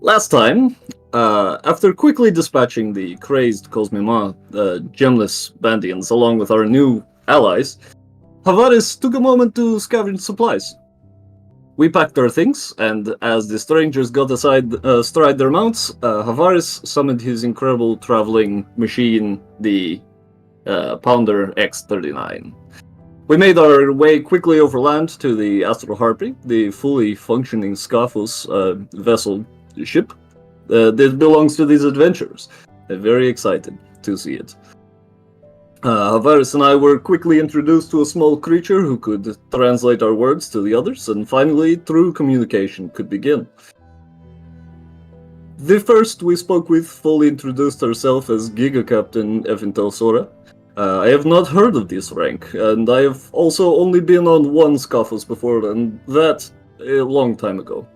Last time, after quickly dispatching the crazed Cosmima, gemless Bandians, along with our new allies, Harvaris took a moment to scavenge supplies. We packed our things, and as the strangers got astride their mounts, Harvaris summoned his incredible traveling machine, the Pounder X-39. We made our way quickly overland to the Astral Harpy, the fully functioning Scaphos vessel ship that belongs to these adventurers. I'm very excited to see it. Harvaris and I were quickly introduced to a small creature who could translate our words to the others, and finally, true communication could begin. The first we spoke with fully introduced herself as Giga Captain Efintel Sora. I have not heard of this rank, and I have also only been on one Scaphos before, and that a long time ago.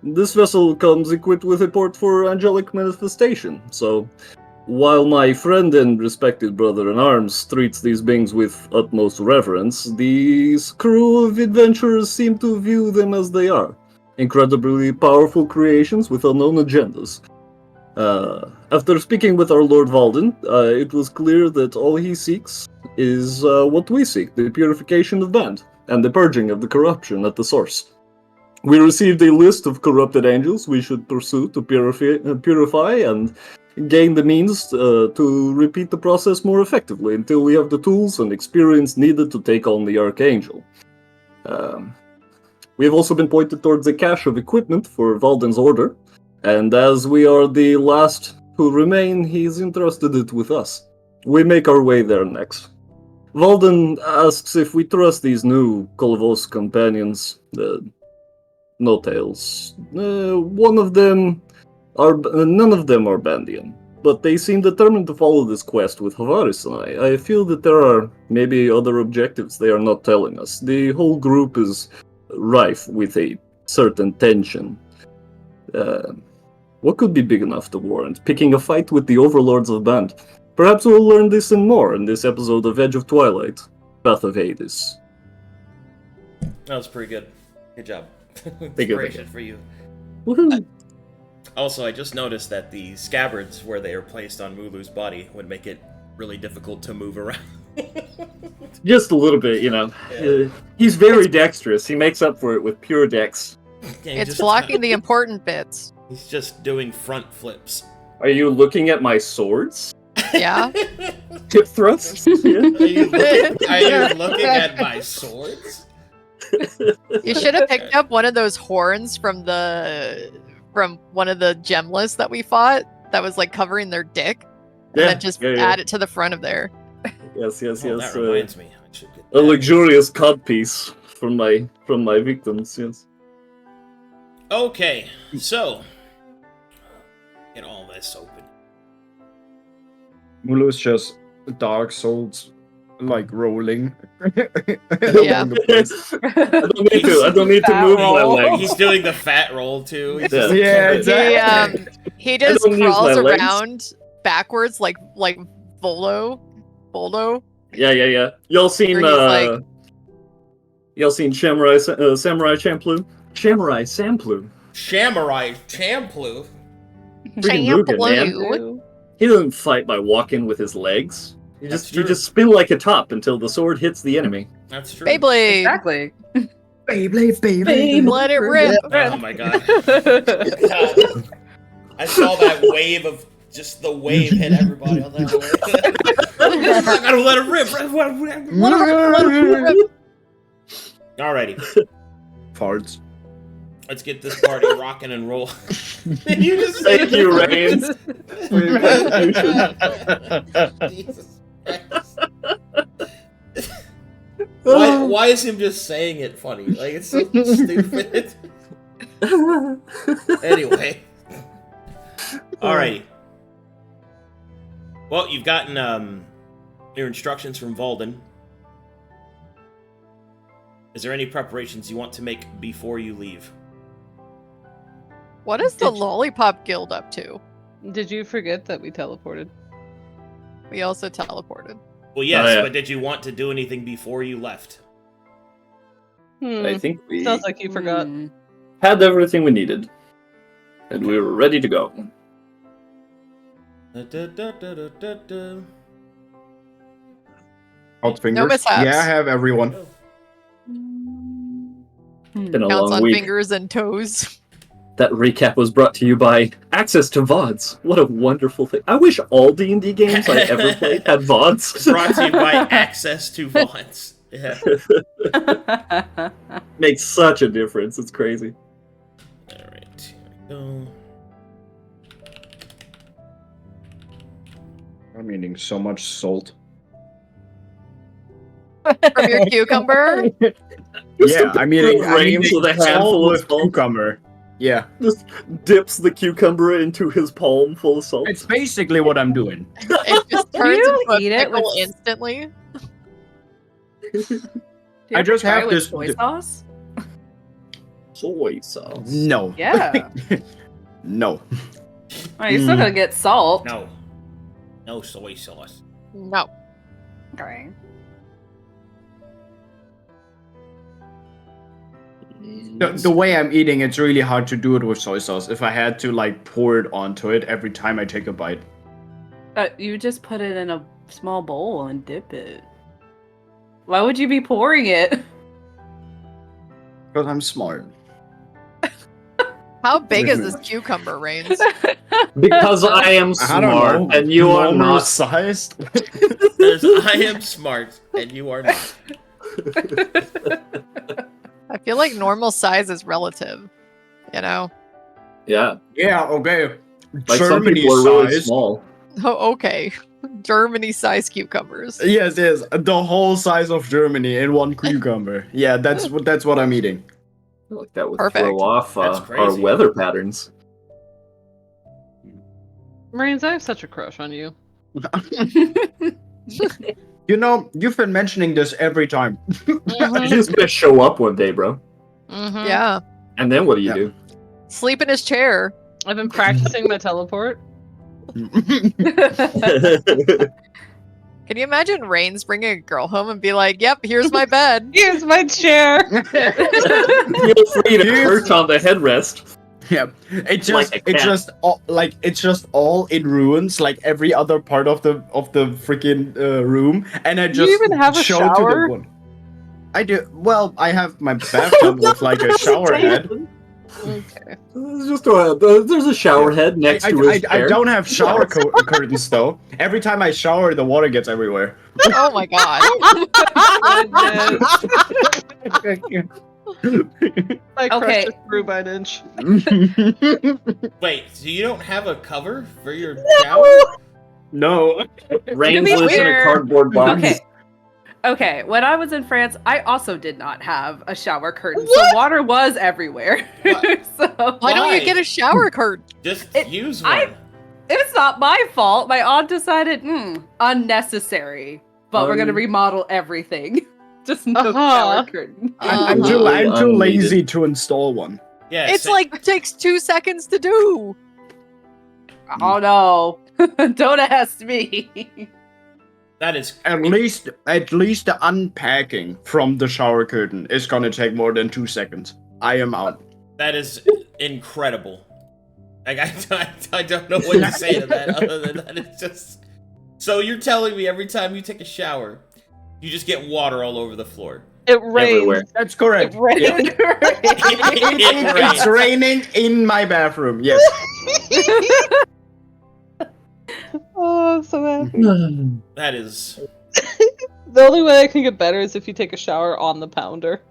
This vessel comes equipped with a port for angelic manifestation, so while my friend and respected brother-in-arms treats these beings with utmost reverence, these crew of adventurers seem to view them as they are. Incredibly powerful creations with unknown agendas. After speaking with our Lord Valden, it was clear that all he seeks is what we seek, the purification of Band, and the purging of the corruption at the source. We received a list of corrupted angels we should pursue to purify and gain the means to repeat the process more effectively until we have the tools and experience needed to take on the Archangel. We have also been pointed towards a cache of equipment for Valden's order, and as we are the last who remain, he's entrusted it with us. We make our way there next. Valden asks if we trust these new Kolvos companions, no tales. None of them are Bandian, but they seem determined to follow this quest with Harvaris and I feel that there are maybe other objectives they are not telling us. The whole group is rife with a certain tension. What could be big enough to warrant picking a fight with the overlords of Band? Perhaps we'll learn this and more in this episode of Edge of Twilight, Path of Hades. That was pretty good. Good job. Inspiration for you. Woohoo! Also, I just noticed that the scabbards where they are placed on Mulu's body would make it really difficult to move around. Just a little bit, you know. Yeah. He's very dexterous. He makes up for it with pure dex. It's blocking the important bits. He's just doing front flips. Are you looking at my swords? Yeah. Tip thrusts? Are you looking at my swords? You should have picked up one of those horns from one of the gemless that we fought that was like covering their dick. And then just add it to the front of there. Yes. That reminds me. I should get a luxurious codpiece from my victims, yes. Okay, so get all this open. Mulu's just Dark Souls, like rolling. Yeah. I don't need to move my legs. He's doing the fat roll too. Yeah, exactly. He just crawls around backwards like Volo. Yeah. Y'all seen Samurai Champloo? Samurai Champloo. Freaking Luka, man. He doesn't fight by walking with his legs. You just spin like a top until the sword hits the enemy. That's true. Beyblade. Exactly. Beyblade, let it rip. Oh my god. I saw that wave of just the wave hit everybody on that way. I gotta let it rip. Let it rip. Alrighty. Farts. Let's get this party rocking and rolling. Thank you, Rainzz. Jesus Christ. Why is him just saying it funny? Like, it's so stupid. Anyway. Alrighty. Well, you've gotten your instructions from Valden. Is there any preparations you want to make before you leave? What is the Lollipop Guild up to? Did you forget that we teleported? We also teleported. Well, yes, but did you want to do anything before you left? I think we Sounds like you forgot. had everything we needed. And we were ready to go. Hot fingers. No mishaps. Yeah, I have everyone. Been a Counts long on week. fingers and toes. That recap was brought to you by access to VODs. What a wonderful thing. I wish all D&D games I ever played had VODs. Brought to you by access to VODs. Yeah. Makes such a difference. It's crazy. Alright, here we go. I'm eating so much salt. From your cucumber? Yeah, I'm eating Rainzz with a handful salt of with salt. cucumber. Yeah, Just dips the cucumber into his palm full of salt. it's basically what I'm doing. It just turns you into a eat it pickle with- instantly. Do you I ever just try have it with this- soy sauce. Soy sauce. No. Yeah. No. Oh, you're still gonna get salt. No. No soy sauce. No. Okay. The way I'm eating, it's really hard to do it with soy sauce. If I had to like pour it onto it every time I take a bite. You just put it in a small bowl and dip it. Why would you be pouring it? Because I'm smart. How big is Wait a this cucumber, Rainzz? Because I am I don't smart know. and you are Normal not. sized. Because I am smart and you are not. I feel like normal size is relative. You know? Yeah. Yeah. Okay. Like some Germany people are really size. small. Oh, okay. Germany-sized cucumbers. Yes, yes. The whole size of Germany in one cucumber. Yeah, that's what I'm eating. I feel like that would Perfect. throw off That's our crazy. weather patterns. Rainzz, I have such a crush on you. You know, you've been mentioning this every time. You're just gonna show up one day, bro. Mm-hmm. Yeah. And then what do you Yeah. do? Sleep in his chair. I've been practicing my teleport. Can you imagine Rainzz bringing a girl home and be like, "Yep, here's my bed." Here's my chair. Feel free to perch on the headrest. Yeah, it's Like just a cat. it's just all in ruins, like every other part of the freaking room, and I Do just you even have a show shower? to the one. I do. Well, I have my bathtub with like a shower head. Okay. There's a shower head next to his I chair. don't have shower curtains though. Every time I shower, the water gets everywhere. Oh my god. My Okay. crush just grew by an inch. Wait, so you don't have a cover for your shower? No. Rainzz be lives in a fair- cardboard box. Okay. Okay, when I was in France, I also did not have a shower curtain, so water was everywhere. What? So Why don't Why? you get a shower curtain? Just It- use I- one. it's not my fault. My aunt decided, unnecessary. But we're gonna remodel everything. Just no shower curtain. I'm too lazy to install one. Yeah, It's like takes 2 seconds to do. Oh no! Don't ask me. that is At least the unpacking from the shower curtain is gonna take more than 2 seconds. I am out. that is incredible. Like I don't know what to say to that other than that it's just. So you're telling me every time you take a shower, you just get water all over the floor? It rains. Everywhere. That's correct. It rains. Yeah. It's raining in my bathroom. Yes. Oh, I'm so happy. That is. The only way I can get better is if you take a shower on the pounder.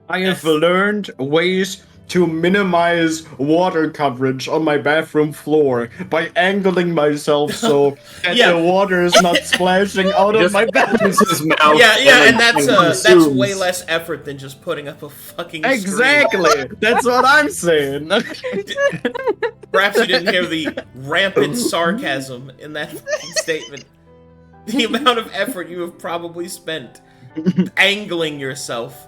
I have learned ways to minimize water coverage on my bathroom floor by angling myself so that Yeah. the water is not splashing out of Just my bathroom. opens his mouth. Yeah, and that's consumes. way less effort than just putting up a fucking screen. Exactly. That's what I'm saying. Perhaps you didn't hear the rampant sarcasm in that fucking statement. The amount of effort you have probably spent angling yourself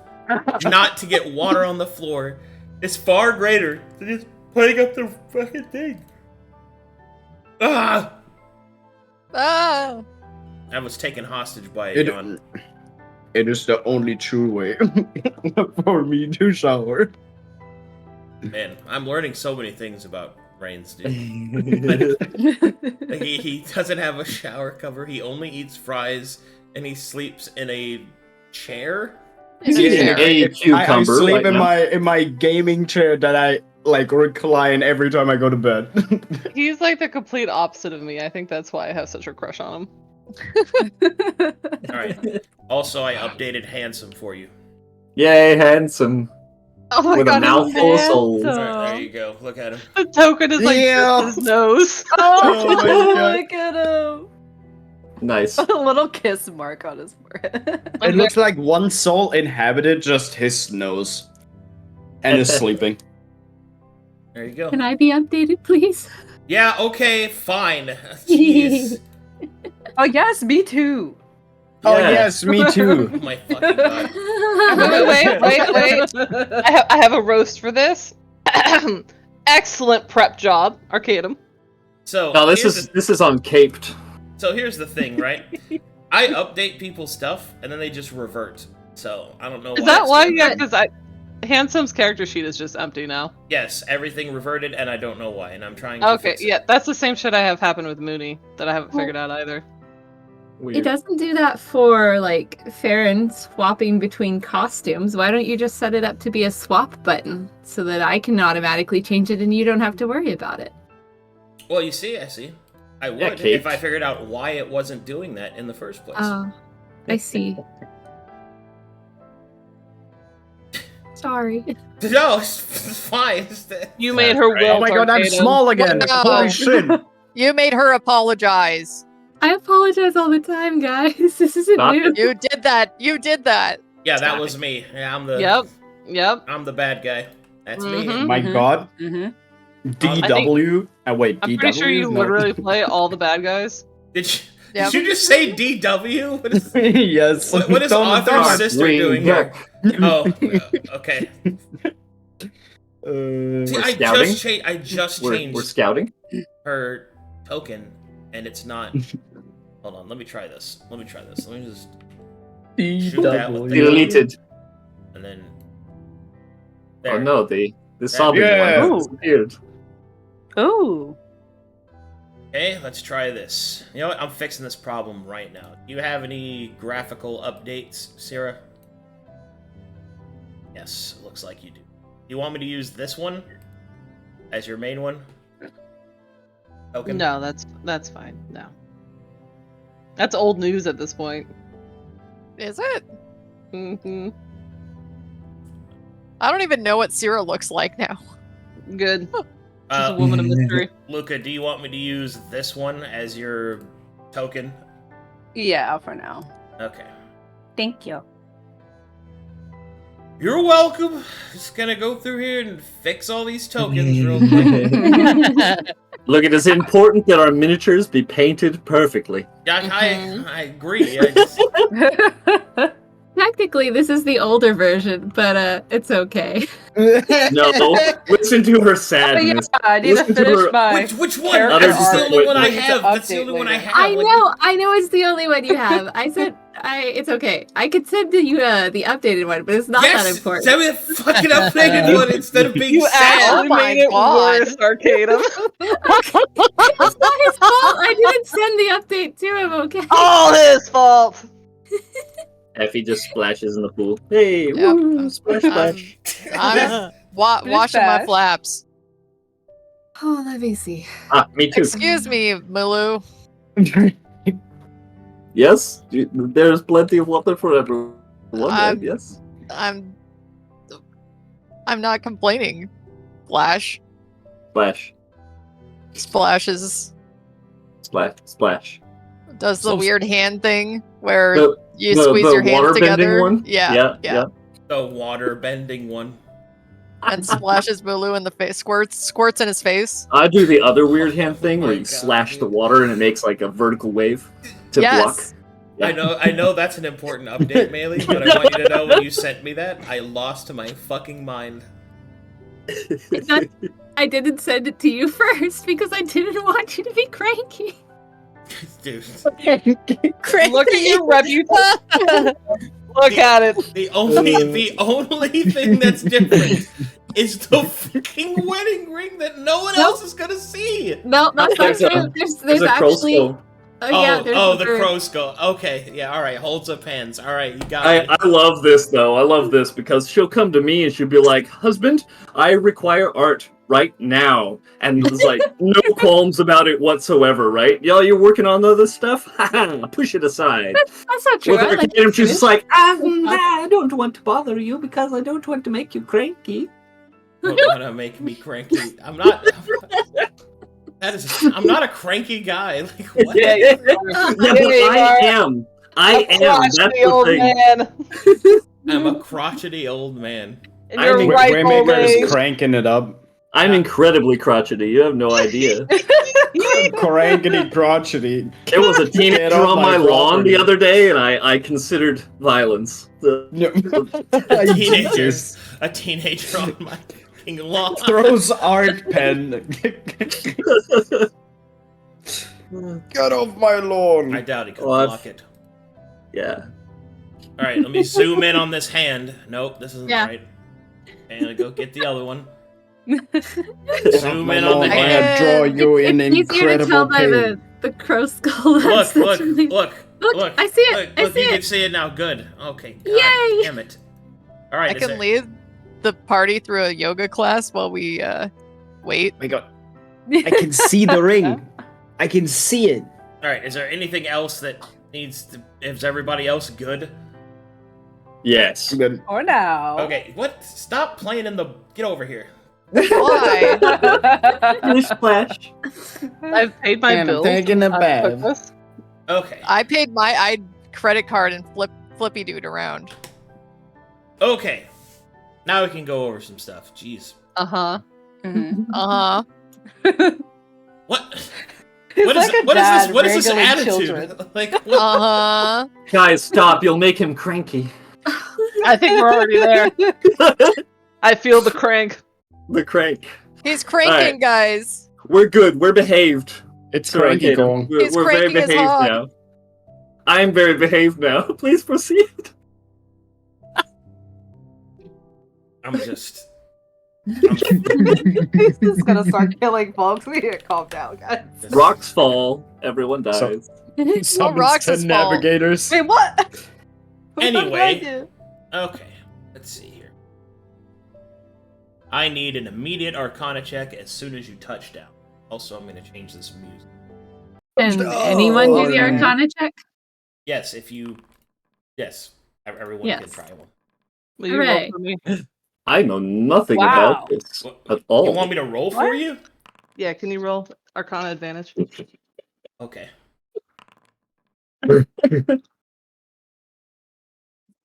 not to get water on the floor is far greater than just putting up the fucking thing. Ah! Ah. I was taken hostage by a It- yawn. It is the only true way for me to shower. Man, I'm learning so many things about Rainzz, dude. Like, he doesn't have a shower cover, he only eats fries, and he sleeps in a chair? He's eating a cucumber. I sleep right in my gaming chair that I like recline every time I go to bed. He's like the complete opposite of me. I think that's why I have such a crush on him. Alright. Also, I updated Handsome for you. Yay, handsome. Oh my With god, a mouthful of souls. Alright, there you go. Look at him. the token is like Yeah. his nose. Oh, Oh my God. look at him. Nice. A little kiss mark on his forehead. It looks like one soul inhabited just his nose. And is sleeping. There you go. Can I be updated, please? Yeah, okay, fine. Jeez. Oh yes, me too. Oh Yeah. yes, me too. Oh my fucking god. Wait. I have a roast for this. Excellent prep job, Arcadum. So No, this here's is uncaped. So here's the thing, right? I update people's stuff, and then they just revert. So, I don't know why. Is that it's why? doing Yeah, that. because Handsome's character sheet is just empty now. Yes, everything reverted, and I don't know why, and I'm trying to Okay, fix it. yeah, that's the same shit I have happen with Mooney that I haven't figured out either. It doesn't do that for, like, Farron swapping between costumes. Why don't you just set it up to be a swap button so that I can automatically change it and you don't have to worry about it? Well, you see, I would Yeah, Kate. if I figured out why it wasn't doing that in the first place. Oh, I see. Sorry. No, it's fine. You made her will. Oh my god, I'm Arcadum. small again. No. Holy shit. You made her apologize. I apologize all the time, guys. This isn't Stop new. it. You did that. You did that. Yeah, that Stop was me. Yeah, I'm the Yep. I'm the bad guy. That's me. Mhm. My god. Mm-hmm. DW. Wait, I'm DW? pretty sure you No. literally play all the bad guys. Did you just say DW? What is, Yes. what is Don't- Author's don't- sister doing here? Oh, okay. See, We're I scouting? just We're changed scouting. her token, and it's not. Hold on, let me try this. Let me just shoot that with the Deleted. and then. Oh There. no, the sobbing Yeah. one disappeared. Ooh. Okay, let's try this. You know what? I'm fixing this problem right now. Do you have any graphical updates, Sera? Yes, it looks like you do. You want me to use this one as your main one? Okay. No, that's fine. No. That's old news at this point. Is it? Mm-hmm. I don't even know what Sera looks like now. Good. She's a woman of mystery. Luka, do you want me to use this one as your token? Yeah, for now. Okay. Thank you. You're welcome. Just gonna go through here and fix all these tokens real quick. Look, it is important that our miniatures be painted perfectly. I agree. I just, Technically, this is the older version, but it's okay. No, listen to her sadness. I need to Listen to finish her- my. which one? character That's the arc. only one I We need to have. That's the update only one I later. have. I Like, know it's the only one you have. I said, it's okay. I could send you the updated one, but it's not that yes, important. send me a fucking updated one instead of being You sad. actually Oh my made it God. worse, Arcadum. It's not his fault. I didn't send the update to him. Okay. All his fault. Effie just splashes in the pool. Hey, Yep. woo, splash, splash. I'm washing my Flash. flaps. Oh, let me see. Me too. Excuse me, Mulu. Yes, there's plenty of water for everyone. Right? Yes. I'm not complaining. Flash Splash, splashes. splash. Does the So- weird hand thing where The- you the- squeeze the your hands water-bending together. one? Yeah. The water bending one. And splashes Mulu in the face. Squirts in his face. I do the other weird hand thing Oh where my you God, slash the dude. water and it makes like a vertical wave to block. Yes. Yeah. I know that's an important update, Maelie, but I want you to know when you sent me that, I lost my fucking mind. I didn't send it to you first because I didn't want you to be cranky. Dude. Look at your reputation. Look at it. The only thing that's different is the fucking wedding ring that no one else is gonna see. No, that's not true. There's a actually. crossbow. Yeah, there's the crow skull. Okay, yeah, all right. Holds up hands. All right, you got it. I love this though. I love this because she'll come to me and she'll be like, "Husband, I require art right now," and there's like no qualms about it whatsoever, right? Y'all, you're working on other stuff. Push it aside. That's not true. With I her like kingdom, she's just like, I I don't want to bother you because I don't want to make you cranky. Don't wanna make me cranky. I'm not. I'm not a cranky guy. Like what? Yeah, I am. I am. That's Crotchety the old thing. man. I'm a crotchety old man. And you're I'm right, Waymaker old is age. cranking it up. I'm incredibly crotchety. You have no idea. Crankety crotchety. There was a teenager Get off on my lawn property. the other day, and I considered violence. Teenagers. A teenager on my fucking lawn. Throws art pen. Get off my lawn. I doubt he could Oh, block it. Yeah. All right, let me zoom in on this hand. Nope, this isn't Yeah. right. And I go get the other one. Get off Zoom my in on the lawn. I hand. draw you in It's easier to incredible tell by pain. the crow skull. That's Look, really... look. I see it. Look, I look, see you can it. see it now. Good. Okay. God Yay! damn it. All right. I can lead the party through a yoga class while we wait. My God, I can see the ring. I can see it. All right. Is there anything else that needs to? Is everybody else good? Yes. Then Or now. Okay. What? Stop playing in the. Get over here. Why? Splash. I've paid my and I'm bill. taking a bath. Okay. I paid my credit card and flippy dude around. Okay. Now we can go over some stuff. Jeez. Uh-huh. Uh-huh. What? It's What is like a what is this? dad What is this wrangling attitude? children. Like. What? Uh-huh. Guys, stop. You'll make him cranky. I think we're already there. I feel the crank. The crank. He's cranking, Alright. guys. We're good. We're behaved. It's Sorry, cranky Kato. Kong. He's We're very cranking his behaved hog. now. I'm very behaved now. Please proceed. I'm just. He's just gonna start killing folks. We need to calm down, guys. Rocks fall. Everyone dies. Summons rocks 10 is fault? navigators. Wait, what? What did I Anyway. do? Okay. Let's see here. I need an immediate Arcana check as soon as you touch down. Also, I'm going to change this music. Can anyone do the Oh. Arcana check? Yes, if you. Yes, everyone can Yes. try one. Will you roll Hooray. for me? I know nothing Wow. about this What- at all. You want me to roll for What? you? Yeah, can you roll Arcana advantage? Okay.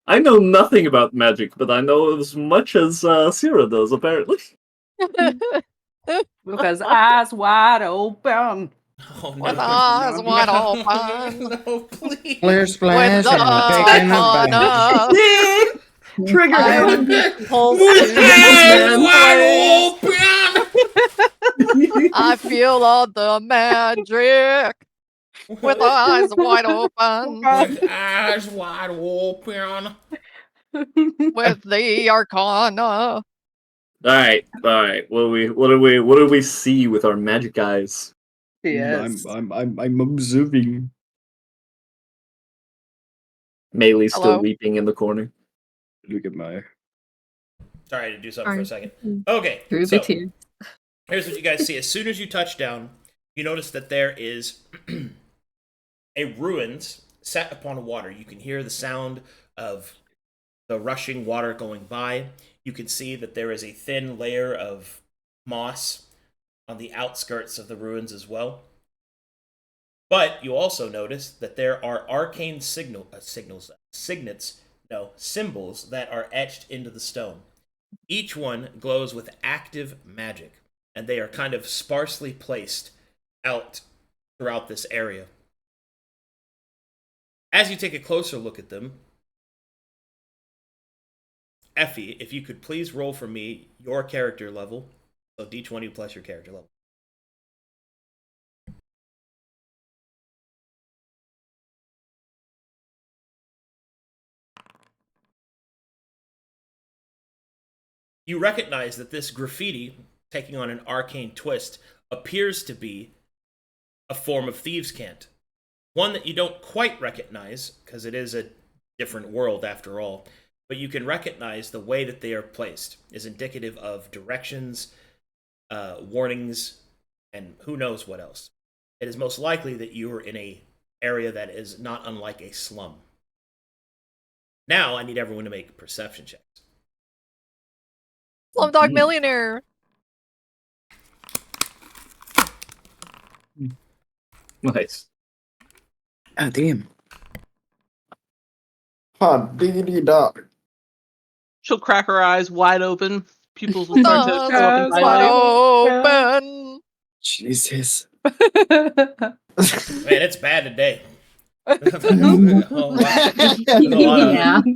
I know nothing about magic, but I know as much as Sera does, apparently. Luka's eyes wide open. Oh, no. With eyes wide No, open. no, please. Splash, splash, With I'm taking a bath. Arcana. Trigger I'm pulsing. Eyes wide open! I feel all the magic with eyes wide open With eyes wide open. with the Arcana. All right. What do we see with our magic eyes? Yes. I'm observing. Maelie still Hello? weeping in the corner. Look at my. Sorry to do something for a second. Mm. Okay, Through so the tears. here's what you guys see. As soon as you touch down, you notice that there is a ruins set upon water. You can hear the sound of the rushing water going by. You can see that there is a thin layer of moss on the outskirts of the ruins as well. But you also notice that there are arcane symbols that are etched into the stone. Each one glows with active magic, and they are kind of sparsely placed out throughout this area. As you take a closer look at them, Effie, if you could please roll for me your character level, so D20 plus your character level. you recognize that this graffiti, taking on an arcane twist, appears to be a form of thieves' cant. One that you don't quite recognize, because it is a different world after all, but you can recognize the way that they are placed is indicative of directions, warnings, and who knows what else. It is most likely that you are in an area that is not unlike a slum. Now I need everyone to make perception checks. Slumdog Millionaire. Nice. Oh, damn. Hot diggity dog. She'll crack her eyes wide open. Pupils will start to fill up and Wide dilate. open. Jesus. Man, it's bad today.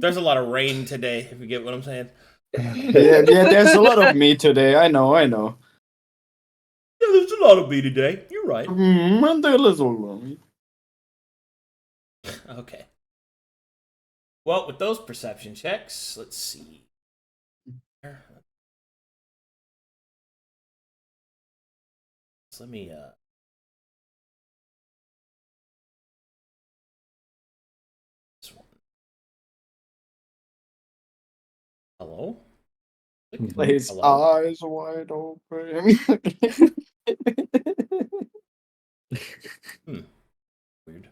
There's a lot of rain today, if you get what I'm saying. Yeah, there's a lot of me today. I know. Yeah, there's a lot of me today. You're right. And there is a lot. Okay. Well, with those perception checks, let's see. So let me this one. Hello? His Hello? eyes wide open. Weird.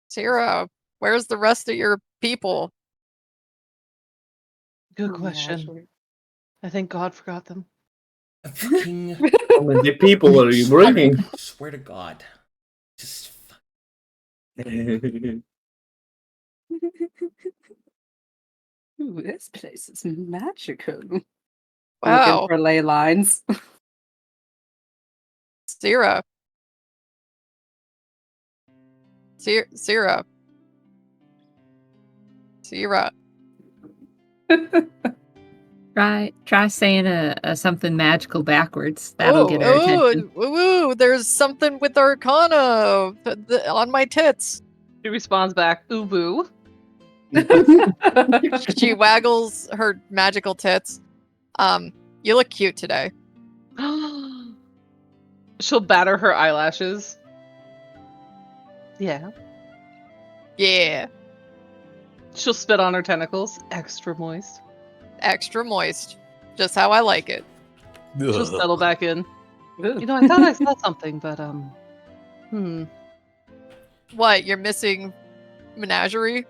Sera, where's the rest of your people? Good question. I think God forgot them. Fucking How many people are you bringing? I swear to God. Just Ooh, this place is magical. Wow. Looking for ley lines. Sera. Sera. Try saying something magical backwards. That'll get her attention. Ooh, there's something with Arcana on my tits. She responds back, ooh boo. She waggles her magical tits. You look cute today. She'll batter her eyelashes. Yeah. Yeah. She'll spit on her tentacles. Extra moist. Extra moist. Just how I like it. She'll settle back in. You know, I thought I saw something, but What, you're missing menagerie?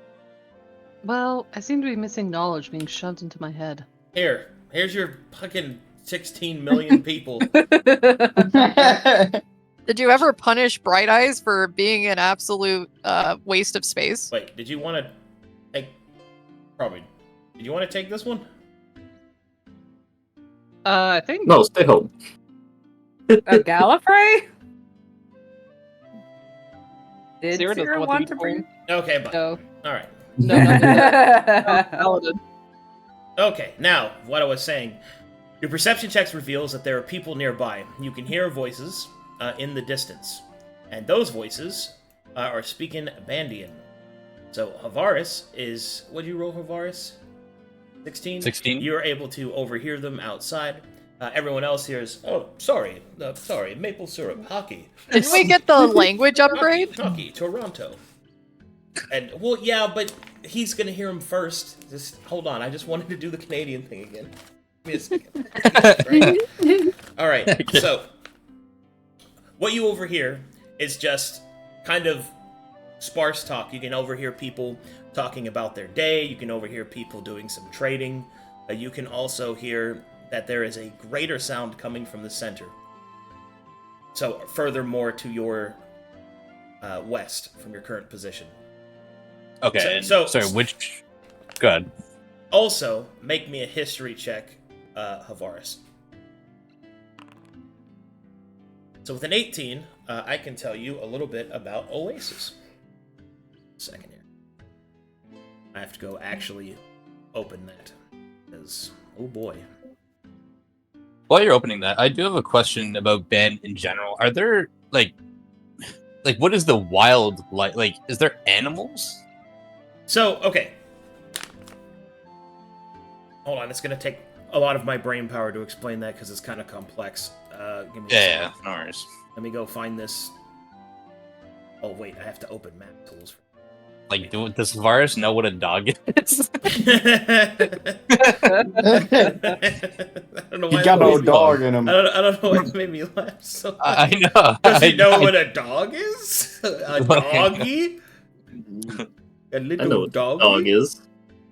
Well, I seem to be missing knowledge being shoved into my head. Here's your fucking 16 million people. Did you ever punish Bright Eyes for being an absolute waste of space? Wait, did you want to take... Probably. Did you want to take this one? I think... No, stay home. A Gallifrey? Did Sera doesn't Sera want want to to be bring? Okay, but... No. Alright. No, not Paladin. Okay, now, what I was saying. Your perception checks reveals that there are people nearby. You can hear voices in the distance. And those voices are speaking Bandian. So, Harvaris is... What did you roll, Harvaris? 16? 16. You're able to overhear them outside. Everyone else hears, oh, sorry, maple syrup, hockey. Didn't we get the language upgrade? Hockey, Toronto. And, well, yeah, but he's gonna hear him first. Just hold on, I just wanted to do the Canadian thing again. Give me a second. Alright, so, what you overhear is just kind of sparse talk. You can overhear people talking about their day, you can overhear people doing some trading, you can also hear that there is a greater sound coming from the center. So, furthermore to your west from your current position. Okay, So, sorry, which... Good. Also, make me a history check, Harvaris. So with an 18, I can tell you a little bit about Oasis. Second here. I have to go actually open that. Because, oh boy. While you're opening that, I do have a question about Ben in general. Are there, like, what is the wild like? Like, is there animals? So, okay. Hold on, it's gonna take a lot of my brain power to explain that because it's kind of complex. Give me Yeah, no worries. Let me go find this. Oh wait, I have to open map tools. Like, does Varus know what a dog is? I don't know He why got that no made me- dog in him. I don't know why it made me laugh so I much. know. Does he know I- what a dog is? A doggy? A I know little what doggy? dog is.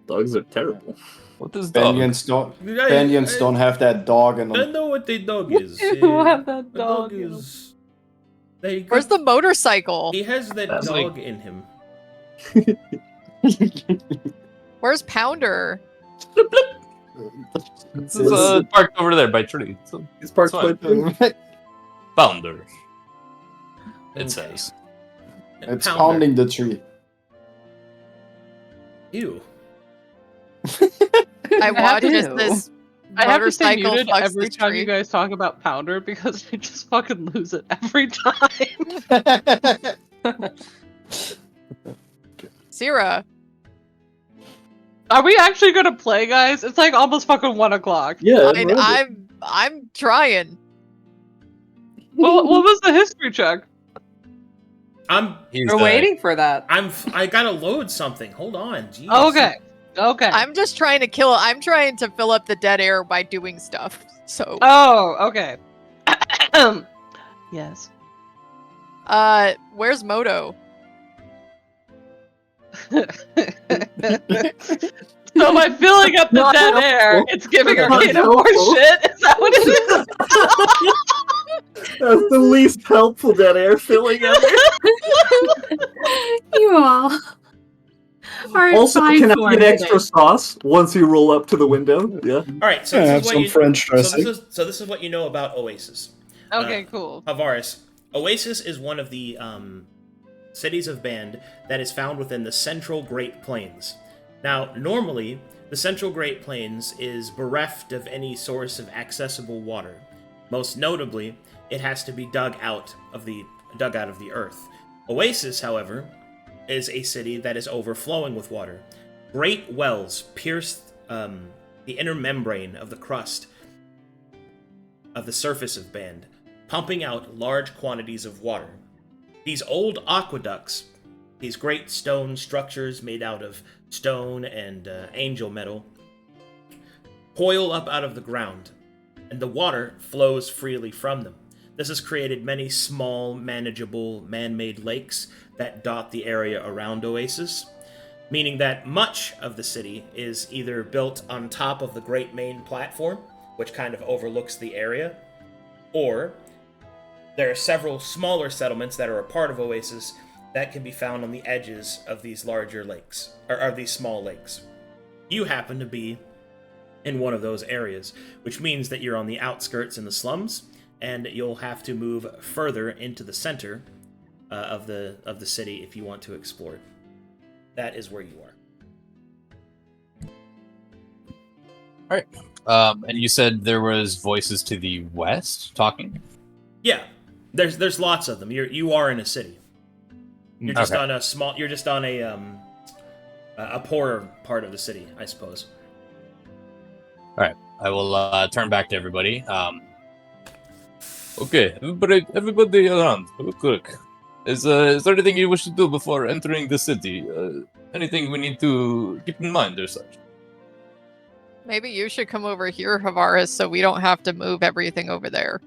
Dogs are terrible. What is dog? Banyans don't have that dog in I them. know what a dog is. You have that A dog. is. They Where's the motorcycle? He has that That's dog in him. Where's Pounder? This is parked over there by tree. So He's parked fine. by Founder. It Okay. says. And It's Pounder. pounding the tree. Ew. I watched as Ew. this I have to stay motorcycle muted fucks every this time tree. you guys talk about Pounder because I just fucking lose it every time. Sera. Are we actually gonna play, guys? It's like almost fucking 1 o'clock. Yeah, I'm trying. What was the history check? He's, We're waiting for that. I gotta load something. Hold on. Jeez. Okay. Okay. I'm just trying to kill. I'm trying to fill up the dead air by doing stuff. So. Oh, okay. Yes. Where's Moto? So by filling up the Not dead helpful. air, it's giving Not Arcadum more helpful. shit? Is that what it is? That's the least helpful dead air filling ever. You all are Also, can I fine get extra sauce once you roll up to the window? Yeah. All right. So Yeah, this have is what some you. French dressing. So this is what you know about Oasis. Okay, cool. Harvaris. Oasis is one of the cities of Band that is found within the Central Great Plains. Now, normally, the Central Great Plains is bereft of any source of accessible water. Most notably, it has to be dug out of the earth. Oasis, however, is a city that is overflowing with water. Great wells pierce the inner membrane of the crust of the surface of Band, pumping out large quantities of water. These old aqueducts, these great stone structures made out of stone and angel metal, coil up out of the ground, and the water flows freely from them. This has created many small, manageable, man-made lakes that dot the area around Oasis, meaning that much of the city is either built on top of the great main platform, which kind of overlooks the area, or there are several smaller settlements that are a part of Oasis that can be found on the edges of these larger lakes, or these small lakes. You happen to be in one of those areas, which means that you're on the outskirts in the slums, and you'll have to move further into the center of the city if you want to explore it. That is where you are. And you said there was voices to the west talking? Yeah, there's lots of them. You are in a city. You're just Okay. on a small. You're just on a poorer part of the city, I suppose. Alright, I will turn back to everybody. Okay, everybody around, real quick. Is there anything you wish to do before entering the city? Anything we need to keep in mind or such? Maybe you should come over here, Harvaris, so we don't have to move everything over there.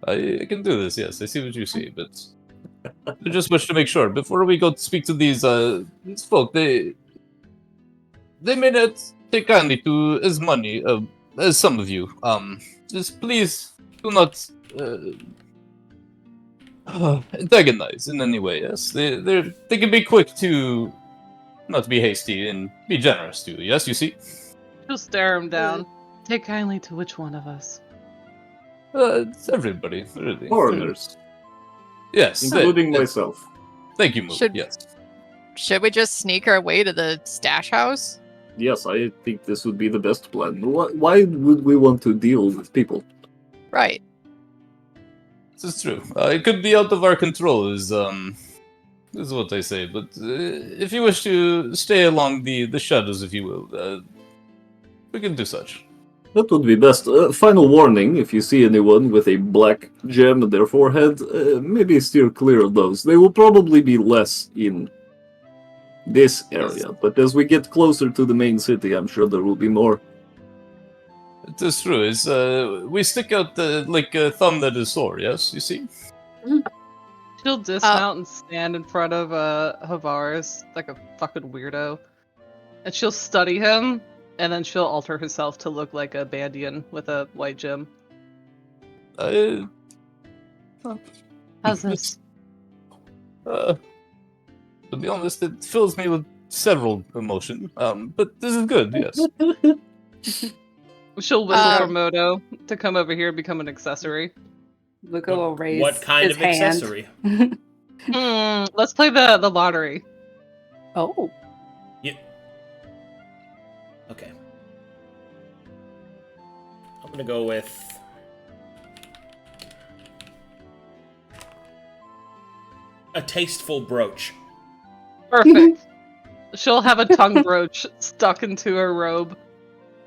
I can do this, yes. I see what you see, but I just wish to make sure before we go to speak to these folk. They may not take kindly to as many as some of you. Just please do not antagonize in any way. Yes, they can be quick to not be hasty and be generous too. Yes, you see. She'll stare him down. Take kindly to which one of us? It's everybody, really. Foreigners, Yes, including myself. Thank you, Mulu. Yes. Should we just sneak our way to the stash house? Yes, I think this would be the best plan. Why would we want to deal with people? Right. This is true. It could be out of our control, is what I say. But if you wish to stay along the shadows, if you will, we can do such. That would be best. Final warning, if you see anyone with a black gem on their forehead, maybe steer clear of those. They will probably be less in this area, but as we get closer to the main city, I'm sure there will be more. It is true. It's, we stick out like a thumb that is sore, yes? You see? She'll dismount and stand in front of Harvaris like a fucking weirdo. And she'll study him, and then she'll alter herself to look like a Bandian with a white gem. How's this? To be honest, it fills me with several emotions. But this is good, yes. She'll whistle for Moto to come over here and become an accessory. Luka will raise What kind his of hand. accessory? Let's play the lottery. Oh. Yeah. Okay. I'm gonna go with a tasteful brooch. Perfect. She'll have a tongue brooch stuck into her robe,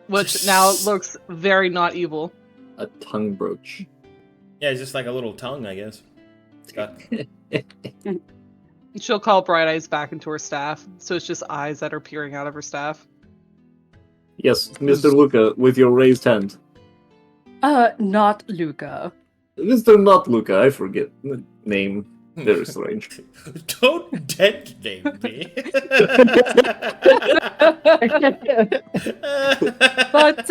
which now looks very not evil. A tongue brooch. Yeah, it's just like a little tongue, I guess. Stuck. She'll call Bright Eyes back into her staff, so it's just eyes that are peering out of her staff. Yes, Mr. Luka, with your raised hand. Not Luka. Mr. Not Luka, I forget the name. Very strange. Don't dead name me. But,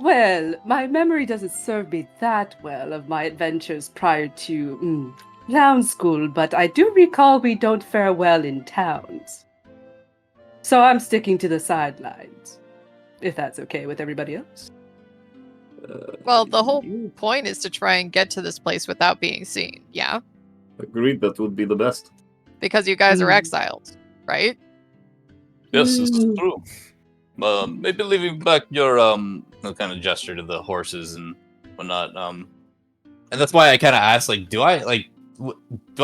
well, my memory doesn't serve me that well of my adventures prior to clown school, but I do recall we don't fare well in towns. So I'm sticking to the sidelines, if that's okay with everybody else. Well, the whole point is to try and get to this place without being seen, yeah? Agreed, that would be the best. Because you guys are exiled, right? Yes, this is true. Maybe leaving back your kind of gesture to the horses and whatnot. And that's why I kind of asked, like, do I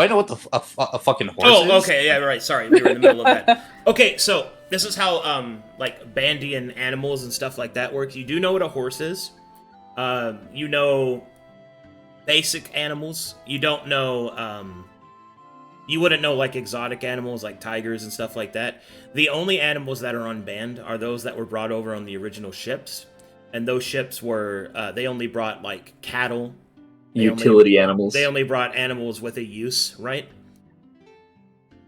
know what a fucking horse is? Oh, okay, yeah, right. Sorry, we were in the middle of that. Okay, so this is how like Bandian animals and stuff like that works. You do know what a horse is. You know basic animals. You don't know you wouldn't know like exotic animals like tigers and stuff like that. The only animals that are unbanned are those that were brought over on the original ships, and those ships were they only brought like cattle, utility animals. They only brought animals with a use, right?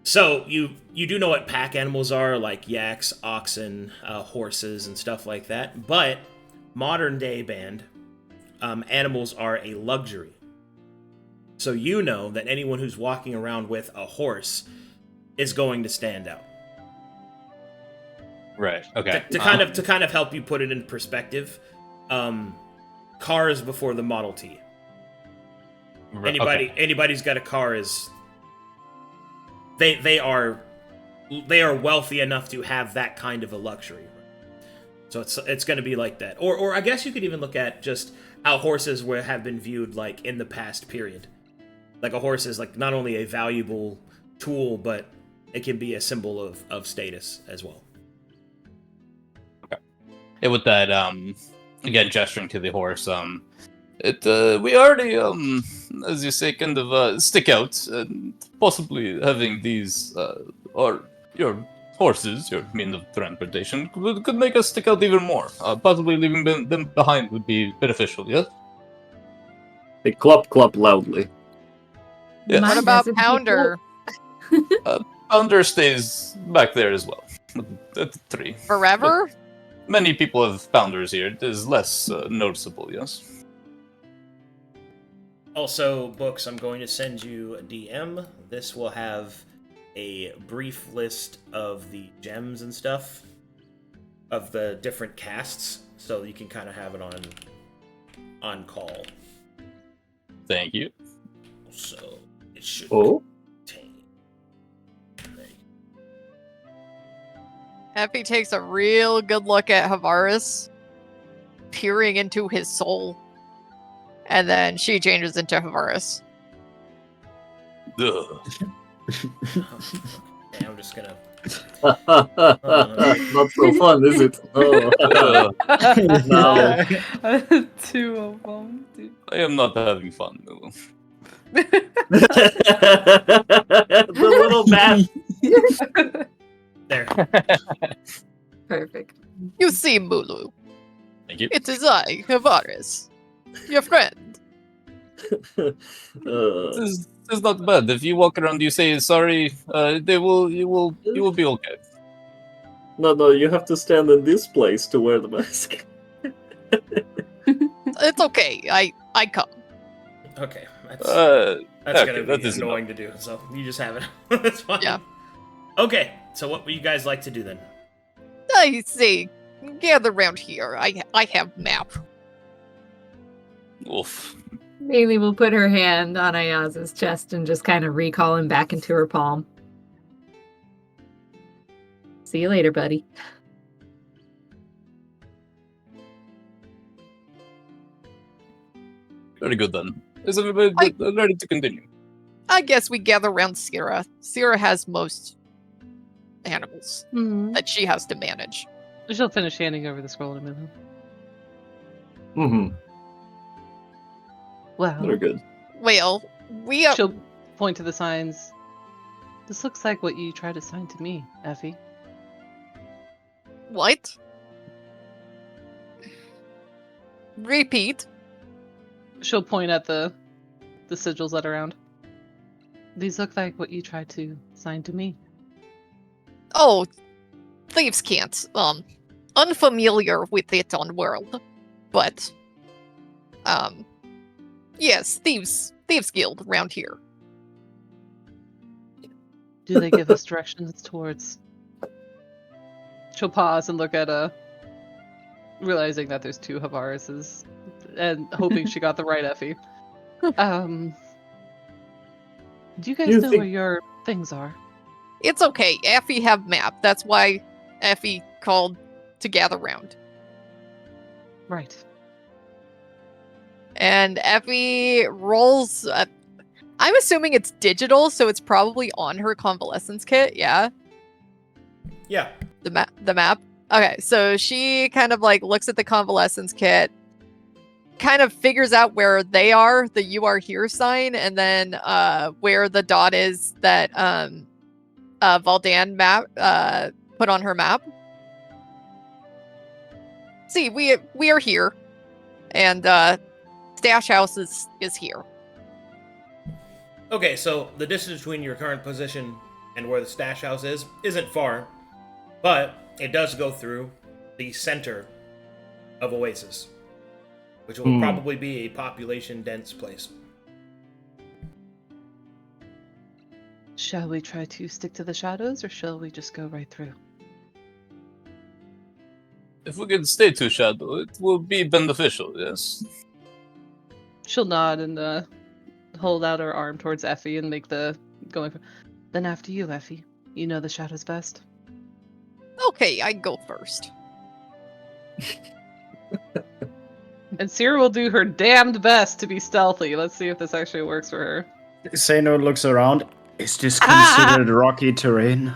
So you do know what pack animals are, like yaks, oxen, horses, and stuff like that. But modern day banned animals are a luxury. So you know that anyone who's walking around with a horse is going to stand out. Right. Okay. To kind of help you put it in perspective, cars before the Model T. Right, Anybody's got a car is they are wealthy enough to have that kind of a luxury. So it's going to be like that. Or I guess you could even look at just how horses have been viewed like in the past period. Like a horse is like not only a valuable tool, but it can be a symbol of status as well. Okay. And with that, again gesturing to the horse, we already, as you say, kind of stick out, and possibly having these, or your horses, your means of transportation, could make us stick out even more. Possibly leaving them behind would be beneficial, yes? They clop loudly. Yes. What about Pounder? Pounder stays back there as well, at the tree. Forever? But many people have Pounders here. It is less noticeable, yes? Also, Books, I'm going to send you a DM. This will have a brief list of the gems and stuff of the different casts, so you can kind of have it on call. Thank you. So it should contain. Effie takes a real good look at Harvaris, peering into his soul, and then she changes into Harvaris. Okay, I'm just gonna Not so fun, is it? Oh. No. 2 of them. Dude. I am not having fun, Mulu. The little bat. There. Perfect. You see, Mulu. Thank you. It is I, Harvaris, your friend. This is not bad. If you walk around, you say sorry. You will be okay. No, you have to stand in this place to wear the mask. It's okay. I come. Okay. That's Okay, gonna that be is annoying to do, so you just have it. That's fine. Yeah. Okay, so what would you guys like to do then? I say, gather round here. I have map. Oof. Maelie will put her hand on Ayaz's chest and just kind of recall him back into her palm. See you later, buddy. Very good then. Is everybody ready to continue? I guess we gather around Sera. Sera has most animals that she has to manage. She'll finish handing over the scroll in a minute. Mm-hmm. Wow. Very good. Well, we She'll point to the signs. This looks like what you tried to sign to me, Effie. What? Repeat. She'll point at the sigils that are around. These look like what you tried to sign to me. Oh, thieves can't. Unfamiliar with it on world, but yes, thieves guild around here. Do they give us directions towards? She'll pause and look at realizing that there's 2 Harvarises, and hoping she got the right Effie. Do you guys know where your things are? It's okay. Effie have map. That's why Effie called to gather round. Right. And Effie rolls. I'm assuming it's digital, so it's probably on her convalescence kit. Yeah. Yeah. The map. Okay, so she kind of like looks at the convalescence kit, kind of figures out where they are, the "You Are Here" sign, and then where the dot is that Valdan map put on her map. See, we are here, and Stash House is here. Okay, so the distance between your current position and where the stash house isn't far, but it does go through the center of Oasis, which will probably be a population-dense place. Shall we try to stick to the shadows, or shall we just go right through? If we can stay to shadow, it will be beneficial, yes. She'll nod and hold out her arm towards Effie and make the going. Then after you, Effie. You know the shadows best. Okay, I go first. And Sera will do her damned best to be stealthy. Let's see if this actually works for her. Seino looks around. Is this considered rocky terrain?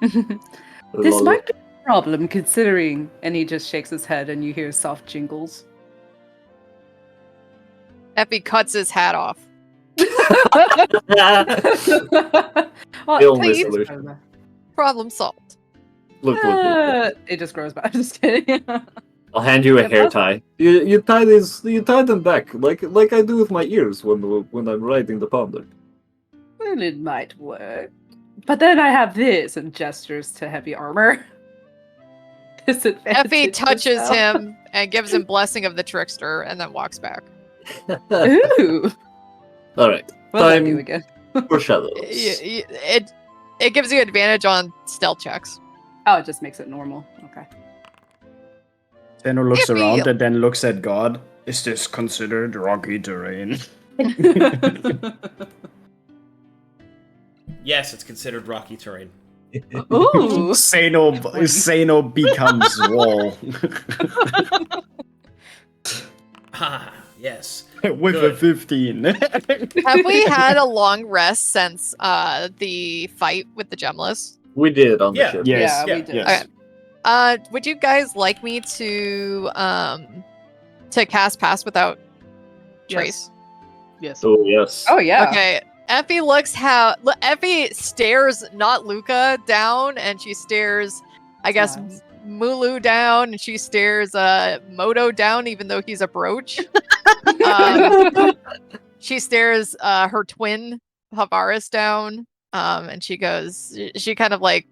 This might be a problem considering. And he just shakes his head and you hear soft jingles. Effie cuts his hat off. Oh, Please. Problem solved. Look. It just grows back. Just kidding. I'll hand you a hair tie. You tie them back like I do with my ears when I'm riding the pounder. Well, it might work. But then I have this and gestures to heavy armor. Effie touches him and gives him blessing of the trickster and then walks back. Ooh. All right. What did I Time do again? for shadows. It gives you advantage on stealth checks. Oh, it just makes it normal. Okay. Seino looks Effie. around and then looks at God. Is this considered rocky terrain? Yes, it's considered rocky terrain. Ooh. Seino becomes wall. Ah, yes. With Good. a 15. Have we had a long rest since the fight with the gemless? We did on the Yeah. ship. Yes. Yeah, we did. Yes. Okay. Would you guys like me to cast Pass Without Trace? Yes. Oh yes. Oh yeah. Okay. Effie Effie stares not Luka down, and she stares, I guess, Nice. Mulu down, and she stares Moto down, even though he's a brooch. She stares her twin Harvaris down, and she kind of like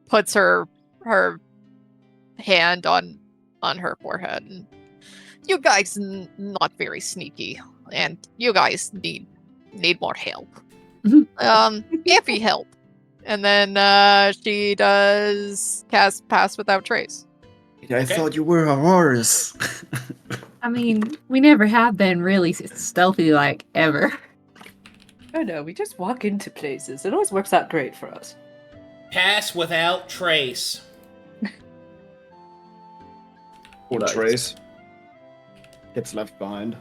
puts her hand on her forehead. And, you guys not very sneaky, and you guys need more help. Effie help. And then she does cast Pass Without Trace. I thought you were Harvaris. I mean, we never have been really stealthy like ever. Oh no, we just walk into places. It always works out great for us. Pass Without Trace. Or Nice. Trace gets left behind.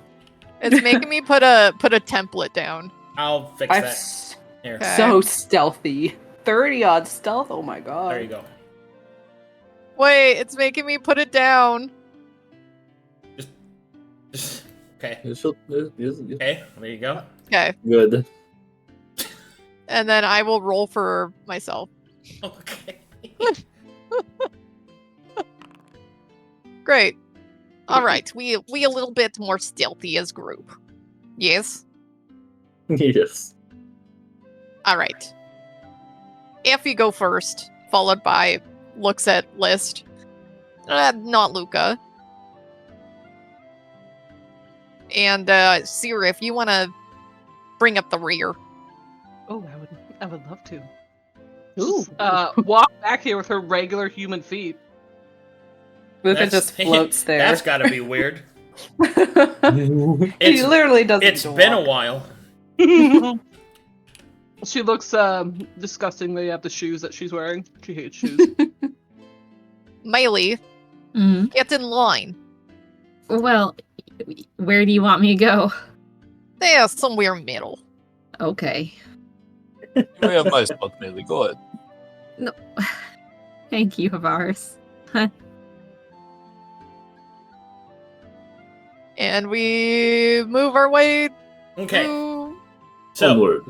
It's making me put a template down. I'll fix I'm that. Here. Okay. so stealthy. 30 odd stealth. Oh my god. There you go. Wait, it's making me put it down. Okay. You should- yes. Okay, there you go. Okay. Good. And then I will roll for myself. Okay. Great. All right. We a little bit more stealthy as group. Yes. Yes. All right. If you go first, followed by looks at list. Not Luka. And Sera, if you want to bring up the rear. Oh, I would love to. Ooh. Walk back here with her regular human feet. Luka just floats there. That's gotta be weird. He literally doesn't. It's been a while. She looks disgustingly at the shoes that she's wearing. She hates shoes. Maelie, Mm. get in line. Well, where do you want me to go? There, somewhere middle. Okay. You have my spot, Maelie. Go ahead. No. Thank you, Harvaris. And we move our way Okay, to... so Onward.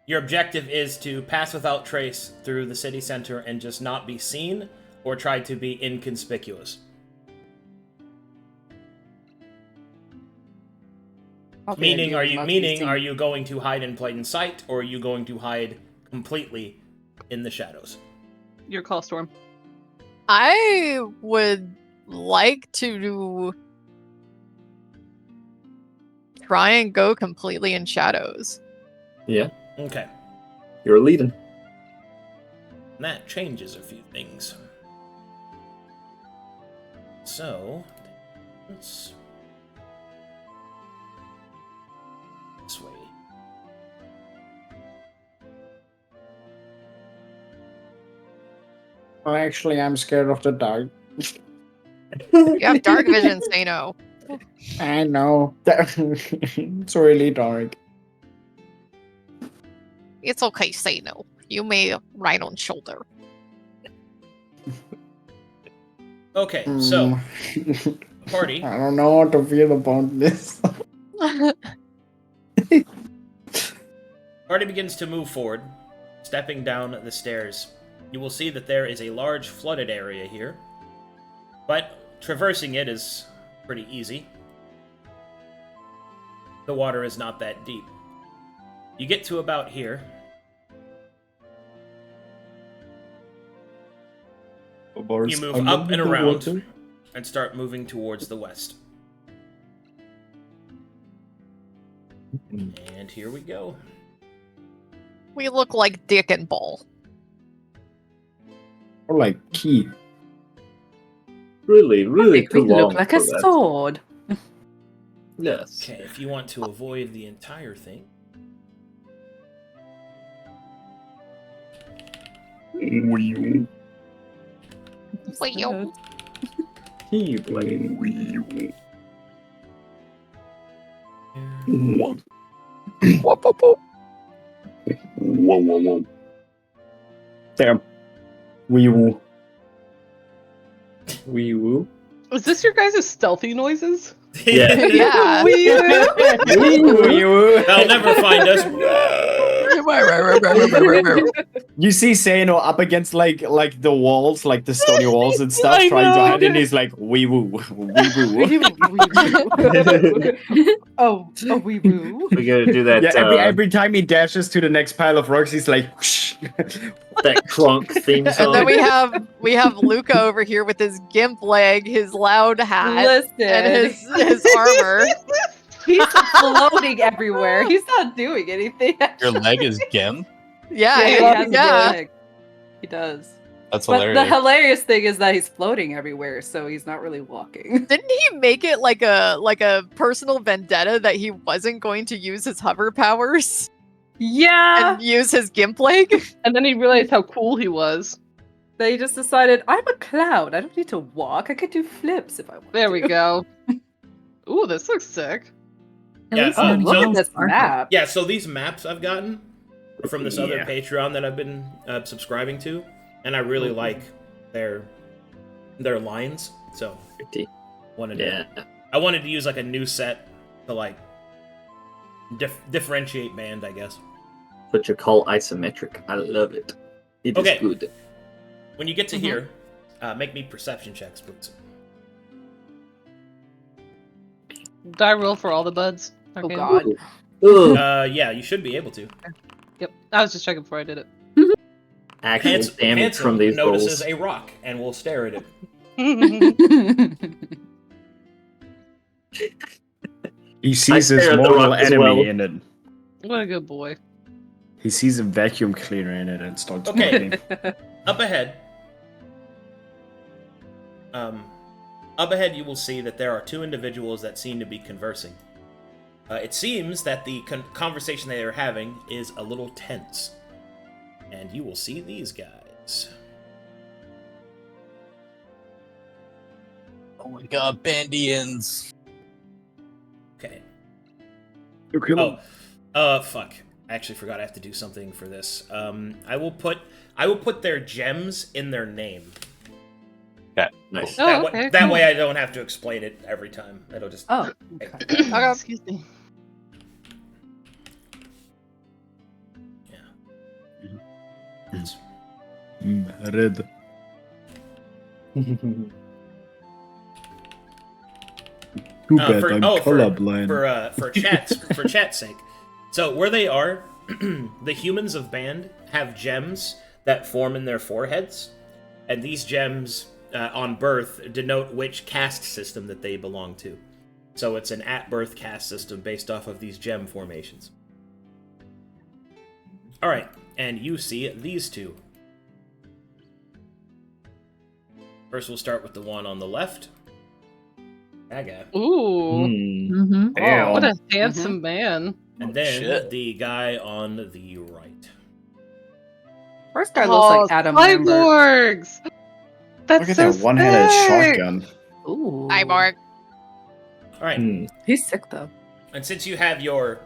your objective is to pass without trace through the city center and just not be seen, or try to be inconspicuous. Meaning, are you going to hide in plain sight, or are you going to hide completely in the shadows? Your call, Storm. I would like to try and go completely in shadows. Yeah. Okay, You're leading. and that changes a few things. So, let's this way. Well, actually, I'm scared of the dark. You have dark vision, Seino. I know. It's really dark. It's okay, Seino. You may ride on shoulder. Okay, so Mm. party. I don't know what to feel about this. Party begins to move forward, stepping down the stairs. You will see that there is a large flooded area here, but traversing it is pretty easy. The water is not that deep. You get to about here. You move up and around and start moving towards the west. And here we go. We look like Dick and Ball. Or like key. Really, I really think we too long look like a for that. sword. Yes. Okay, if you want to avoid the entire thing, Well, Keyblade. Whoa, whoa, whoa. Damn. Wee woo. Wee woo. Is this your guys' stealthy noises? Yeah. Yeah. Wee woo. They'll never find us. You see Seino up against like the walls, like the stony walls and stuff, I trying to know. hide, and he's like, wee woo, wee woo. Oh, wee woo. We're gonna do that. Yeah, every time he dashes to the next pile of rocks, he's like, whoosh. That crunk theme And song. then we have Luka over here with his gimp leg, his loud hat, Listen, and his armor. he's floating everywhere. He's not doing anything. Your leg is Gem? Yeah, he yeah. has a leg. He does. That's But hilarious. the hilarious thing is that he's floating everywhere, so he's not really walking. Didn't he make it like a personal vendetta that he wasn't going to use his hover powers Yeah. and use his gimp leg? And then he realized how cool he was. They just decided, I'm a cloud. I don't need to walk. I could do flips if I want There to. we go. Ooh, this looks sick. At Yeah, least oh, none of so- you Look at this are. map. Yeah, so these maps I've gotten are from this other Yeah. Patreon that I've been subscribing to, and I really like their lines. So Pretty. wanted Yeah. I wanted to use like a new set to like differentiate band, I guess. What you call isometric. I love it. It is Okay. good. When you get to here, make me perception checks, please. Die roll for all the buds. Oh Okay. god. Ugh. Yeah, you should be able to. Yep. I was just checking before I did it. Actual damage from these notices rolls. a rock and will stare at it. He sees I his stare at the mortal rock as enemy well. in it. What a good boy. He sees a vacuum cleaner in it and starts Okay. walking. Up ahead, you will see that there are two individuals that seem to be conversing. It seems that the conversation they are having is a little tense. And you will see these guys. Oh my god, Bandians. Okay. You kill him. Fuck. I actually forgot I have to do something for this. I will put their gems in their name. Nice. Oh, okay, That cool. way I don't have to explain it every time. It'll just Oh. Okay. Excuse me. Red. Too bad for- I'm oh, for- colorblind. for chat's sake. So where they are, the humans of Band have gems that form in their foreheads, and these gems on birth denote which caste system that they belong to. So it's an at-birth caste system based off of these gem formations. All right, and you see these two. First, we'll start with the one on the left. That guy. Ooh. Mm-hmm. Damn. What a handsome man. And then shit. the guy on the right. First guy looks like Adam Lambert. Cyborgs! That's Look at so that one-handed sick! shotgun. Ooh. Cyborg. All right. Hmm. He's sick though. And since you have your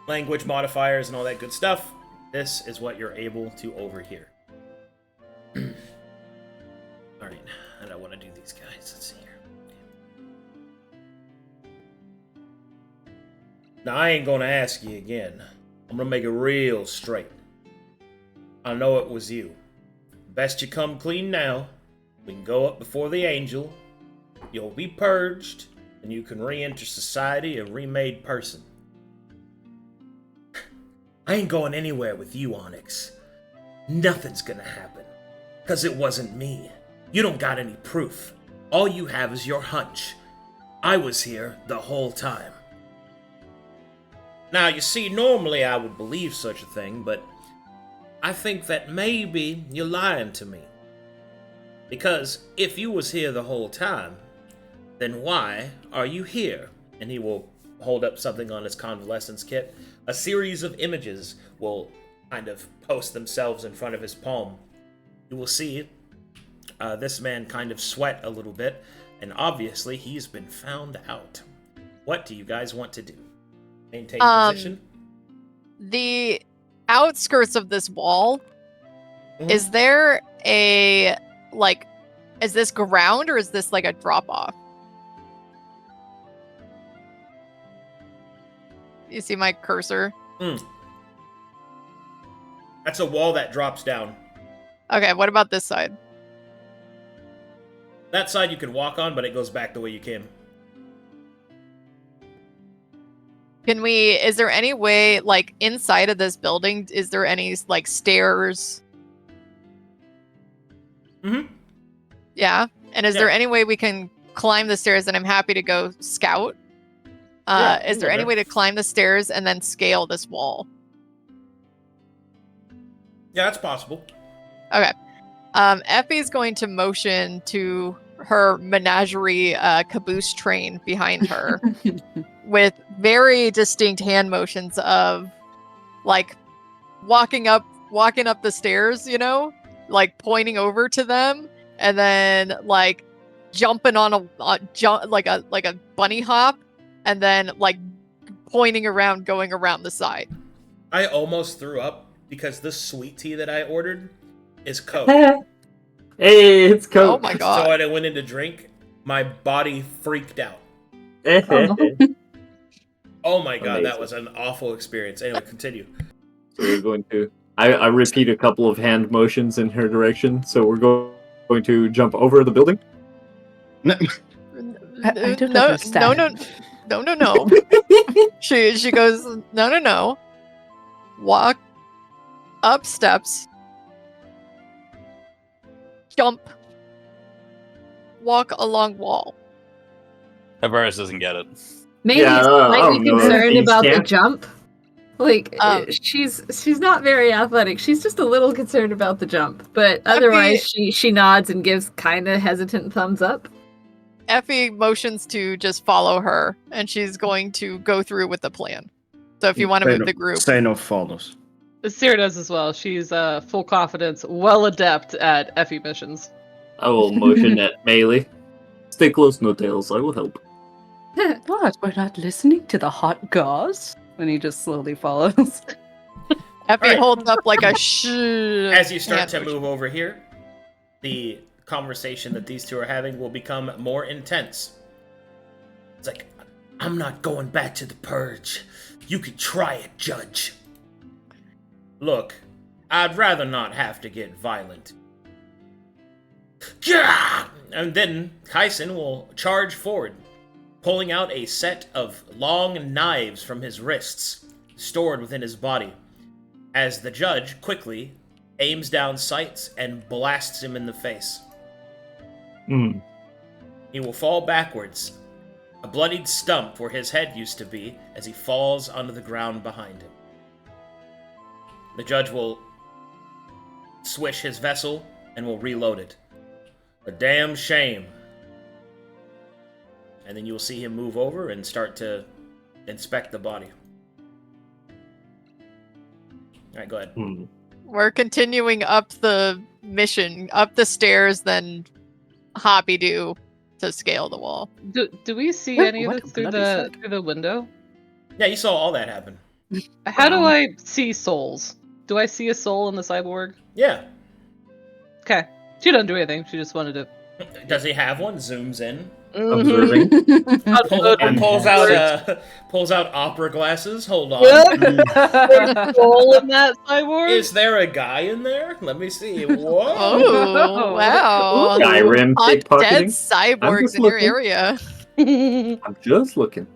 language modifiers and all that good stuff, this is what you're able to overhear. Alright, and I want to do these guys. Let's see here. Now, I ain't gonna ask you again. I'm gonna make it real straight. I know it was you. Best you come clean now. We can go up before the angel. You'll be purged, and you can re-enter society a remade person. I ain't going anywhere with you, Onyx. Nothing's gonna happen. 'Cause it wasn't me. You don't got any proof. All you have is your hunch. I was here the whole time. Now, you see, normally I would believe such a thing, but I think that maybe you're lying to me. Because if you was here the whole time, then why are you here? And he will hold up something on his convalescence kit. A series of images will kind of post themselves in front of his palm. You will see this man kind of sweat a little bit, and obviously he's been found out. What do you guys want to do? Maintain position? outskirts of this wall, is there a, like, is this ground or is this like a drop off? You see my cursor? That's a wall that drops down. Okay, what about this side? That side you can walk on, but it goes back the way you came. Is there any way, like, inside of this building, is there any, like, stairs? Mm-hmm. Yeah? And is there any way we can climb the stairs, and I'm happy to go scout? Is there any way to climb the stairs and then scale this wall? Yeah, that's possible. Okay. Effie's going to motion to her menagerie caboose train behind her with very distinct hand motions of, like, walking up the stairs, you know, like pointing over to them, and then like jumping on like a bunny hop, and then like pointing around, going around the side. I almost threw up because this sweet tea that I ordered is Coke. Hey, it's Coke. Oh my god. So when I went in to drink, my body freaked out. Oh my god, Amazing. that was an awful experience. Anyway, continue. So we're going to... I repeat a couple of hand motions in her direction, so we're going to jump over the building. I don't understand. No. She goes, no. Walk up steps. Jump. Walk along wall. Harvaris doesn't get it. Maybe Yeah, he's I slightly don't know. concerned He's about the camp- jump. Like, Um, she's not very athletic. She's just a little concerned about the jump. But otherwise, she nods and gives kind of hesitant thumbs up. Effie motions to just follow her, and she's going to go through with the plan. So if you want to move the group. Seino follows. Sera does as well. She's full confidence, well adept at Effie missions. I will motion at Maelie. Stay close, no tails. I will help. What? We're not listening to the hot gauze? And he just slowly follows. Effie Alright. holds up like a shh. As you start hand to motion. move over here, the conversation that these two are having will become more intense. It's like, I'm not going back to the purge. You can try it, Judge. Look, I'd rather not have to get violent. Gah! And then Kyson will charge forward, pulling out a set of long knives from his wrists, stored within his body, as the judge quickly aims down sights and blasts him in the face. He will fall backwards, a bloodied stump where his head used to be, as he falls onto the ground behind him. The judge will swish his vessel and will reload it. A damn shame. And then you will see him move over and start to inspect the body. Alright, go ahead. We're continuing up the mission, up the stairs, then hoppy-doo to scale the wall. Do we see What- any of what this through bloody the window? Yeah, you saw all that happen. How do I see souls? Do I see a soul in the cyborg? Yeah. Okay. She doesn't do anything. She just wanted to. Does he have one? Zooms in. Observing. Pulls out opera glasses. Hold on. There's a soul in that cyborg? Is there a guy in there? Let me see. Whoa. Oh, wow. Skyrim Dead pickpocketing. cyborgs just in your looking. area. I'm just looking.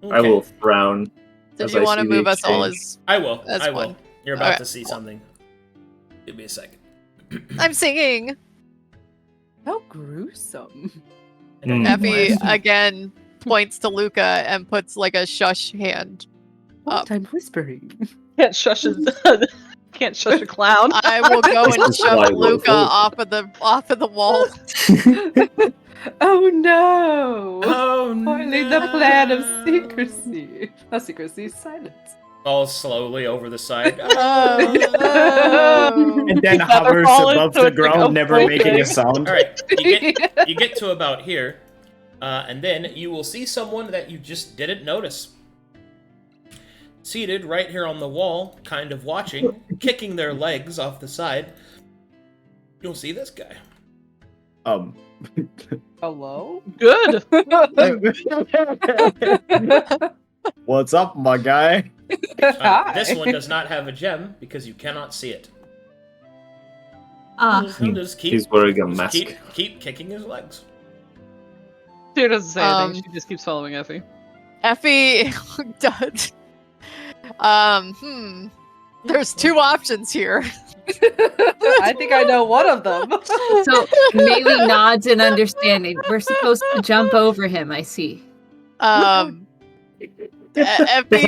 I Okay. will frown. Did as you I want to see the move us all exchange. as... I will. That's I will. fun. You're about Okay. to see something. Give me a second. I'm singing. How gruesome. Effie, again, points to Luka and puts like a shush hand. What? I'm whispering. Can't shush a clown. I will go and This is why shove I Luka love off of the wall. Oh no! Oh Only the plan of secrecy. Not secrecy, silence. Falls slowly over the side. Oh, no. And then Never hovers fall above into the it like ground, a never full making thing. a sound. All right, you get to about here, and then you will see someone that you just didn't notice. seated right here on the wall, kind of watching, kicking their legs off the side, you'll see this guy. Hello? Good. What's up, my guy? This one does not have a gem because you cannot see it. He'll just keep, He's wearing a mask. keep kicking his legs. Sera doesn't say anything. She just keeps following Effie. Effie does. There's two options here. I think I know one of them. So Maelie nods in understanding. We're supposed to jump over him, I see. Effie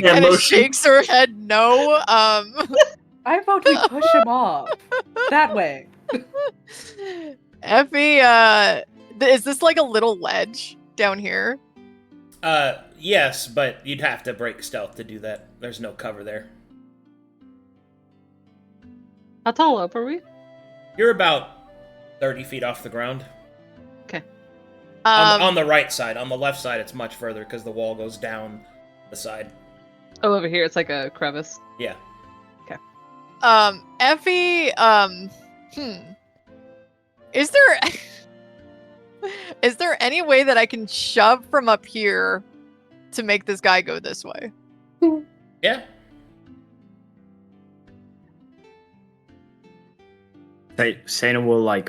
kind of shakes her head no. I vote we push him off. That way. Effie, is this like a little ledge down here? Yes, but you'd have to break stealth to do that. There's no cover there. How tall up are we? You're about 30 feet off the ground. Okay. On the right side. On the left side, it's much further because the wall goes down the side. Oh, over here, it's like a crevice. Yeah. Effie, is there any way that I can shove from up here to make this guy go this way? Yeah. Seino will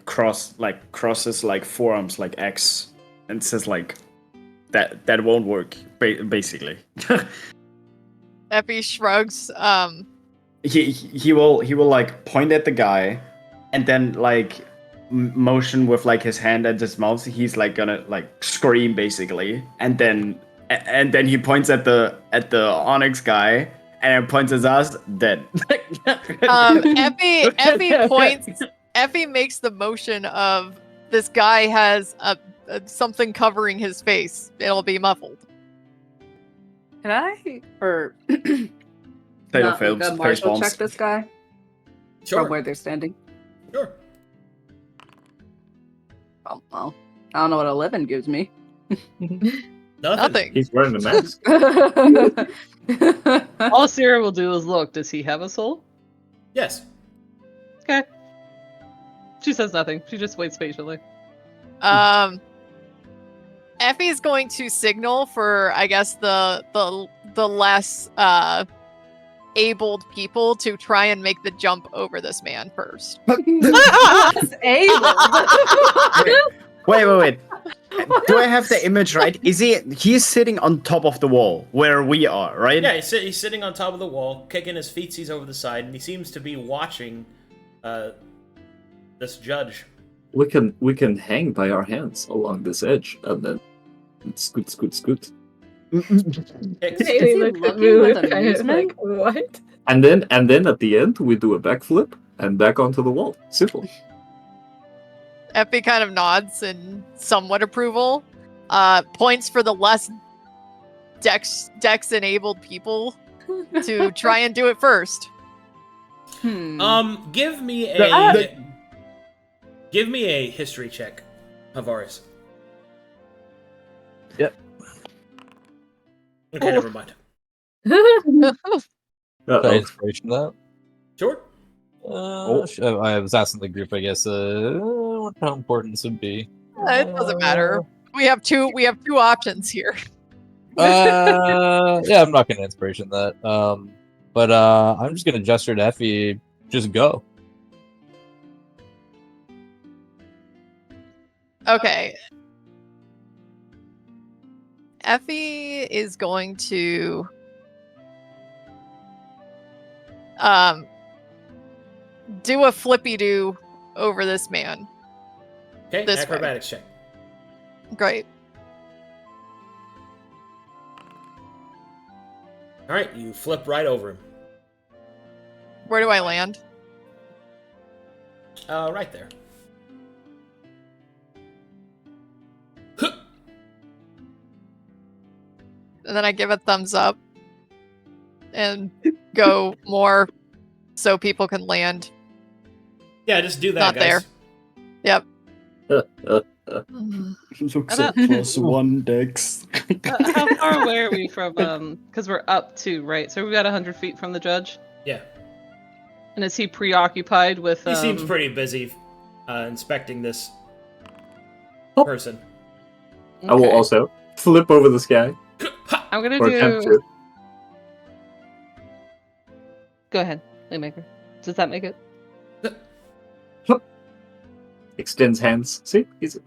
crosses like forearms like X and says like that won't work basically. Effie shrugs. He will like point at the guy and then like motion with like his hand at his mouth. He's like gonna like scream basically, and then he points at the Onyx guy and it points at us dead. Effie points. Effie makes the motion of this guy has something covering his face. It'll be muffled. Can I or Not Luka, Marshall check this guy Sure. from where they're standing? Sure. Oh, well, I don't know what 11 gives me. Nothing. He's wearing the mask. All Sera will do is look. Does he have a soul? Yes. Okay. She says nothing. She just waits patiently. Effie's going to signal for, I guess, the less abled people to try and make the jump over this man first. Wait. Do I have the image right? He's sitting on top of the wall where we are, right? Yeah, he's sitting on top of the wall, kicking his feetsies over the side, and he seems to be watching this judge. We can hang by our hands along this edge and then scoot. Kicks. Is he looking with amusement? What? And then at the end we do a backflip and back onto the wall. Simple. Effie kind of nods in somewhat approval. Points for the less dex-enabled people to try and do it first. Give me a history check, Harvaris. Yep. Okay, never mind. Inspiration that. Sure. I was asking the group, I guess, how important this would be. It doesn't matter. We have two options here. Yeah, I'm not gonna inspiration that. But I'm just gonna gesture to Effie, just go. Okay. Effie is going to do a flippy-do over this man. Okay, This acrobatics check. Great. Alright, you flip right over him. Where do I land? Right there. And then I give a thumbs up and go more so people can land. Yeah, just do that, Not guys. there. Yep. Looks at +1 dex. How far away are we from, because we're up 2, right? So we've got 100 feet from the judge? Yeah. And is he preoccupied with, He seems pretty busy inspecting this person. I will okay. also flip over the sky. I'm gonna Or attempt do... to. Go ahead, Waymaker. Does that make it? Extends hands. See? He's...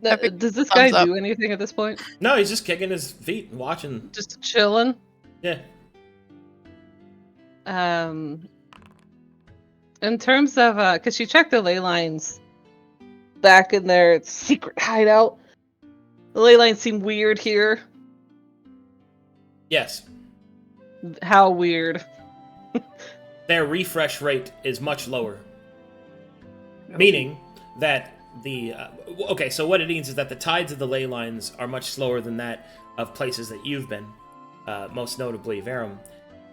Does this guy Thumbs up. do anything at this point? No, he's just kicking his feet and watching. Just chilling? Yeah. In terms of, because she checked the ley lines back in their secret hideout. The ley lines seem weird here. Yes. How weird? Their refresh rate is much lower. Meaning that the... okay, so what it means is that the tides of the ley lines are much slower than that of places that you've been, most notably Verum.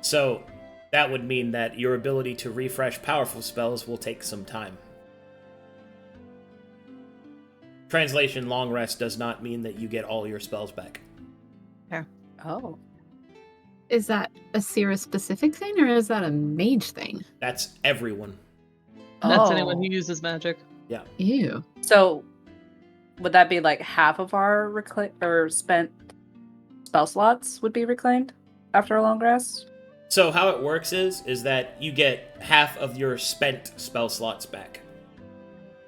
So that would mean that your ability to refresh powerful spells will take some time. Translation, long rest does not mean that you get all your spells back. Oh. Is that a Sera specific thing or is that a mage thing? That's everyone. That's anyone who uses magic. Yeah. Ew. So, would that be like half of our spent spell slots would be reclaimed after a long rest? So how it works is that you get half of your spent spell slots back.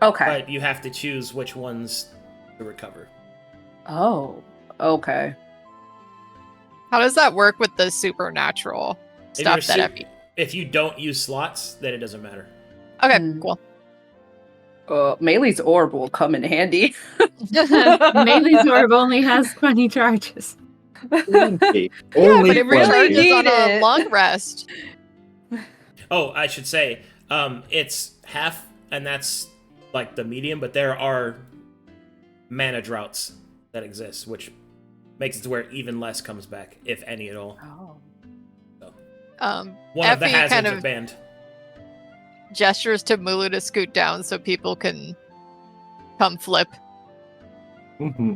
Okay. But you have to choose which ones to recover. Oh. Okay. How does that work with the supernatural stuff that Effie? If you don't use slots, then it doesn't matter. Okay, Hmm. cool. Maelie's orb will come in handy. Maelie's orb only has 20 charges. Only but it really Charges need on a it. long rest. Oh, I should say, it's half, and that's like the medium, but there are mana droughts that exist, which makes it to where even less comes back, if any at all. Oh. One of the Effie hazards kind of of banned. gestures to Mulu to scoot down so people can come flip. Mm-hmm.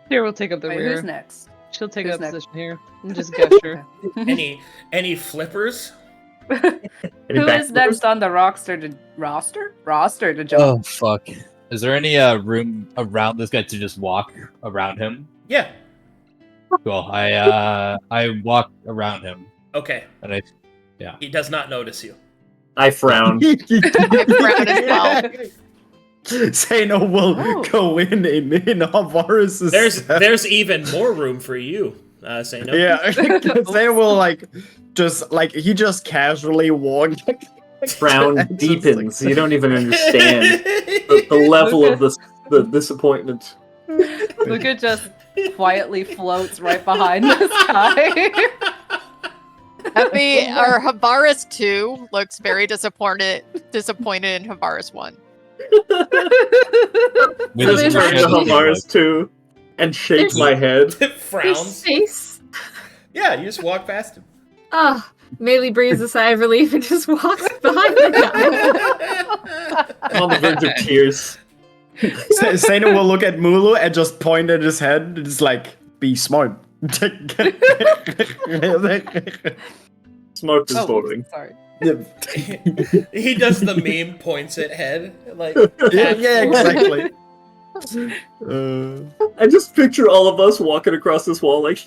Here, we'll take up the Wait, rear. who's next? She'll take Who's up next? position here. And just gesture. Any flippers? Who is next on the roster to jump? Oh fuck! Is there any room around this guy to just walk around him? Yeah. Cool. I walk around him, Okay. and I He does not notice you. I frown. frown as well. Seino will go in Harvaris'. There's even more room for you, Seino. Yeah, Seino will he just casually walk. Frown And just, deepens. You don't even understand the level of the disappointment. Luka just quietly floats right behind this guy. Effie, or Harvaris 2 looks very disappointed in Harvaris 1. We Just just turn to pretend like- Harvaris too and shake my head. His Frowns. face. Yeah, you just walk past him. Oh, Maelie breathes a sigh of relief and just walks behind the guy. On the verge of tears. Seino will look at Mulu and just point at his head and just be smart. Smart is boring. Sorry. He does the meme, points at head, like yeah, exactly. I just picture all of us walking across this wall like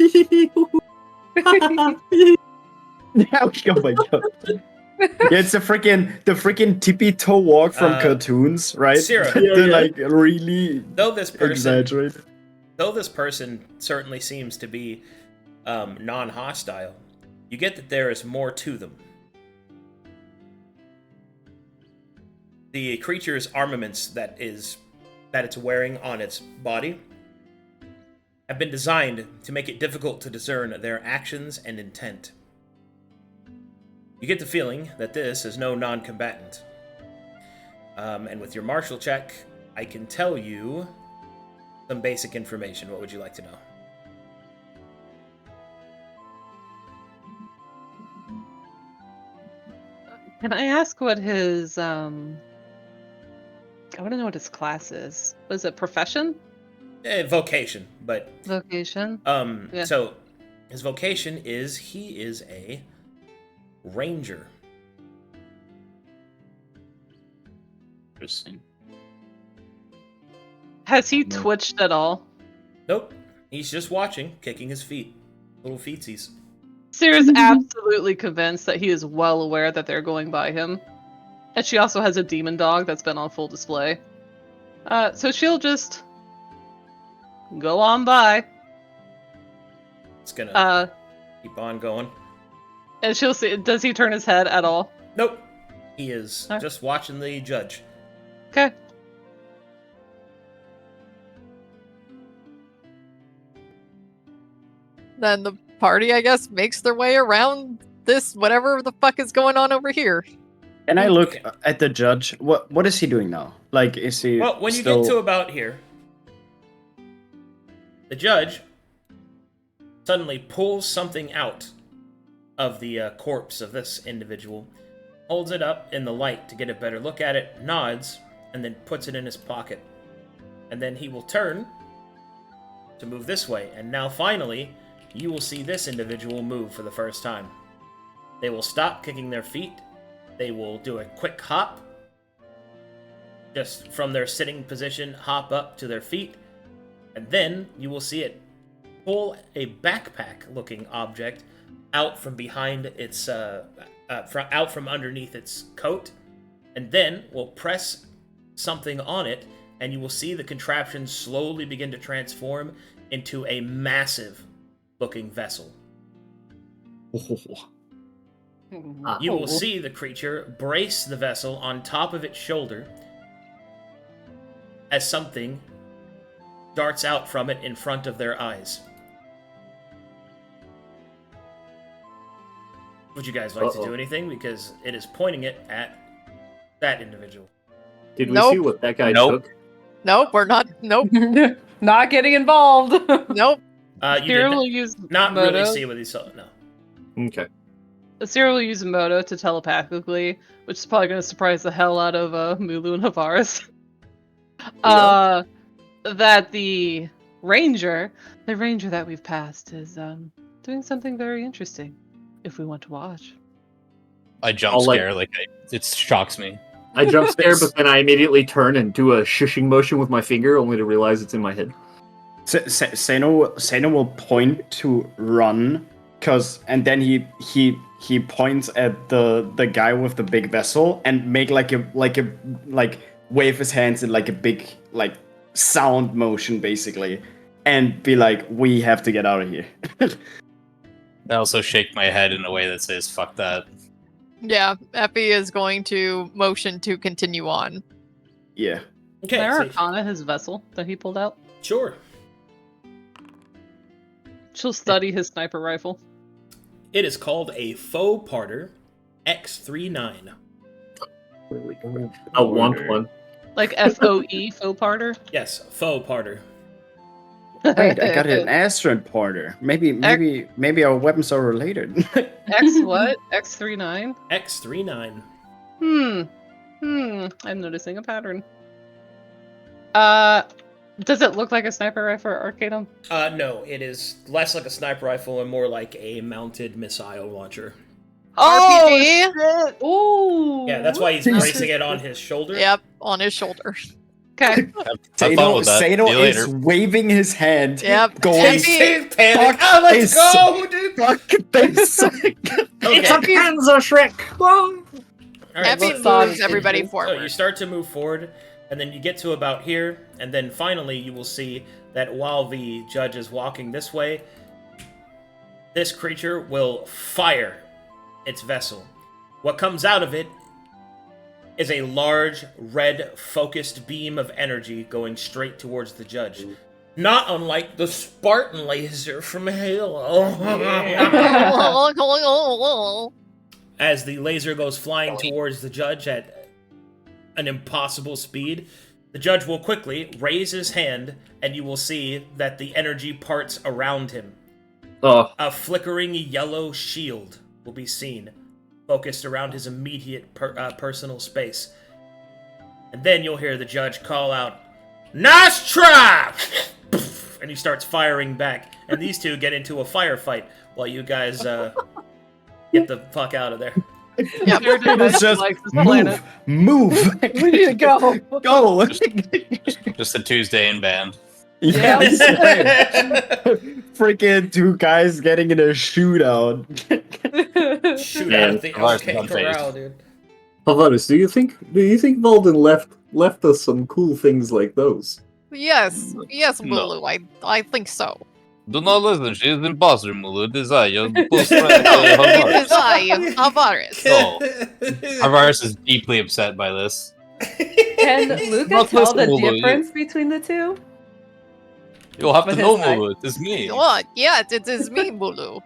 Oh my god. Yeah, it's the freaking tippy toe walk from cartoons, right? Sera. Yeah. Really Though this exaggerated. person certainly seems to be non-hostile, you get that there is more to them. The creature's armaments that it's wearing on its body have been designed to make it difficult to discern their actions and intent. You get the feeling that this is no non-combatant. And with your martial check, I can tell you some basic information. What would you like to know? Can I ask what his, I want to know what his class is. Was it profession? Vocation, but Vocation. Yeah. So his vocation is he is a ranger. Interesting. Has he twitched at all? Nope. He's just watching, kicking his feet. Little feetsies. Sera's absolutely convinced that he is well aware that they're going by him. And she also has a demon dog that's been on full display. So she'll just go on by. It's gonna keep on going. And she'll see, does he turn his head at all? Nope. He is just watching the judge. Okay. Then the party, I guess, makes their way around this whatever the fuck is going on over here. Can I look at the judge? What is he doing now? Like, is he? Well, when still... you get to about here, the judge suddenly pulls something out of the corpse of this individual, holds it up in the light to get a better look at it, nods, and then puts it in his pocket. And then he will turn to move this way, and now finally, you will see this individual move for the first time. They will stop kicking their feet. They will do a quick hop. Just from their sitting position, hop up to their feet. And then you will see it pull a backpack-looking object out from behind its, out from underneath its coat. And then will press something on it, and you will see the contraption slowly begin to transform into a massive-looking vessel. You will see the creature brace the vessel on top of its shoulder as something darts out from it in front of their eyes. Would you guys like to do anything? Because it is pointing it at that individual. Did we Nope. see what that guy Nope. took? Nope, we're not. Nope. Not getting involved. Nope. You Sera did will use not Moto. really see what he saw. No. Okay. Sera will use Moto to telepathically, which is probably going to surprise the hell out of Mulu and Harvaris. That the ranger that we've passed, is doing something very interesting. If we want to watch. I jump I'll, scare, it shocks me. I jump scare, but then I immediately turn and do a shushing motion with my finger, only to realize it's in my head. Seino will point to run, and then he points at the guy with the big vessel and make like wave his hands in like a big sound motion basically, and be like, we have to get out of here. I also shake my head in a way that says, fuck that. Yeah, Effie is going to motion to continue on. Yeah. Okay. Can I so- arcana his vessel that he pulled out? Sure. She'll study his sniper rifle. It is called a faux parter X39. I want one. Like FOE, faux parter? Yes, faux parter. Wait, I got an Astron porter. Maybe our weapons are related. X what? X39? X39. I'm noticing a pattern. Does it look like a sniper rifle or Arcadum? No, it is less like a sniper rifle and more like a mounted missile launcher. RPG? Shit. Ooh! Yeah, that's why he's bracing it on his shoulder. Yep, on his shoulder. Okay. Have fun with that. See you Seino later. is waving his hand, Yep. going, He's Effie- panic. Oh, let's go, dude! fuck this. It's a Panzer Shrek! All right, Effie so- moves everybody So forward. you start to move forward, and then you get to about here, and then finally you will see that while the judge is walking this way, this creature will fire its vessel. What comes out of it is a large, red, focused beam of energy going straight towards the judge. Not unlike the Spartan laser from Halo. As the laser goes flying towards the judge at an impossible speed, the judge will quickly raise his hand, and you will see that the energy parts around him. Oh, A flickering yellow shield will be seen, focused around his immediate personal space. And then you'll hear the judge call out, "Nice try!" and he starts firing back. And these two get into a firefight while you guys get the fuck out of there. Yep. It's just Like this move, planet. move. We need to go. Go. Just a Tuesday in band. Yeah. Freaking two guys getting in a shootout. Shoot Man, out of the Harvaris okay is unfazed. corral, dude. Harvaris, do you think Wildglen left us some cool things like those? Yes, yes, No. Mulu. I think so. Do not listen, she is an imposter, Mulu. It is I, your close friend, It Harvaris. is I, Harvaris. No. Harvaris is deeply upset by this. Can Luka Not tell the listenable, difference between the two? You'll have to But know, it's like- Mulu. It is me. What? Yeah, it is me, Mulu.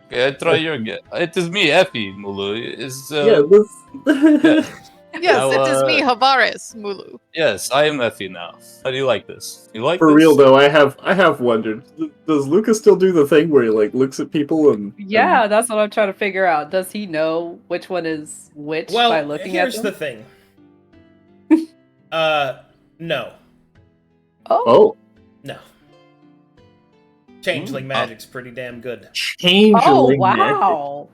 Okay, I try your again. It is me, Effie, Mulu. Is Yeah, that's... Yes, Now, it is me, Harvaris, Mulu. Yes, I am Effie now. How do you like this? You like For this? real though, I have wondered. Does Luka still do the thing where he like looks at people and Yeah, that's what I'm trying to figure out. Does he know which one is which Well, by looking at here's them? the thing. No. oh, No. Changeling magic's pretty damn good. changeling Oh magic. wow!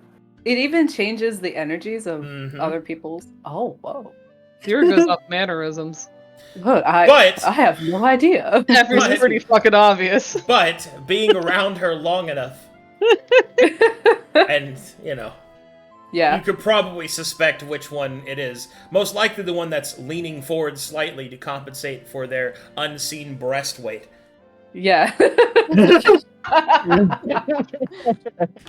It even changes the energies of Mhm. other people's. Oh whoa! You're good off mannerisms. Look, I But- have no idea. Everything's But- pretty fucking obvious. But being around her long enough, and, you know, you Yeah, could probably suspect which one it is. Most likely the one that's leaning forward slightly to compensate for their unseen breast weight. yeah.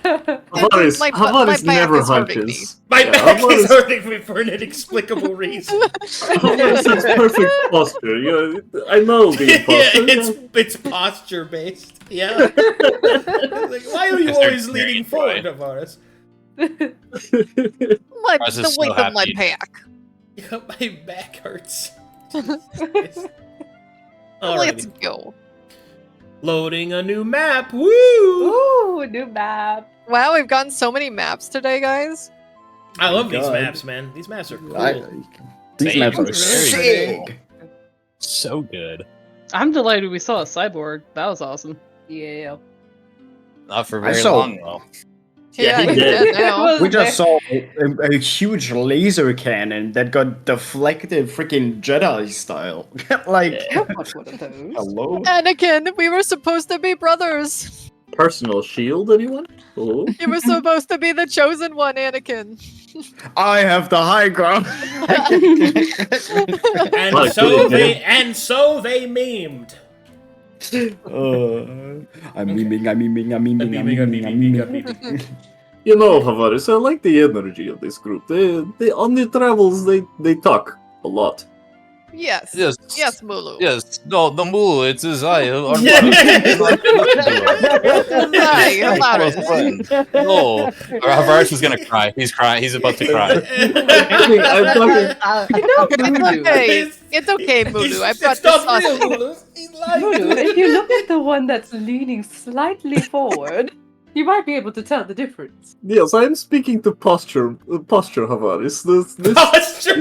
Harvaris, My Harvaris back never is hurting hunches. My Yeah, back is Harvaris- hurting me for an inexplicable reason. Harvaris has perfect posture. I know the imposter. It's posture based. Yeah. Like, why are you Is there always leaning pride? forward, Harvaris? Harvaris is The so weight of my happy. back. Yeah, my back hurts. Let's Alrighty. go. Loading a new map. Woo! Ooh, new map. Wow, we've gotten so many maps today, guys. I love these God. maps, man. These maps are cool. These Same. maps are Very sick. So good. I'm delighted we saw a cyborg. That was awesome. Yeah. Not for I very saw- long, though. Yeah, he you did. now. We just saw a huge laser cannon that got deflected freaking Jedi style. Like, What's one of those? hello? Anakin, we were supposed to be brothers. Personal shield, anyone? Oh. You were supposed to be the chosen one, Anakin. I have the high ground. And Like, so really, they memed. I'm memeing. You know, Harvaris, I like the energy of this group. They on the travels, they talk a lot. Yes. Yes. Yes, Mulu. Yes. No, the Mulu, it is I. Hi, Harvaris. No. Harvaris is gonna cry. He's crying. He's about to cry. I'm talking. Mulu. Okay, it's okay, Mulu. I've got It's not this real, sauce. Mulu. He's lying. Mulu, if you look at the one that's leaning slightly forward, you might be able to tell the difference. Yes, I'm speaking to posture, Harvaris. This Posture.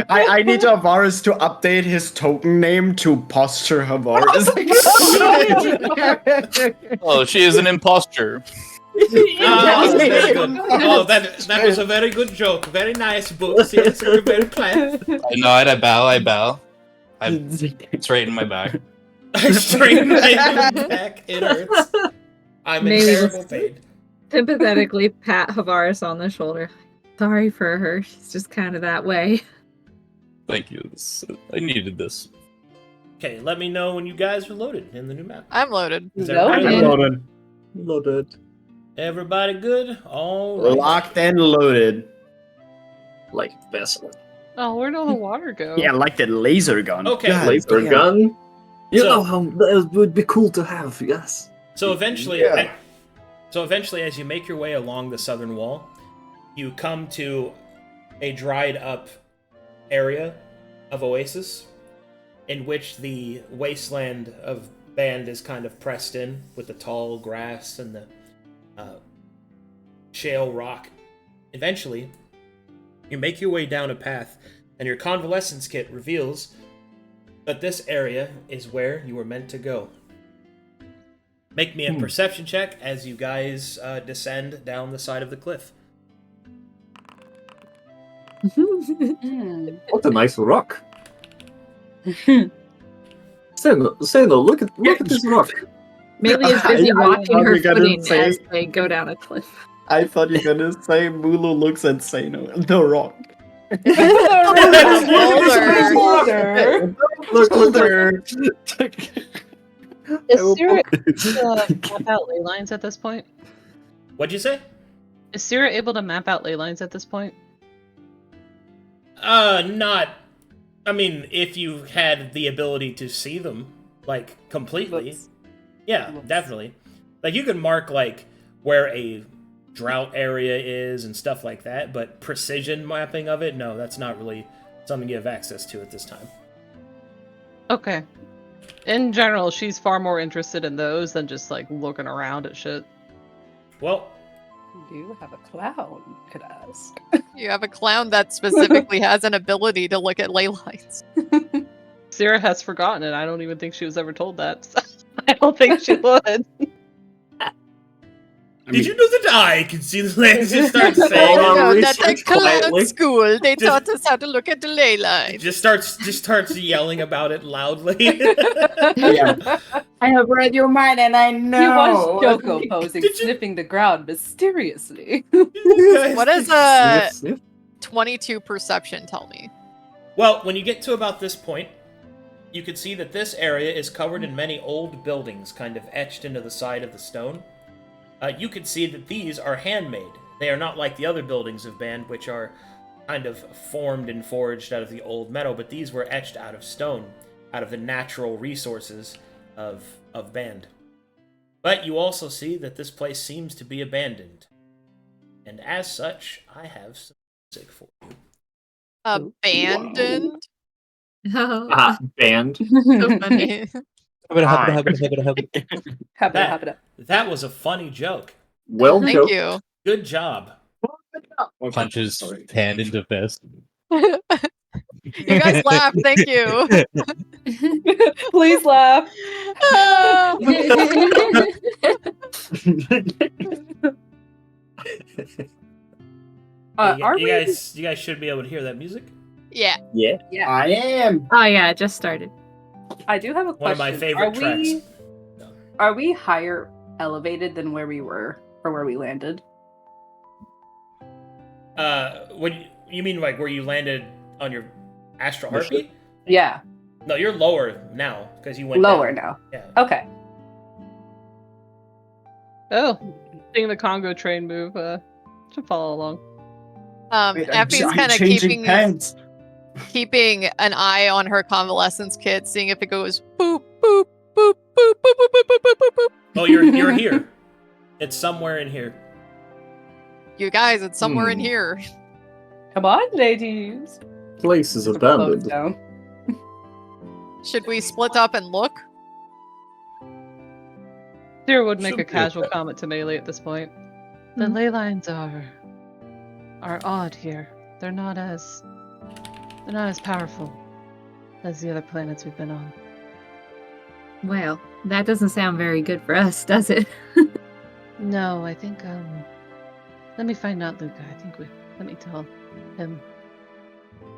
I need Harvaris to update his token name to Posture Harvaris. Oh, she is an imposter. Ah, very good. Oh, that was a very good joke. Very nice books. Yes, we're very glad. I nod, I bow. I straighten my back. I straighten my back. It hurts. I'm in Maybe terrible this- pain. Sympathetically pat Harvaris on the shoulder. Sorry for her. She's just kind of that way. Thank you. I needed this. Okay, let me know when you guys are loaded in the new map. I'm loaded. Is everybody Loaded. loaded? loaded, Everybody good? All right. Locked and loaded. like vessel, Oh, where'd all the water go? Yeah, like the laser gun. Okay. God laser damn. gun. You So- know how that would be cool to have. Yes. So eventually, Yeah. as you make your way along the southern wall, you come to a dried up area of Oasis, in which the wasteland of Band is kind of pressed in with the tall grass and the shale rock. Eventually, you make your way down a path and your convalescence kit reveals that this area is where you were meant to go. Make me a perception check as you guys descend down the side of the cliff. What a nice rock. Seino, look at this rock. Maelie is busy I watching thought her you were gonna footing say- as they go down a cliff. I thought you were gonna say Mulu looks at Seino. The rock. Look. Is Sera map out ley lines at this point? What'd you say? Is Sera able to map out ley lines at this point? Not. I mean, if you had the ability to see them, like, completely. Yeah, definitely. Like, you can mark, like, where a drought area is and stuff like that, but precision mapping of it, no, that's not really something you have access to at this time. Okay. In general, she's far more interested in those than just, like, looking around at shit. Well, You have a clown, could ask. You have a clown that specifically has an ability to look at ley lines. Sera has forgotten it. I don't even think she was ever told that. I don't think she would. did you know that I can see the lands? Just start All saying. our That research at clown quietly. school, they Just- taught us how to look at the ley lines. Just starts yelling about it loudly. Yeah. I have read your mind and I He know. was Joko posing, Did you- sniffing the ground mysteriously. What does a Sniff, sniff. 22 perception tell me? Well, when you get to about this point, you can see that this area is covered in many old buildings, kind of etched into the side of the stone. You can see that these are handmade. They are not like the other buildings of Band, which are kind of formed and forged out of the old metal, but these were etched out of stone, out of the natural resources of Band. But you also see that this place seems to be abandoned. And as such, I have some music for you. Abandoned? Band. So funny. That was a funny joke. Well, Thank you. Good job. Punches hand into fist. You guys laugh. Thank you. Please laugh. Ah. Are you we? guys should be able to hear that music. Yeah. Yeah. Yeah, I am. Oh yeah, it just started. I do have a question. One of my favorite tracks. Are we higher elevated than where we were or where we landed? What you mean, like where you landed on your astral heartbeat? Yeah, No, you're lower now because you went lower down. now. Yeah. Okay. Oh, seeing the Congo train move, should follow along. Wait, Effie's I'm kind of changing pants. keeping an eye on her convalescence kit, seeing if it goes boop boop boop boop boop boop boop boop boop boop boop. Oh, you're here. It's somewhere in here. You guys, it's somewhere in here. Come on, ladies. Place is Put the clothes abandoned. down. Should we split up and look? Sera would make Should a be casual okay. comment to Maelie at this point. The ley lines are odd here. They're not as powerful as the other planets we've been on. Well, that doesn't sound very good for us, does it? No, I think let me find out Luka. Let me tell him.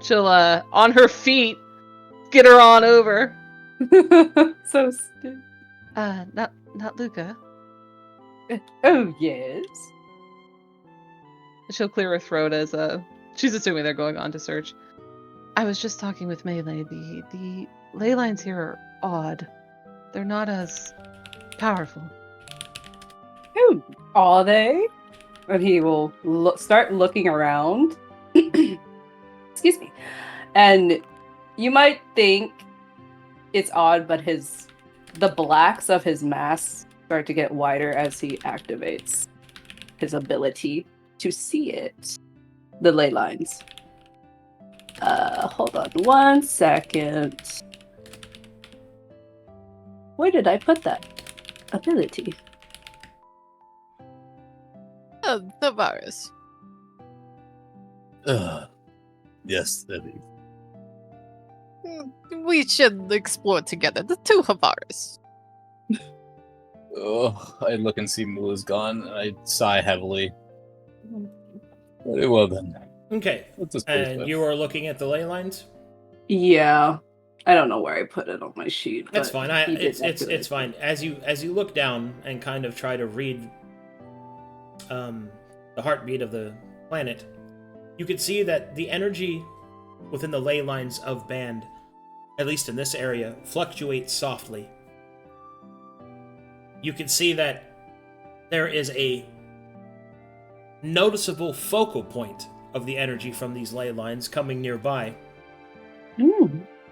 She'll on her feet get her on over. So stupid. Not Luka. Oh yes. She'll clear her throat as she's assuming they're going on to search. I was just talking with Maelie. The ley lines here are odd. They're not as powerful. Oh, are they? And he will start looking around. Excuse me. And you might think it's odd, but the blacks of his mask start to get wider as he activates his ability to see it. The ley lines. Hold on 1 second. Where did I put that ability? The virus. Yes, that is. We should explore together. The two Harvaris. Oh, I look and see Mula's gone, and I sigh heavily. Very well then. Okay. Let us both And live. you are looking at the ley lines? Yeah. I don't know where I put it on my sheet. That's but fine. he did It's calculate. fine. As you look down and kind of try to read the heartbeat of the planet, you can see that the energy within the ley lines of Band, at least in this area, fluctuates softly. You can see that there is a noticeable focal point of the energy from these ley lines coming nearby.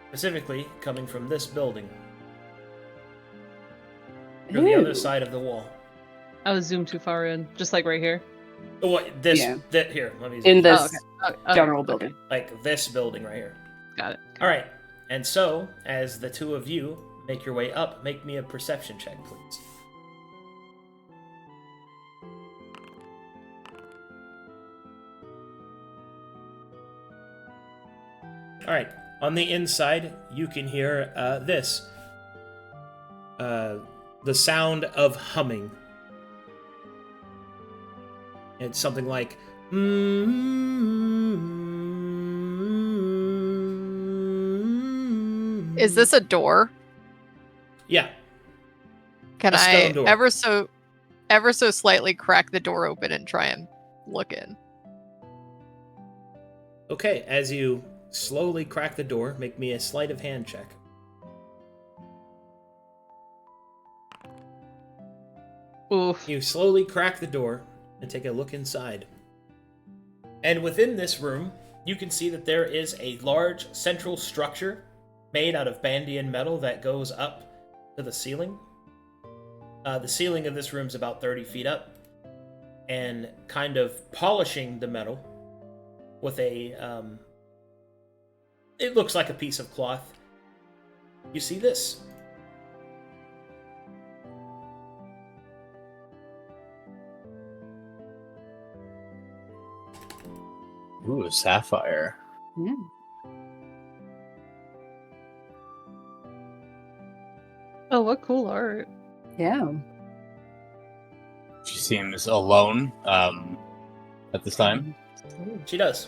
Specifically, coming from this building. Or the other side of the wall. I was zoomed too far in, just like right here. Oh, this, Yeah. here, let me In this Okay, general okay. building. like this building right here. Got it. Alright, and so, as the two of you make your way up, make me a perception check, please. Alright, on the inside, you can hear this. The sound of humming. It's something like... Is this a door? Yeah. Can A I stone door. ever so slightly crack the door open and try and look in? Okay, as you slowly crack the door, make me a sleight of hand check. Oof. You slowly crack the door and take a look inside. And within this room, you can see that there is a large central structure made out of bandian metal that goes up to the ceiling. The ceiling of this room is about 30 feet up, and kind of polishing the metal with a, it looks like a piece of cloth. You see this. Ooh, a sapphire. Oh, what cool art. Yeah. She seems alone at this time. She does.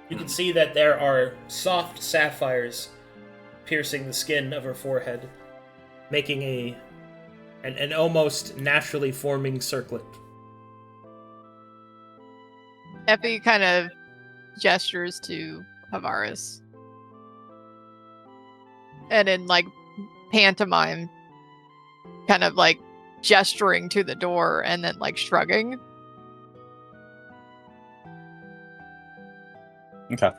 You can see that there are soft sapphires piercing the skin of her forehead, making an almost naturally forming circlet. Effie kind of gestures to Harvaris. And in like pantomime, kind of like gesturing to the door and then like shrugging. Okay.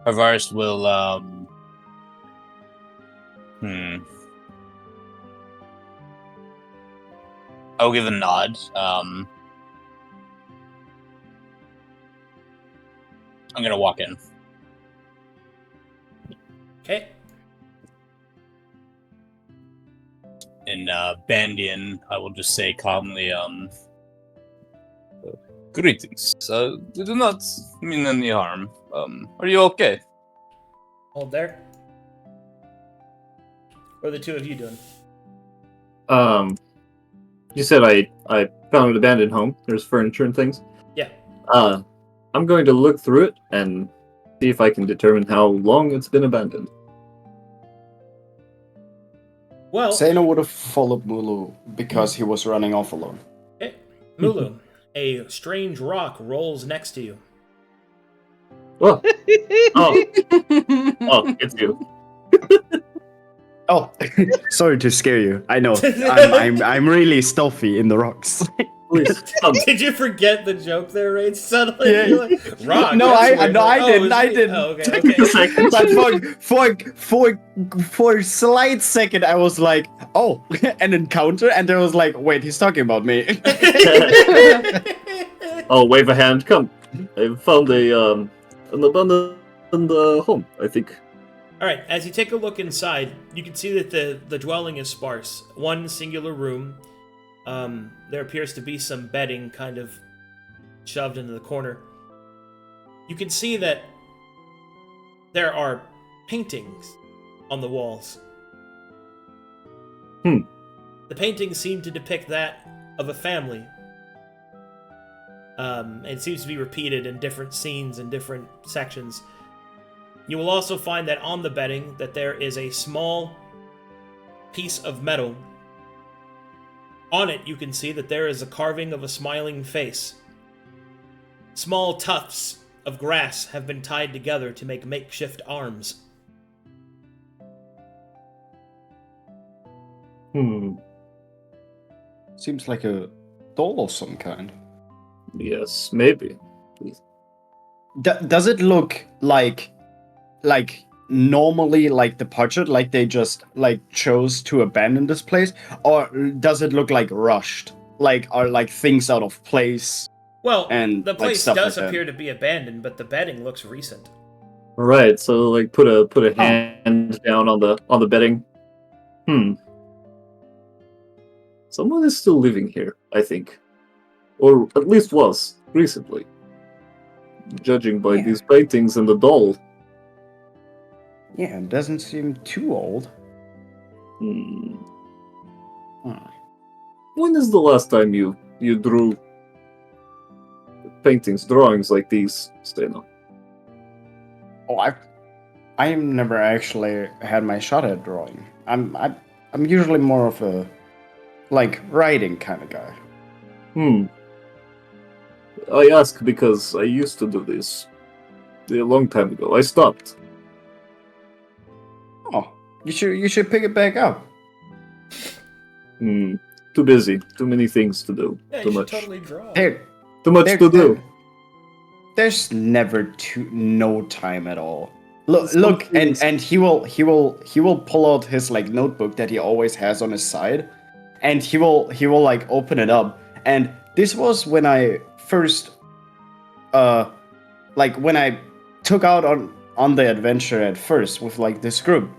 Harvaris will I'll give a nod. I'm gonna walk in. Okay. In Bandian, I will just say calmly, greetings. We do not mean any harm. Are you okay? Hold there. What are the two of you doing? You said I found an abandoned home. There's furniture and things. Yeah. I'm going to look through it and see if I can determine how long it's been abandoned. Well, Seino would have followed Mulu because he was running off alone. okay. Mulu, a strange rock rolls next to you. Oh, oh, it's you. Oh, sorry to scare you. I know. I'm really stealthy in the rocks. Please, Did you forget the joke there, Rainzz? Suddenly, Yeah. you're like, rock. No, that's weird. I Oh, didn't. is I he? didn't. Oh, okay, Take a okay. second. But for a slight second, I was like, "Oh, an encounter," and I was like, "Wait, he's talking about me." Oh, wave a hand. Come. I found an abandoned home, I think. All right, as you take a look inside, you can see that the dwelling is sparse. One singular room. There appears to be some bedding kind of shoved into the corner. You can see that there are paintings on the walls. The paintings seem to depict that of a family. It seems to be repeated in different scenes and different sections. You will also find that on the bedding that there is a small piece of metal. On it, you can see that there is a carving of a smiling face. Small tufts of grass have been tied together to make makeshift arms. Seems like a doll of some kind. Yes, maybe. Does it look like normally like the budget, like they just like chose to abandon this place, or does it look like rushed, like are like things out of place? Well, And, the like, place stuff does like that. appear to be abandoned, but the bedding looks recent. Right, so like put a hand down on the bedding. Someone is still living here, I think. Or at least was, recently. Judging by Yeah. these paintings and the doll. Yeah, it doesn't seem too old. Hmm. Huh. When is the last time you drew paintings, drawings like these, Seino? Oh, I never actually had my shot at drawing. I'm usually more of a like writing kind of guy. I ask because I used to do this a long time ago. I stopped. Oh, you should pick it back up. Too busy. Too many things to do. Yeah, Too you should much. totally draw. Too much to do. There's never no time at all. Look, and he will pull out his like notebook that he always has on his side, and he will like open it up. And this was when I first, like when I took out on the adventure at first with like this group.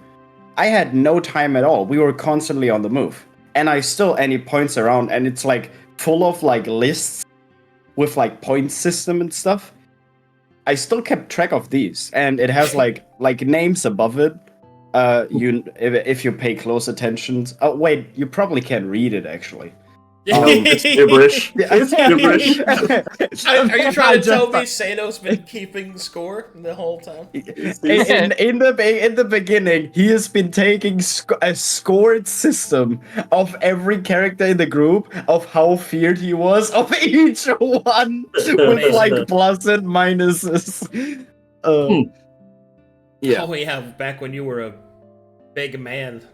I had no time at all. We were constantly on the move, and he points around, and it's like full of like lists with like point system and stuff. I still kept track of these, and it has like names above it. If you pay close attention. Oh wait, you probably can't read it actually. It's gibberish. It's gibberish. Are you trying to tell me Seino's been keeping score the whole time? In the beginning, he has been taking a scored system of every character in the group of how feared he was of each one with like plus and minuses. Yeah. Oh yeah, back when you were a big man.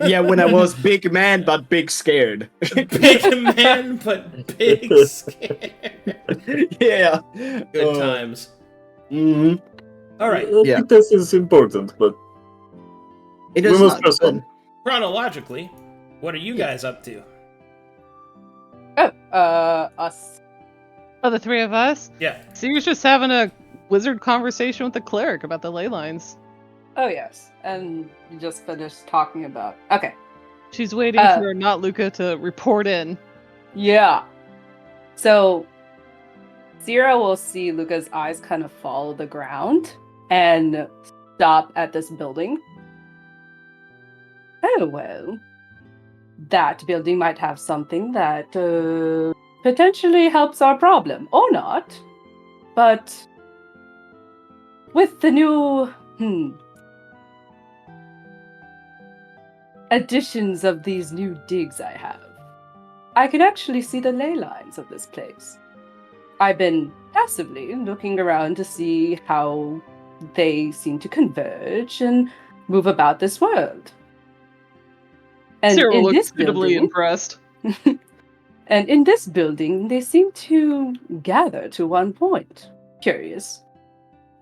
Yeah, when I was big man but big scared. Big man but big scared. Yeah. Good times. Mm-hmm. All right. I think this is important, but It we is must not press on. Chronologically, what are you guys up to? Us. Oh, the three of us? Yeah. Sere's just having a wizard conversation with the cleric about the ley lines. Oh, yes. And you just finished talking about... Okay. She's waiting for not Luka to report in. Yeah. So, Sera will see Luka's eyes kind of follow the ground and stop at this building. Oh, well. That building might have something that potentially helps our problem, or not. But with the new additions of these new digs I have, I can actually see the ley lines of this place. I've been passively looking around to see how they seem to converge and move about this world. And Sera in looks this suitably building, impressed. and in this building, they seem to gather to one point. Curious.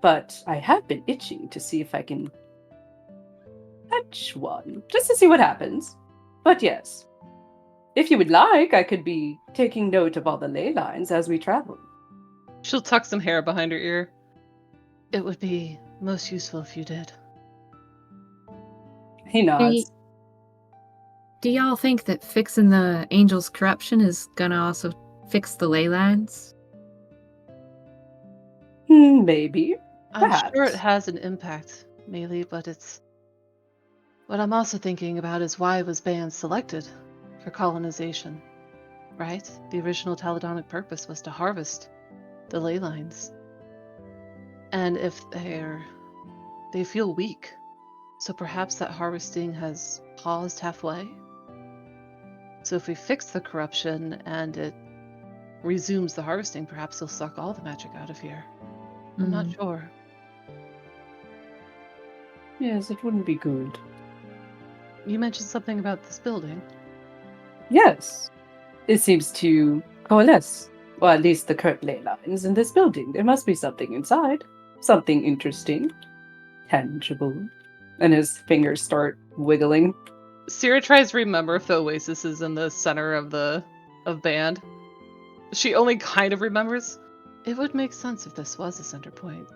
But I have been itching to see if I can touch one, just to see what happens. But yes, if you would like, I could be taking note of all the ley lines as we travel. She'll tuck some hair behind her ear. It would be most useful if you did. He nods. Do y'all think that fixing the angel's corruption is gonna also fix the ley lines? Maybe. I'm sure Perhaps. it has an impact, Maelie, but it's... What I'm also thinking about is why was Ban selected for colonization, right? The original Taladonic purpose was to harvest the ley lines. And if they feel weak, so perhaps that harvesting has paused halfway. So if we fix the corruption and it resumes the harvesting, perhaps they'll suck all the magic out of here. I'm not sure. Yes, it wouldn't be good. You mentioned something about this building. Yes. It seems to coalesce. Or at least the current ley lines in this building. There must be something inside. Something interesting. Tangible. And his fingers start wiggling. Sera tries to remember if the oasis is in the center of Band. She only kind of remembers. It would make sense if this was a center point.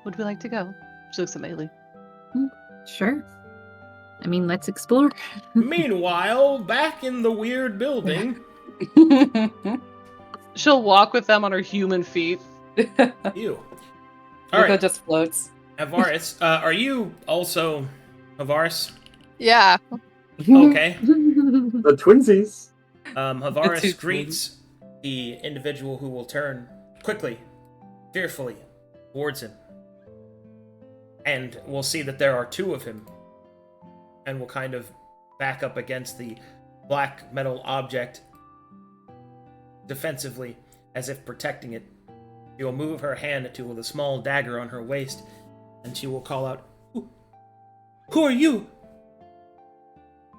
Would we like to go? She looks at Maelie. Sure. I mean, let's explore. Meanwhile, back in the weird building. She'll walk with them on her human feet. Ew. All Luka right, just floats. Harvaris, are you also Harvaris? Yeah. Okay. The twinsies. Harvaris greets the individual who will turn quickly, fearfully, towards him. And we'll see that there are two of him. And we'll kind of back up against the black metal object defensively, as if protecting it. She will move her hand to the small dagger on her waist, and she will call out, Who are you?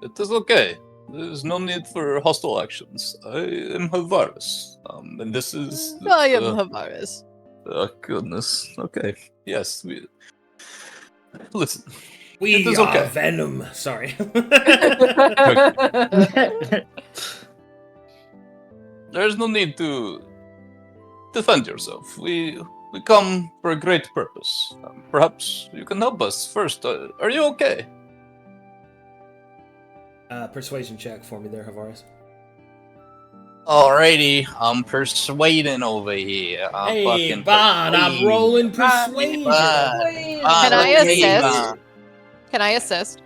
It is okay. There's no need for hostile actions. I am Harvaris, and this is... I am Harvaris. Oh, goodness. Okay. Yes, we... Listen. We It is are okay. Venom. Sorry. There's no need to defend yourself. We come for a great purpose. Perhaps you can help us first. Are you okay? Persuasion check for me there, Harvaris. Alrighty, I'm persuading over here. Hey, Bon, I'm rolling persuasion. Can I assist? Can I assist?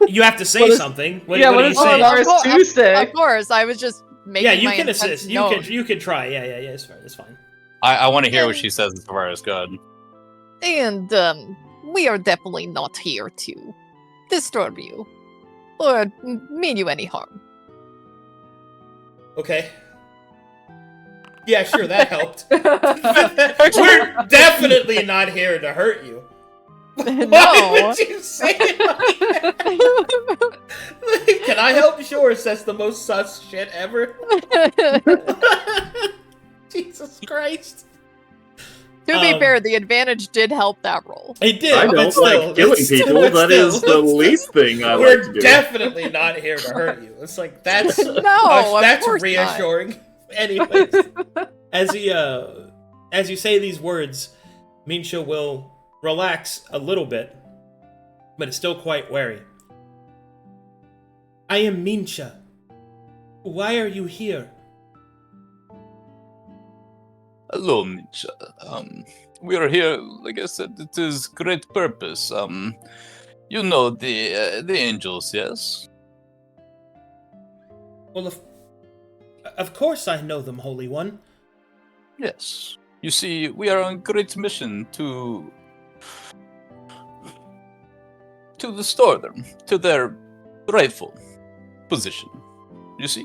You have to say something. What do you does say? Harvaris do say? Of course, I was just making Yeah, you my can intent assist. known. You can try. Yeah, it's fine. It's fine. I want to hear what she says as far as God. And we are definitely not here to disturb you or mean you any harm. Okay. Yeah, sure, that helped. We're definitely not here to hurt you. No. Why would you say it like that? Can I help? Sure, says the most sus shit ever. Jesus Christ. To be fair, the advantage did help that roll. It did. I don't but still, like killing it's still- people. it's That still- is the least thing I We're like to do. definitely not here to hurt you. It's like that's Of that's course not. reassuring. Anyways, as you say these words, Minsha will relax a little bit, but is still quite wary. I am Minsha. Why are you here? Hello, Minsha. We are here, like I said, it is great purpose. You know the angels, yes? Well, of course I know them, Holy One. Yes. You see, we are on a great mission to restore them to their rightful position. You see?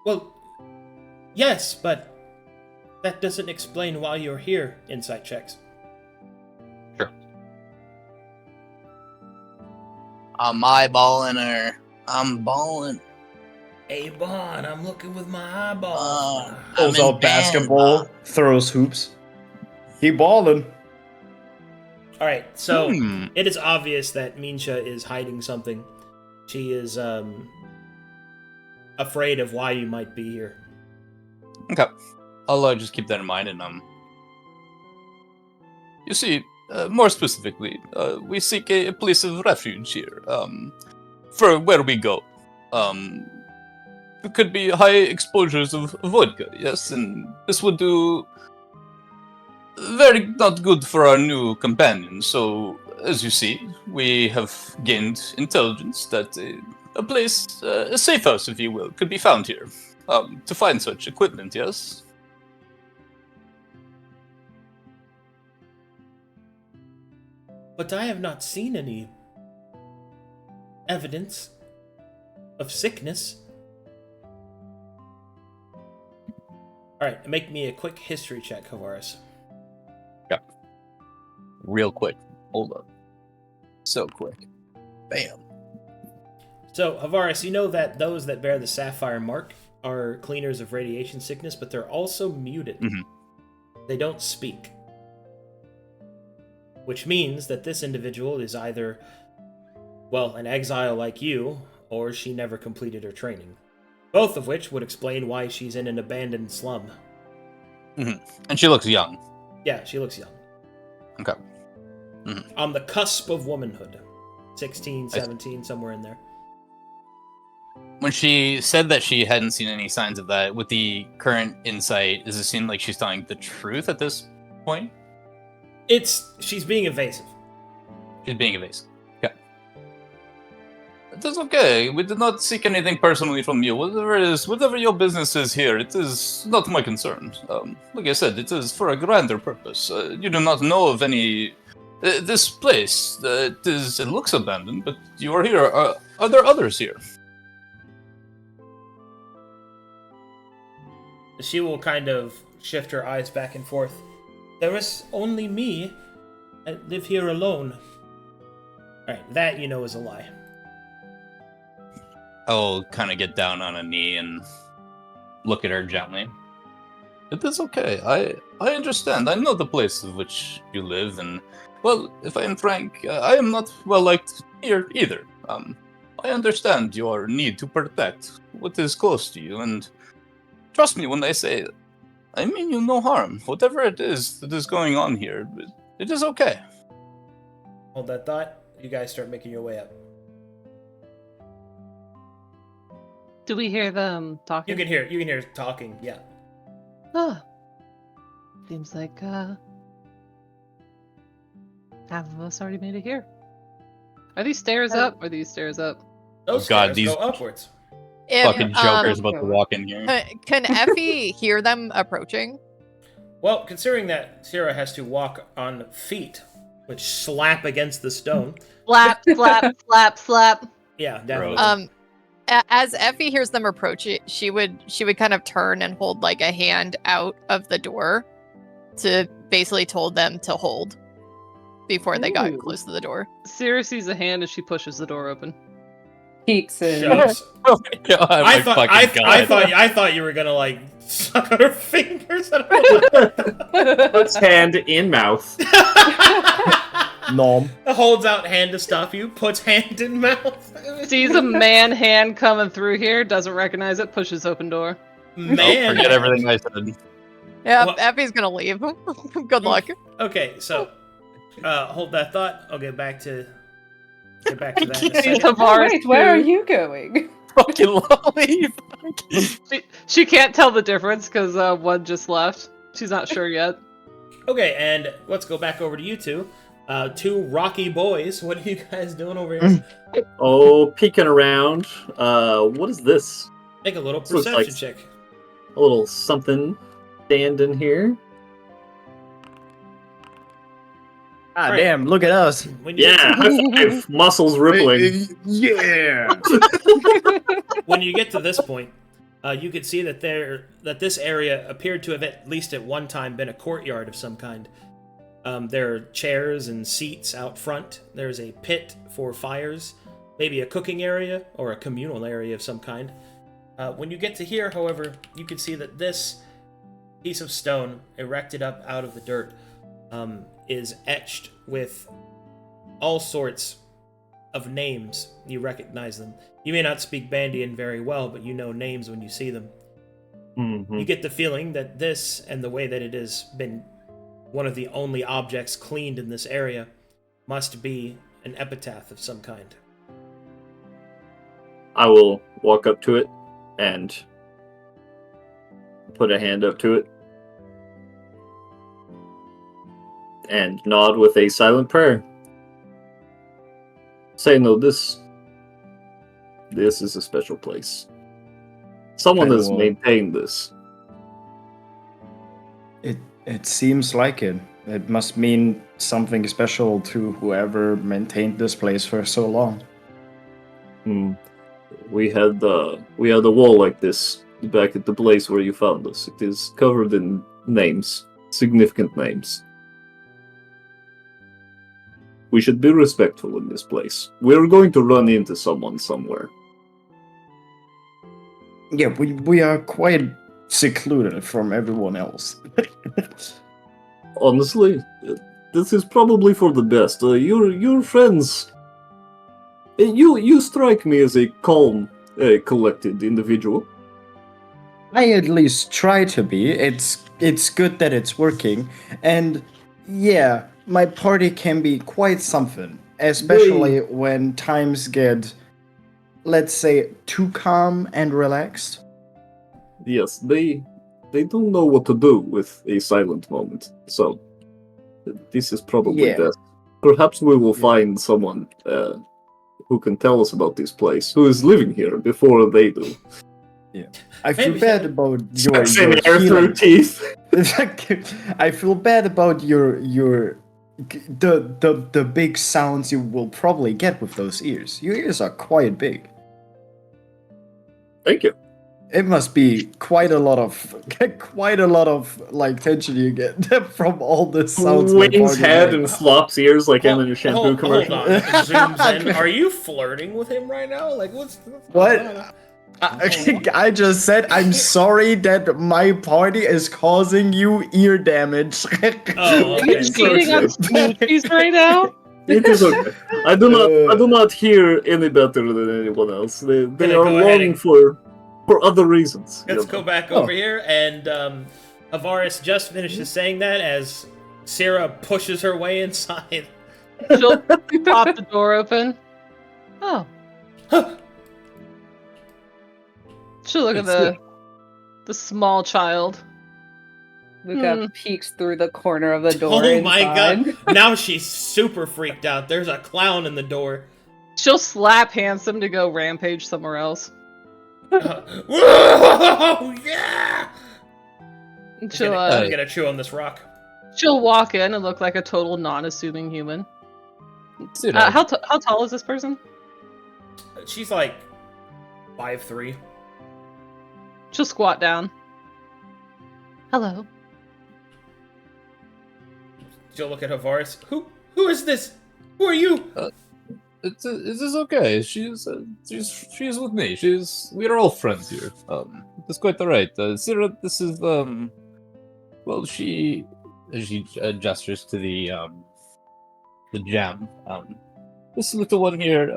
Well, yes, but that doesn't explain why you're here, insight checks. Sure. I'm eyeballing her. I'm balling. Hey, Bon, I'm looking with my eyeballs. Pulls out basketball, throws hoops. He ballin'. Alright, so it is obvious that Minsha is hiding something. She is afraid of why you might be here. Okay. I'll just keep that in mind and you see, more specifically, we seek a place of refuge here. For where we go. could be high exposures of vodka, yes, and this would do very not good for our new companion. So, as you see, we have gained intelligence that a place, a safe house, if you will, could be found here to find such equipment, yes? But I have not seen any evidence of sickness. Alright, make me a quick history check, Harvaris. Yeah. Real quick. Hold up. So quick. Bam. So, Harvaris, you know that those that bear the sapphire mark are cleaners of radiation sickness, but they're also muted. Mhm. They don't speak. Which means that this individual is either, well, an exile like you, or she never completed her training. Both of which would explain why she's in an abandoned slum. Mm-hmm. And she looks young. Yeah, she looks young. Okay. Mm-hmm. On the cusp of womanhood. 16, 17, somewhere in there. When she said that she hadn't seen any signs of that, with the current insight, does it seem like she's telling the truth at this point? She's being evasive. She's being evasive. Okay. It is okay. We did not seek anything personally from you. Whatever your business is here, it is not my concern. Like I said, it is for a grander purpose. You do not know of any... this place, it looks abandoned, but you are here. Are there others here? She will kind of shift her eyes back and forth. There is only me. I live here alone. Alright, that you know is a lie. I'll kind of get down on a knee and look at her gently. It is okay. I understand. I know the place in which you live, and, well, if I am frank, I am not well liked here either. I understand your need to protect what is close to you, and trust me when I say it. I mean you no harm. Whatever it is that is going on here, it is okay. Hold that thought. You guys start making your way up. Do we hear them talking? You can hear talking, yeah. Oh. Seems like half of us already made it here. Are these stairs up? Are these stairs up? Those God, stairs these- go upwards. Fucking Joker's about to walk in here. Can Effie hear them approaching? Well, considering that Sera has to walk on feet, which slap against the stone. Slap, slap, slap, slap. Yeah, definitely. As Effie hears them approach, she would kind of turn and hold like a hand out of the door to basically told them to hold before they got Ooh. close to the door. Sera sees a hand as she pushes the door open. Peeks in. Shucks. Oh my God, I thought you were gonna like suck on her fingers. Puts hand in mouth. Nom. Holds out hand to stop you. Puts hand in mouth. Sees a man hand coming through here, doesn't recognize it, pushes open door. Man. Oh, forget everything I said. Yeah, Well- Effie's gonna leave. Good luck. Okay, so hold that thought. I'll get back to that. In a Sees second. Harvaris Wait, where are too. you going? Fucking lolly. She can't tell the difference because one just left. She's not sure yet. Okay, and let's go back over to you two. Two rocky boys. What are you guys doing over here? Oh, peeking around. What is this? Make a little This looks perception like- check. A little something standing here. Ah, Right. damn, look at us. When you Yeah, high five. Muscles rippling. Yeah. when you get to this point, you could see that this area appeared to have at least at one time been a courtyard of some kind. There are chairs and seats out front. There's a pit for fires, maybe a cooking area or a communal area of some kind. When you get to here, however, you can see that this piece of stone erected up out of the dirt is etched with all sorts of names. You recognize them. You may not speak Bandian very well, but you know names when you see them. Mhm. You get the feeling that this, and the way that it has been one of the only objects cleaned in this area, must be an epitaph of some kind. I will walk up to it. and put a hand up to it and nod with a silent prayer. Seino, this is a special place. Someone has maintained this. It seems like it. It must mean something special to whoever maintained this place for so long. We had a wall like this back at the place where you found us. It is covered in names, significant names. We should be respectful in this place. We're going to run into someone somewhere. Yeah, we are quite secluded from everyone else. Honestly, this is probably for the best. Your friends, you strike me as a calm, collected individual. I at least try to be. It's good that it's working, and yeah, my party can be quite something, especially when times get, let's say, too calm and relaxed. Yes, they don't know what to do with a silent moment, so this is probably best. Perhaps we will find someone who can tell us about this place, who is living here before they do. Yeah, I feel bad about your air through teeth. I feel bad about the big sounds you will probably get with those ears. Your ears are quite big. Thank you. It must be quite a lot of like tension you get from all the sounds. Wings head and flops ears like in a shampoo commercial. Hold on. It zooms in. Are you flirting with him right now? Like what's what? I just said I'm sorry that my party is causing you ear damage. Oh, okay. Are you eating on smoothies right now? It is okay. I do not hear any better than anyone else. They are longing for other reasons. Let's go back over here, and Harvaris just finishes saying that as Sera pushes her way inside. She'll pop the door open. Oh. She'll look at the small child. Luka peeks through the corner of the door. Oh my inside. god! Now she's super freaked out. There's a clown in the door. She'll slap Handsome to go rampage somewhere else. Whoa! Yeah! She'll I'm gonna chew on this rock. She'll walk in and look like a total non-assuming human. How tall is this person? She's like 5'3". She'll squat down. Hello. She'll look at Harvaris. Who is this? Who are you? It is okay. She's with me. We are all friends here. It's quite alright. Sera, this is well, she gestures to the jam. This little one here,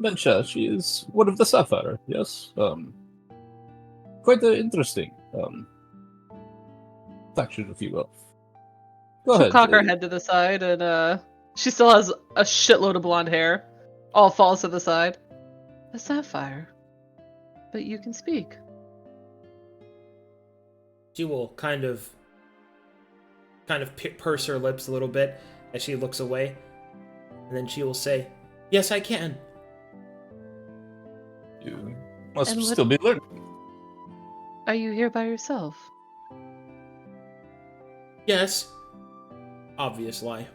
Mencha, she is one of the Sapphire. Yes. Quite interesting faction, if you will. She'll cock her head to the side, and she still has a shitload of blonde hair. All falls to the side. A sapphire. But you can speak. She will kind of purse her lips a little bit as she looks away. And then she will say, "Yes, I can." You must still be learning. Are you here by yourself? Yes. Obvious lie.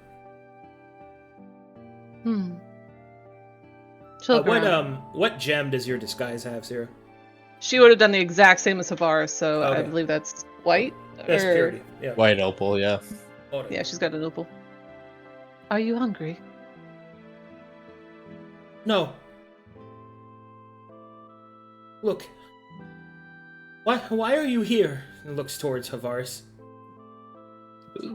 What gem does your disguise have, Sera? She would have done the exact same as Harvaris, so Okay. I believe that's white. That's purity. Yeah. White opal, yeah. Yeah, she's got an opal. Are you hungry? No. Look. Why are you here? And looks towards Harvaris.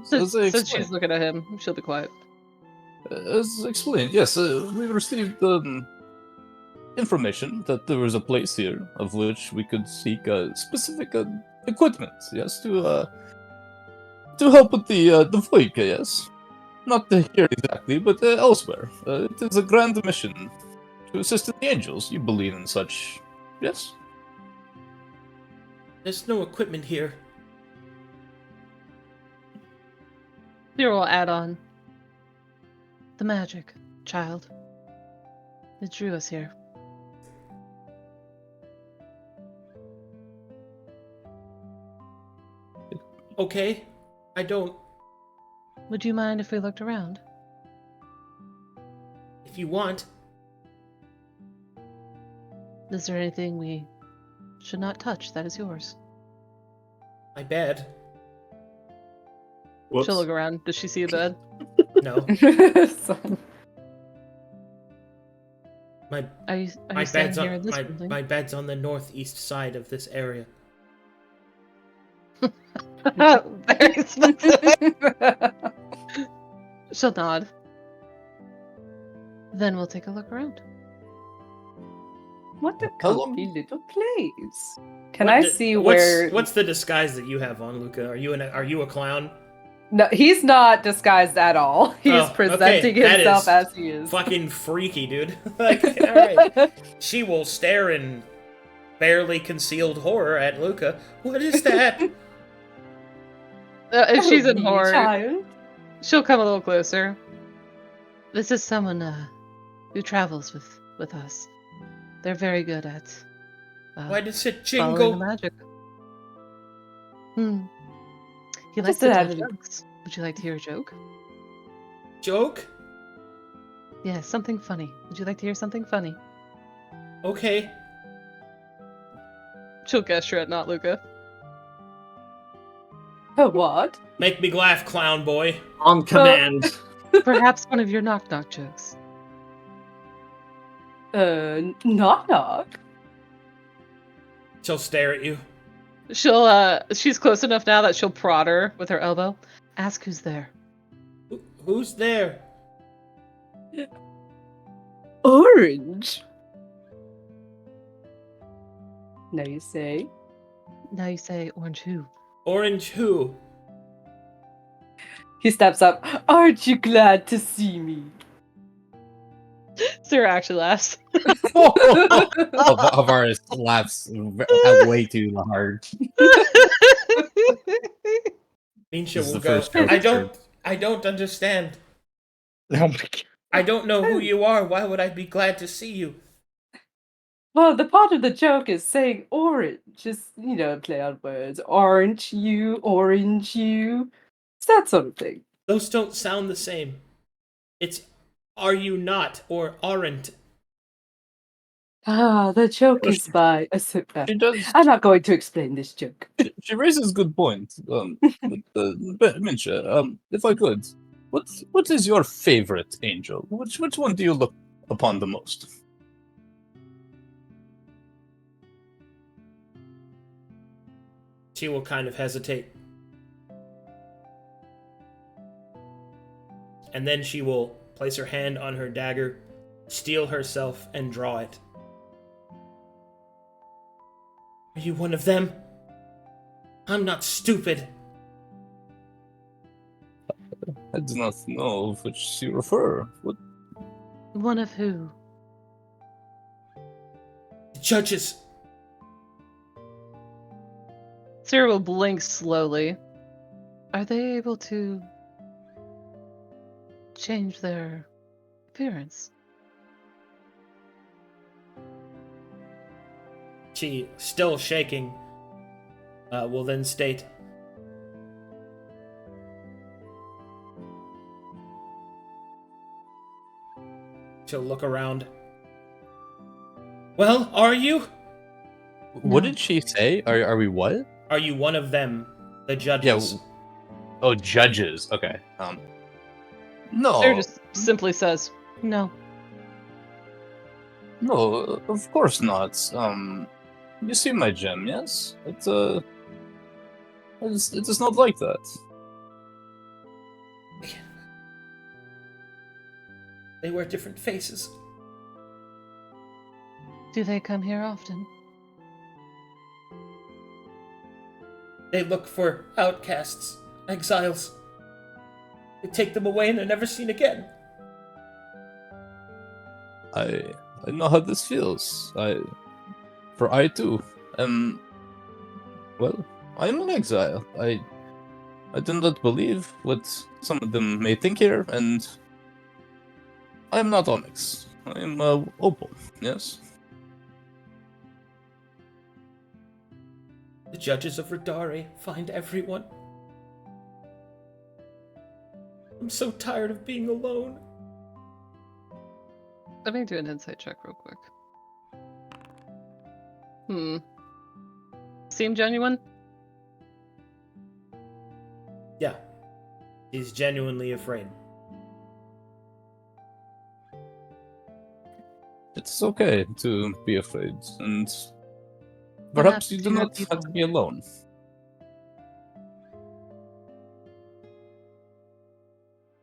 Since she's looking at him, she'll be quiet. As explained, yes, we received information that there was a place here of which we could seek specific equipment, yes, to help with the Voika, yes. Not here exactly, but elsewhere. It is a grand mission to assist in the angels. You believe in such, yes? There's no equipment here. Here will add on. The magic, child. It drew us here. Okay, I don't. Would you mind if we looked around? If you want. Is there anything we should not touch that is yours? My bed. Whoops. She'll look around. Does she see a bed? No. My Are you my staying bed's here in on this my, building? my bed's on the northeast side of this area. Very specific. She'll nod. Then we'll take a look around. What a How long- comfy little place. Can What I di- see what's, where? What's the disguise that you have on, Luka? Are you a clown? No, he's not disguised at all. He's Oh, okay, presenting that himself is as he is. Fucking freaky, dude. Like, alright. She will stare in barely concealed horror at Luka. What is that? If she's in Oh, horror, child. she'll come a little closer. This is someone who travels with us. They're very good at Why does it following jingle? the magic. He likes Just to tell added- jokes. Would you like to hear a joke? Joke? Yeah, something funny. Would you like to hear something funny? Okay. She'll gesture at not Luka. What? Make me laugh, clown boy. On command. Perhaps one of your knock-knock jokes. Knock knock. She'll stare at you. She's close enough now that she'll prod her with her elbow. Ask who's there. Who's there? Orange. Now you say. Now you say orange who? Orange who? He steps up. Aren't you glad to see me? Sera actually laughs. Harvaris laughs way too hard. Minsha This is will the go. first joke I don't understand. Oh my god. I don't know who you are. Why would I be glad to see you? Well, the part of the joke is saying orange. Just, play on words. Aren't you? Orange you? It's that sort of thing. Those don't sound the same. It's are you not or aren't. Ah, the joke is by a She does. I'm not going to explain this joke. She raises a good point. Minsha, if I could, what is your favorite angel? Which one do you look upon the most? She will kind of hesitate. And then she will place her hand on her dagger, steel herself, and draw it. Are you one of them? I'm not stupid. I do not know of which you refer. What? One of who? The judges. Sera will blink slowly. Are they able to change their appearance? She, still shaking, will then state, she'll look around. Well, are you? What No. did she say? Are we what? Are you one of them? The judges. Yeah. Oh, judges. Okay. No. Sera just simply says, no. No, of course not. You see my gem, yes? It is not like that. They wear different faces. Do they come here often? They look for outcasts, exiles. They take them away and they're never seen again. I know how this feels. I too am Well, I'm an exile. I do not believe what some of them may think here, and I'm not Onyx. I'm Opal, yes? The judges of Radare find everyone. I'm so tired of being alone. Let me do an insight check real quick. Seem genuine? Yeah. He's genuinely afraid. It's okay to be afraid, and perhaps you do not have to be alone.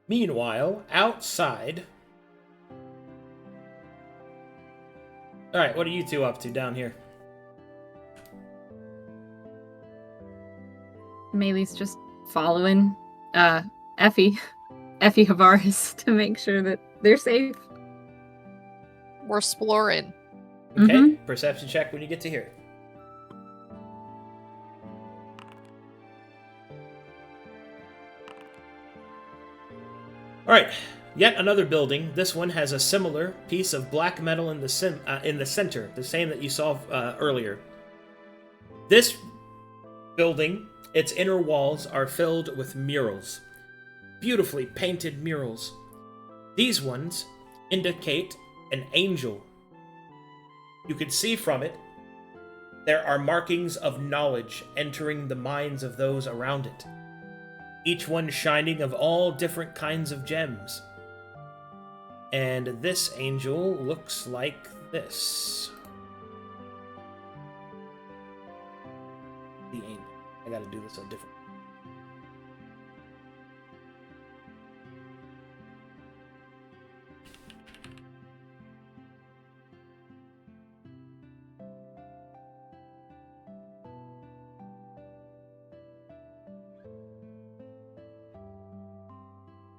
Meanwhile, outside... Alright, what are you two up to down here? Maelie's just following Effie Harvaris to make sure that they're safe. We're exploring. Okay, perception check when you get to here. Alright, yet another building. This one has a similar piece of black metal in the center, the same that you saw earlier. This building, its inner walls are filled with murals. Beautifully painted murals. These ones indicate an angel. You can see from it there are markings of knowledge entering the minds of those around it, each one shining of all different kinds of gems. And this angel looks like this. The angel. I gotta do this on different.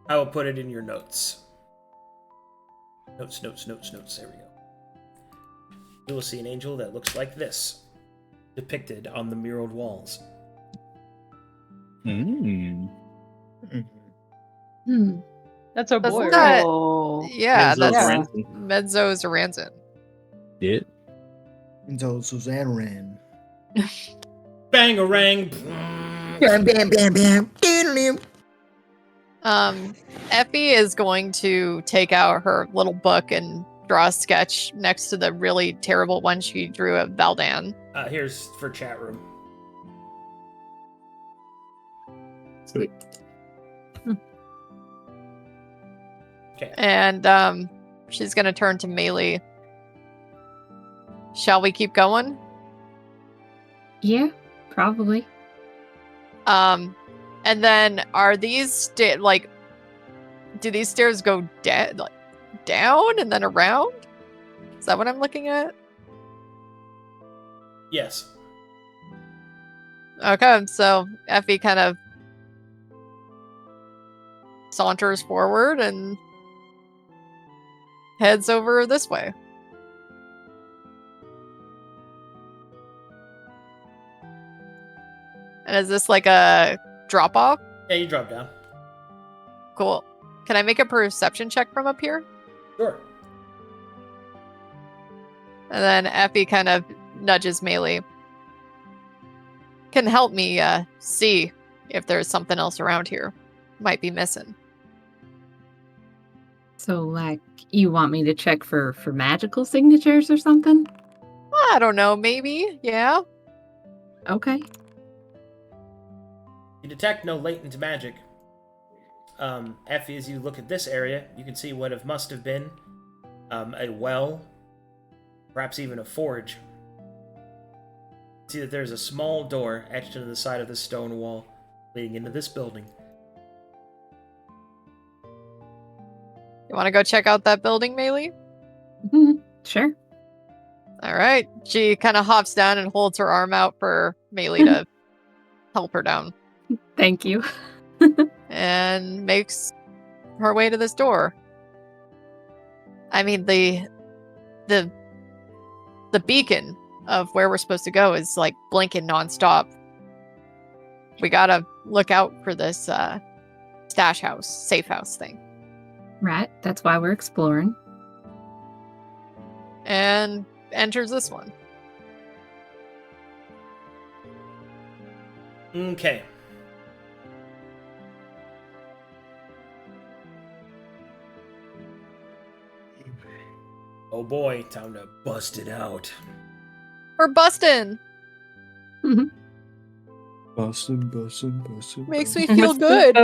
I will put it in your notes. Notes. There we go. You will see an angel that looks like this, depicted on the muraled walls. That's our boy, Doesn't right? that- Oh. Yeah, Menzo's that's Ransom. Menzo's Ranzin. Yeah. And so Suzanne ran. Bang-a-rang! Bam, bam, bam, bam. Doodle-doo. Effie is going to take out her little book and draw a sketch next to the really terrible one she drew of Valdan. Here's for chat room. Sweet. Okay. And she's going to turn to Maelie. Shall we keep going? Yeah, probably. And then are these do these stairs go down and then around? Is that what I'm looking at? Yes. Okay, so Effie kind of saunters forward and heads over this way. And is this like a drop off? Yeah, you drop down. Cool. Can I make a perception check from up here? Sure. And then Effie kind of nudges Maelie. Can help me see if there's something else around here. Might be missing. So, like, you want me to check for magical signatures or something? I don't know, maybe. Yeah. Okay. You detect no latent magic. Effie, as you look at this area, you can see what must have been a well, perhaps even a forge. See that there's a small door etched into the side of the stone wall leading into this building. You want to go check out that building, Maelie? Sure. All right. She kind of hops down and holds her arm out for Maelie to help her down. Thank you. And makes her way to this door. I mean, the beacon of where we're supposed to go is like blinking nonstop we gotta look out for this stash house, safe house thing. Right. That's why we're exploring. And enters this one. Okay. Oh boy, time to bust it out. We're busting. Bussin'. Makes me feel good.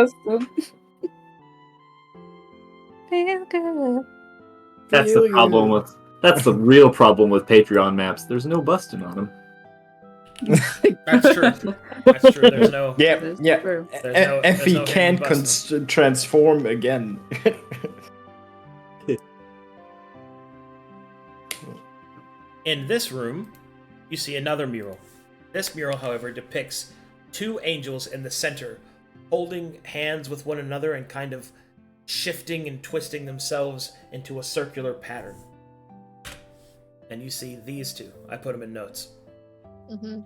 Feel good. That's the problem with. That's the real problem with Patreon maps. There's no busting on them. That's true. That's true. There's no. Yeah. That's Yeah. true. Effie no can't hidden busting. transform again. In this room, you see another mural. This mural, however, depicts two angels in the center, holding hands with one another and kind of shifting and twisting themselves into a circular pattern. And you see these two. I put them in notes. Mm-hmm.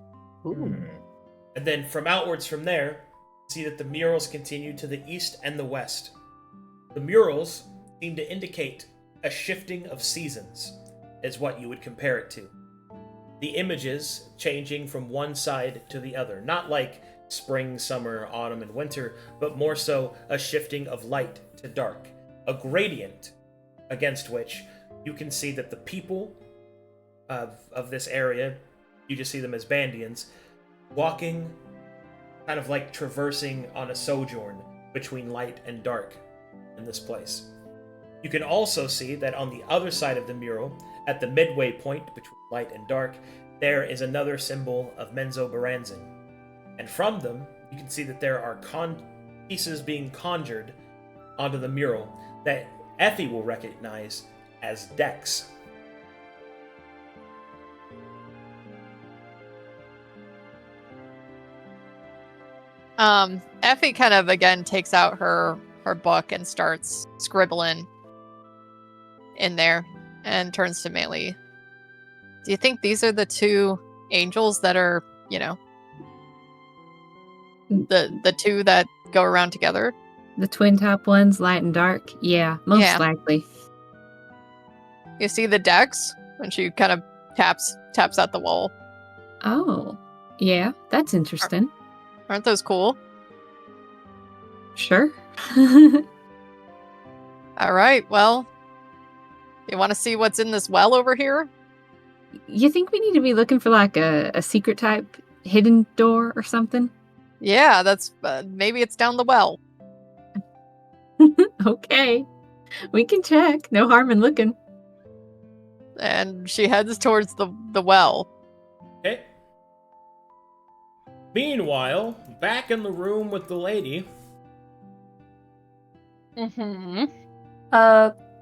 And then from outwards from there, you see that the murals continue to the east and the west. The murals seem to indicate a shifting of seasons, is what you would compare it to. The images changing from one side to the other, not like spring, summer, autumn, and winter, but more so a shifting of light to dark, a gradient against which you can see that the people of this area, you just see them as Bandians, walking, kind of like traversing on a sojourn between light and dark in this place. You can also see that on the other side of the mural, at the midway point between light and dark, there is another symbol of Menzoberranzan. And from them, you can see that there are pieces being conjured onto the mural that Effie will recognize as decks. Effie kind of again takes out her book and starts scribbling in there and turns to Maelie. Do you think these are the two angels that are, the two that go around together? The twin top ones, light and dark? Yeah, most likely. You see the decks when she kind of taps out the wall. Oh, yeah, that's interesting. Aren't those cool? Sure. All right, well, you want to see what's in this well over here? You think we need to be looking for like a secret type hidden door or something? Yeah, that's maybe it's down the well. Okay, we can check. No harm in looking. And she heads towards the well. Okay. Meanwhile, back in the room with the lady. Mm-hmm.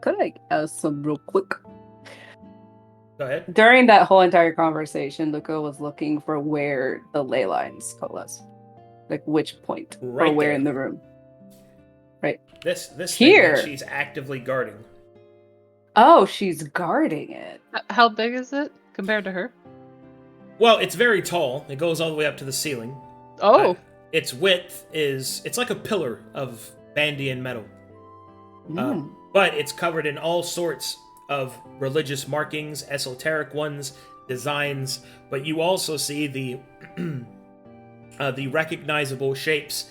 Could I ask some real quick? Go ahead. During that whole entire conversation, Luka was looking for where the ley lines coalesce. Like which point Right or where there. in the room. Right. This thing Here. that she's actively guarding. Oh, she's guarding it. How big is it compared to her? Well, it's very tall. It goes all the way up to the ceiling. Oh, Its width it's like a pillar of Bandian metal. Mm. But it's covered in all sorts of religious markings, esoteric ones, designs, but you also see the the recognizable shapes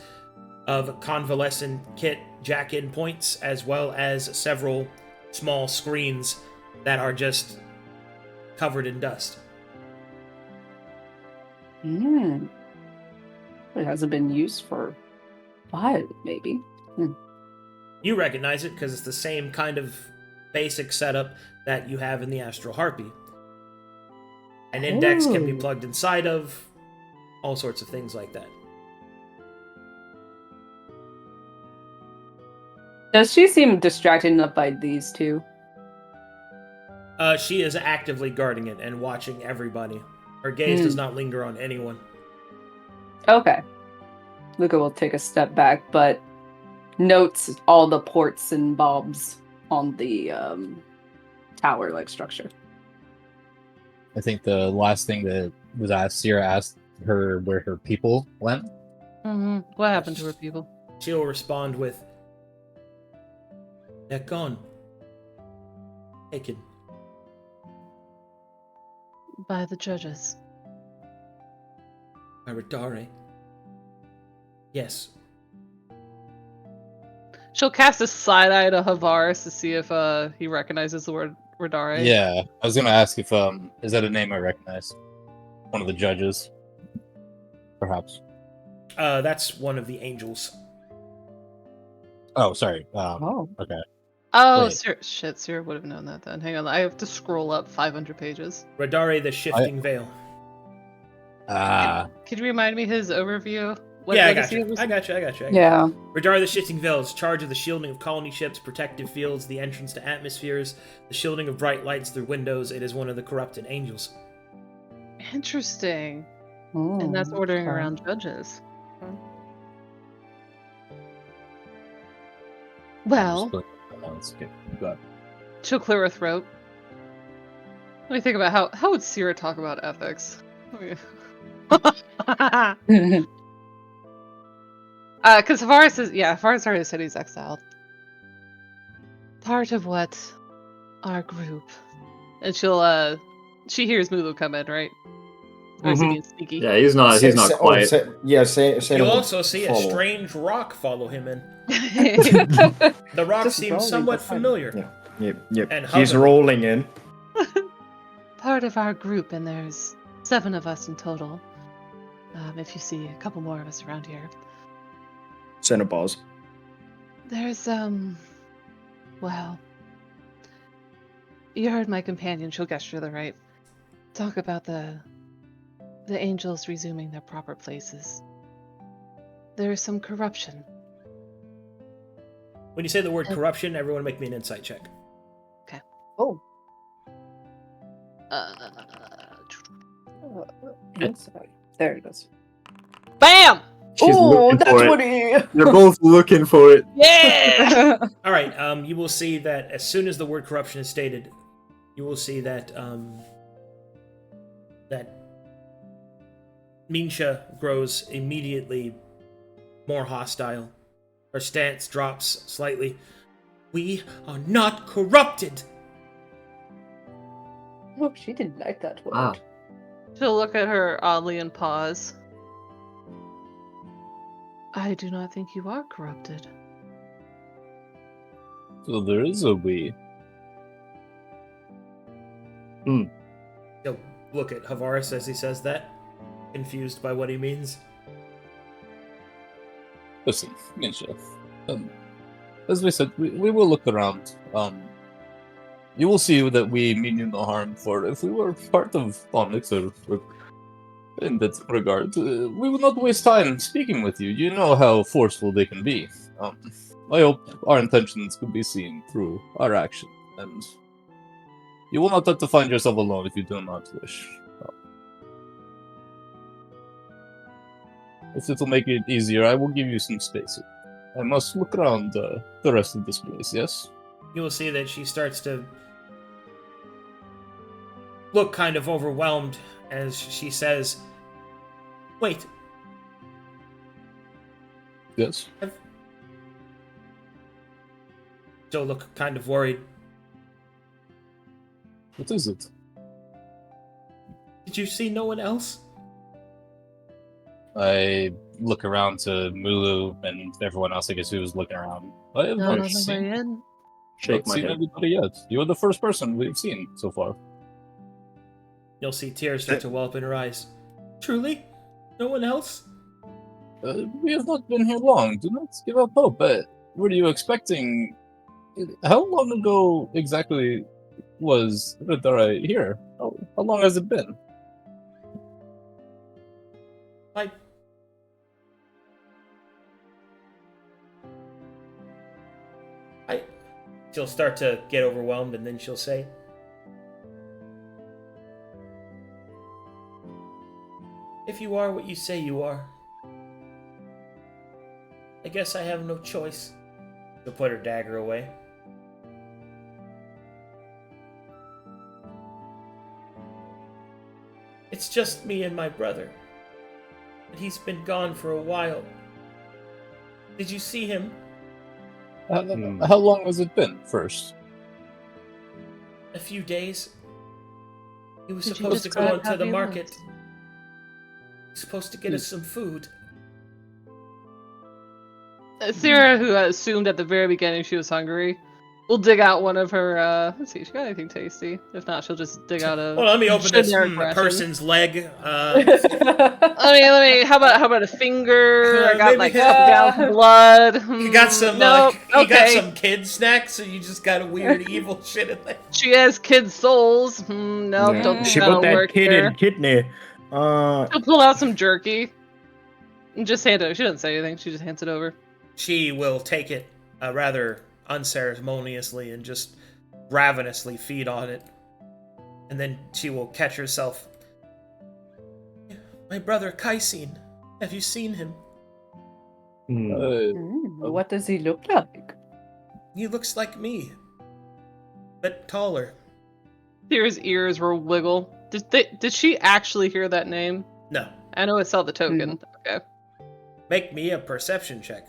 of convalescent kit jack-in points, as well as several small screens that are just covered in dust. Mm. It hasn't been used for a while, maybe. You recognize it because it's the same kind of basic setup that you have in the Astral Harpy. An index can be Oh. plugged inside of, all sorts of things like that. Does she seem distracted enough by these two? She is actively guarding it and watching everybody. Her gaze does not linger on anyone. Okay. Luka will take a step back, but notes all the ports and bobs on the tower-like structure. I think the last thing that was asked, Sierra asked her where her people went. What happened to her people? She'll respond with, "They're gone. Taken." By the judges. By Radare. Yes. She'll cast a side eye to Harvaris to see if he recognizes the word Radare. Yeah, I was gonna ask if is that a name I recognize? One of the judges, perhaps. That's one of the angels. Oh, sorry. Oh. Okay. Oh, Wait. Sera would have known that then. Hang on, I have to scroll up 500 pages. Radare, the shifting veil. Could you remind me his overview? I got you. Yeah. Radare, the shifting veil is charge of the shielding of colony ships, protective fields, the entrance to atmospheres, the shielding of bright lights through windows. It is one of the corrupted angels. Interesting. And that's ordering around judges. Well, she'll clear her throat. Let me think about how would Sera talk about ethics? Because Harvaris already said he's exiled. Part of what our group, and she hears Mulu come in, right? Or is he being sneaky? Yeah, he's not quiet. Say You'll also see a strange rock follow him in. The rock seems somewhat familiar. Yep. And He's hovering. rolling in. Part of our group, and there's 7 of us in total. If you see a couple more of us around here. Cenobars. There's, well... You heard my companion, she'll gesture to the right, talk about the angels resuming their proper places. There is some corruption. When you say the word corruption, everyone make me an insight check. Okay. Oh. There it goes. BAM! She's looking that's for it. what he... You're both looking for it. Yeah! All right. You will see that as soon as the word corruption is stated, you will see that that Minsha grows immediately more hostile. Her stance drops slightly. We are not corrupted. Oh, she didn't like that word. Ah. She'll look at her oddly and pause. I do not think you are corrupted. So there is a we. He'll look at Harvaris as he says that, confused by what he means. Listen, Minsha. As we said, we will look around. You will see that we mean you no harm, for if we were part of Onyx or in that regard, we would not waste time speaking with you. You know how forceful they can be. I hope our intentions could be seen through our action, and you will not have to find yourself alone if you do not wish. If it will make it easier, I will give you some space. I must look around the rest of this place, yes? You will see that she starts to look kind of overwhelmed as she says, "Wait." Yes. She'll look kind of worried. What is it? Did you see no one else? I look around to Mulu and everyone else, I guess, who was looking around. I have Not not on the way seen, in. Shake not my seen head. anybody yet. You're the first person we've seen so far. You'll see tears start to well up in her eyes. Truly? No one else? We have not been here long. Do not give up hope. Were you expecting... How long ago exactly was Radara here? How long has it been? She'll start to get overwhelmed, and then she'll say, "If you are what you say you are, I guess I have no choice." She'll put her dagger away. It's just me and my brother. but he's been gone for a while. Did you see him? How long has it been, first? A few days. He was Did you supposed to go describe into how the he market. looked? He's supposed to get us some food. Sera, who assumed at the very beginning she was hungry, will dig out one of her, let's see, she got anything tasty? If not, she'll just dig out a Well, let me open this generic ration. person's leg. Let me, how about a finger? I got Maybe- like down blood. You got some, no, you got okay. some kid snacks, so you just got a weird evil shit in there. She has kid souls. No, Yeah. don't think She that'll put that work kid here. in kidney. She'll pull out some jerky. And just hand it. She doesn't say anything. She just hands it over. She will take it rather unceremoniously and just ravenously feed on it. And then she will catch herself. My brother Kaisin, have you seen him? What does he look like? He looks like me, but taller. Sera's ears were wiggle. Did she actually hear that name? No. I know I saw the token. Okay. Make me a perception check.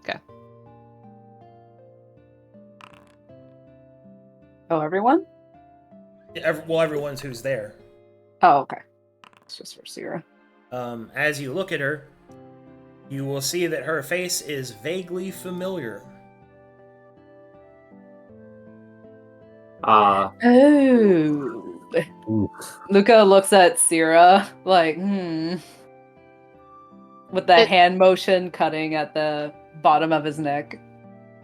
Okay. Oh, everyone? Well, everyone's who's there. Oh, okay. It's just for Sera. As you look at her, you will see that her face is vaguely familiar. Ah. Oh. Luka looks at Sera like, with the hand motion cutting at the bottom of his neck.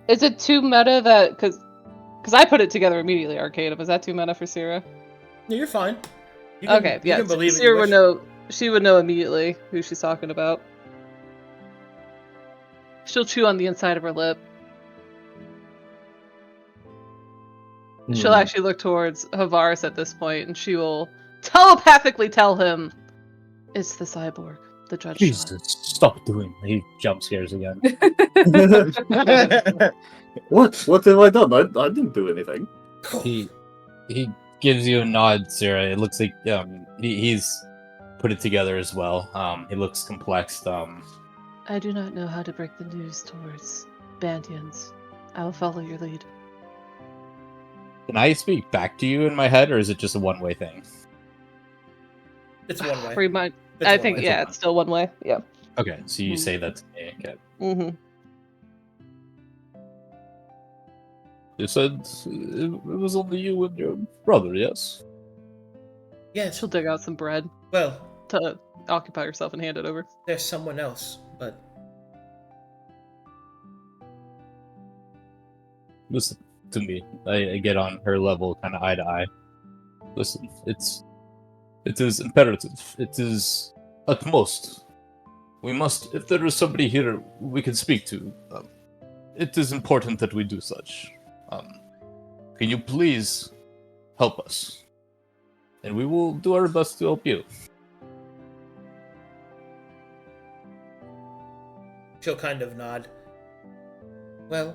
Is it too meta that because I put it together immediately? Arcadum, is that too meta for Sera? Yeah, you're fine. You can, Okay, you yeah. can believe it. Sera You would wish. know. She would know immediately who she's talking about. She'll chew on the inside of her lip. She'll actually look towards Harvaris at this point, and she will telepathically tell him, "It's the cyborg, the judge." Jesus, stop doing. He jump scares again. What? What have I done? I didn't do anything. He gives you a nod, Sera. It looks like he's put it together as well. He looks complex. I do not know how to break the news towards Bandians. I will follow your lead. Can I speak back to you in my head, or is it just a one-way thing? It's one way. Pretty much. It's I one think way. yeah, it's still one way. Yeah. Okay, so you say that to me. Okay. Mm-hmm. You said it was only you and your brother, yes? Yes. She'll dig out some bread Well, to occupy herself and hand it over. there's someone else, but Listen to me. I get on her level, kind of eye to eye. Listen, it is imperative. It is utmost. We must, if there is somebody here we can speak to, it is important that we do such. Can you please help us? And we will do our best to help you. she'll kind of nod. Well,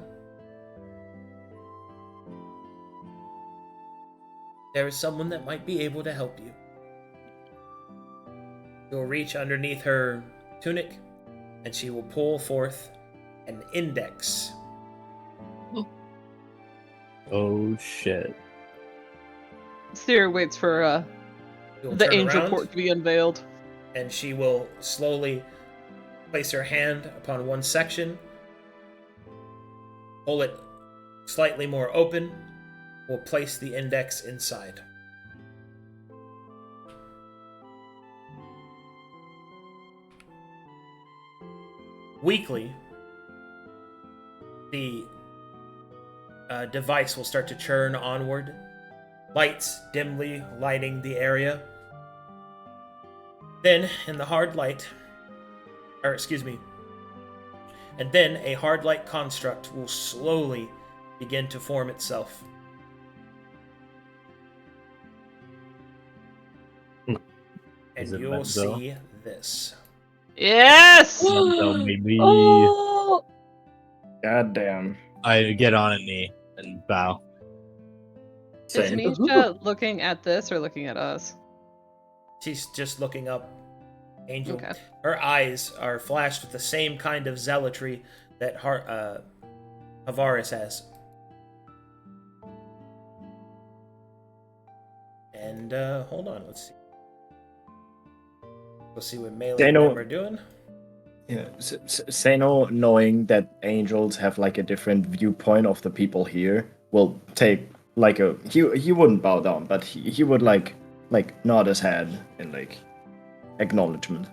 there is someone that might be able to help you. She'll reach underneath her tunic, and she will pull forth an index. Oh shit. Sera waits for She'll the turn angel around, port to be unveiled. and she will slowly place her hand upon one section, pull it slightly more open, will place the index inside. Weekly, the device will start to churn onward, lights dimly lighting the area. Then, in the hard light, and then a hard light construct will slowly begin to form itself. Is And it you'll Menzo? see this. Yes! Menzo, maybe. Oh! God damn. I get on a knee and bow. Is Same. Nisha looking at this or looking at us? She's just looking up. Angel. Okay. Her eyes are flashed with the same kind of zealotry that Harvaris has. And hold on, let's see. We'll see what Maelie and them are doing. Yeah, Seino, knowing that angels have like a different viewpoint of the people here, will take like a he wouldn't bow down, but he would like nod his head in like acknowledgement.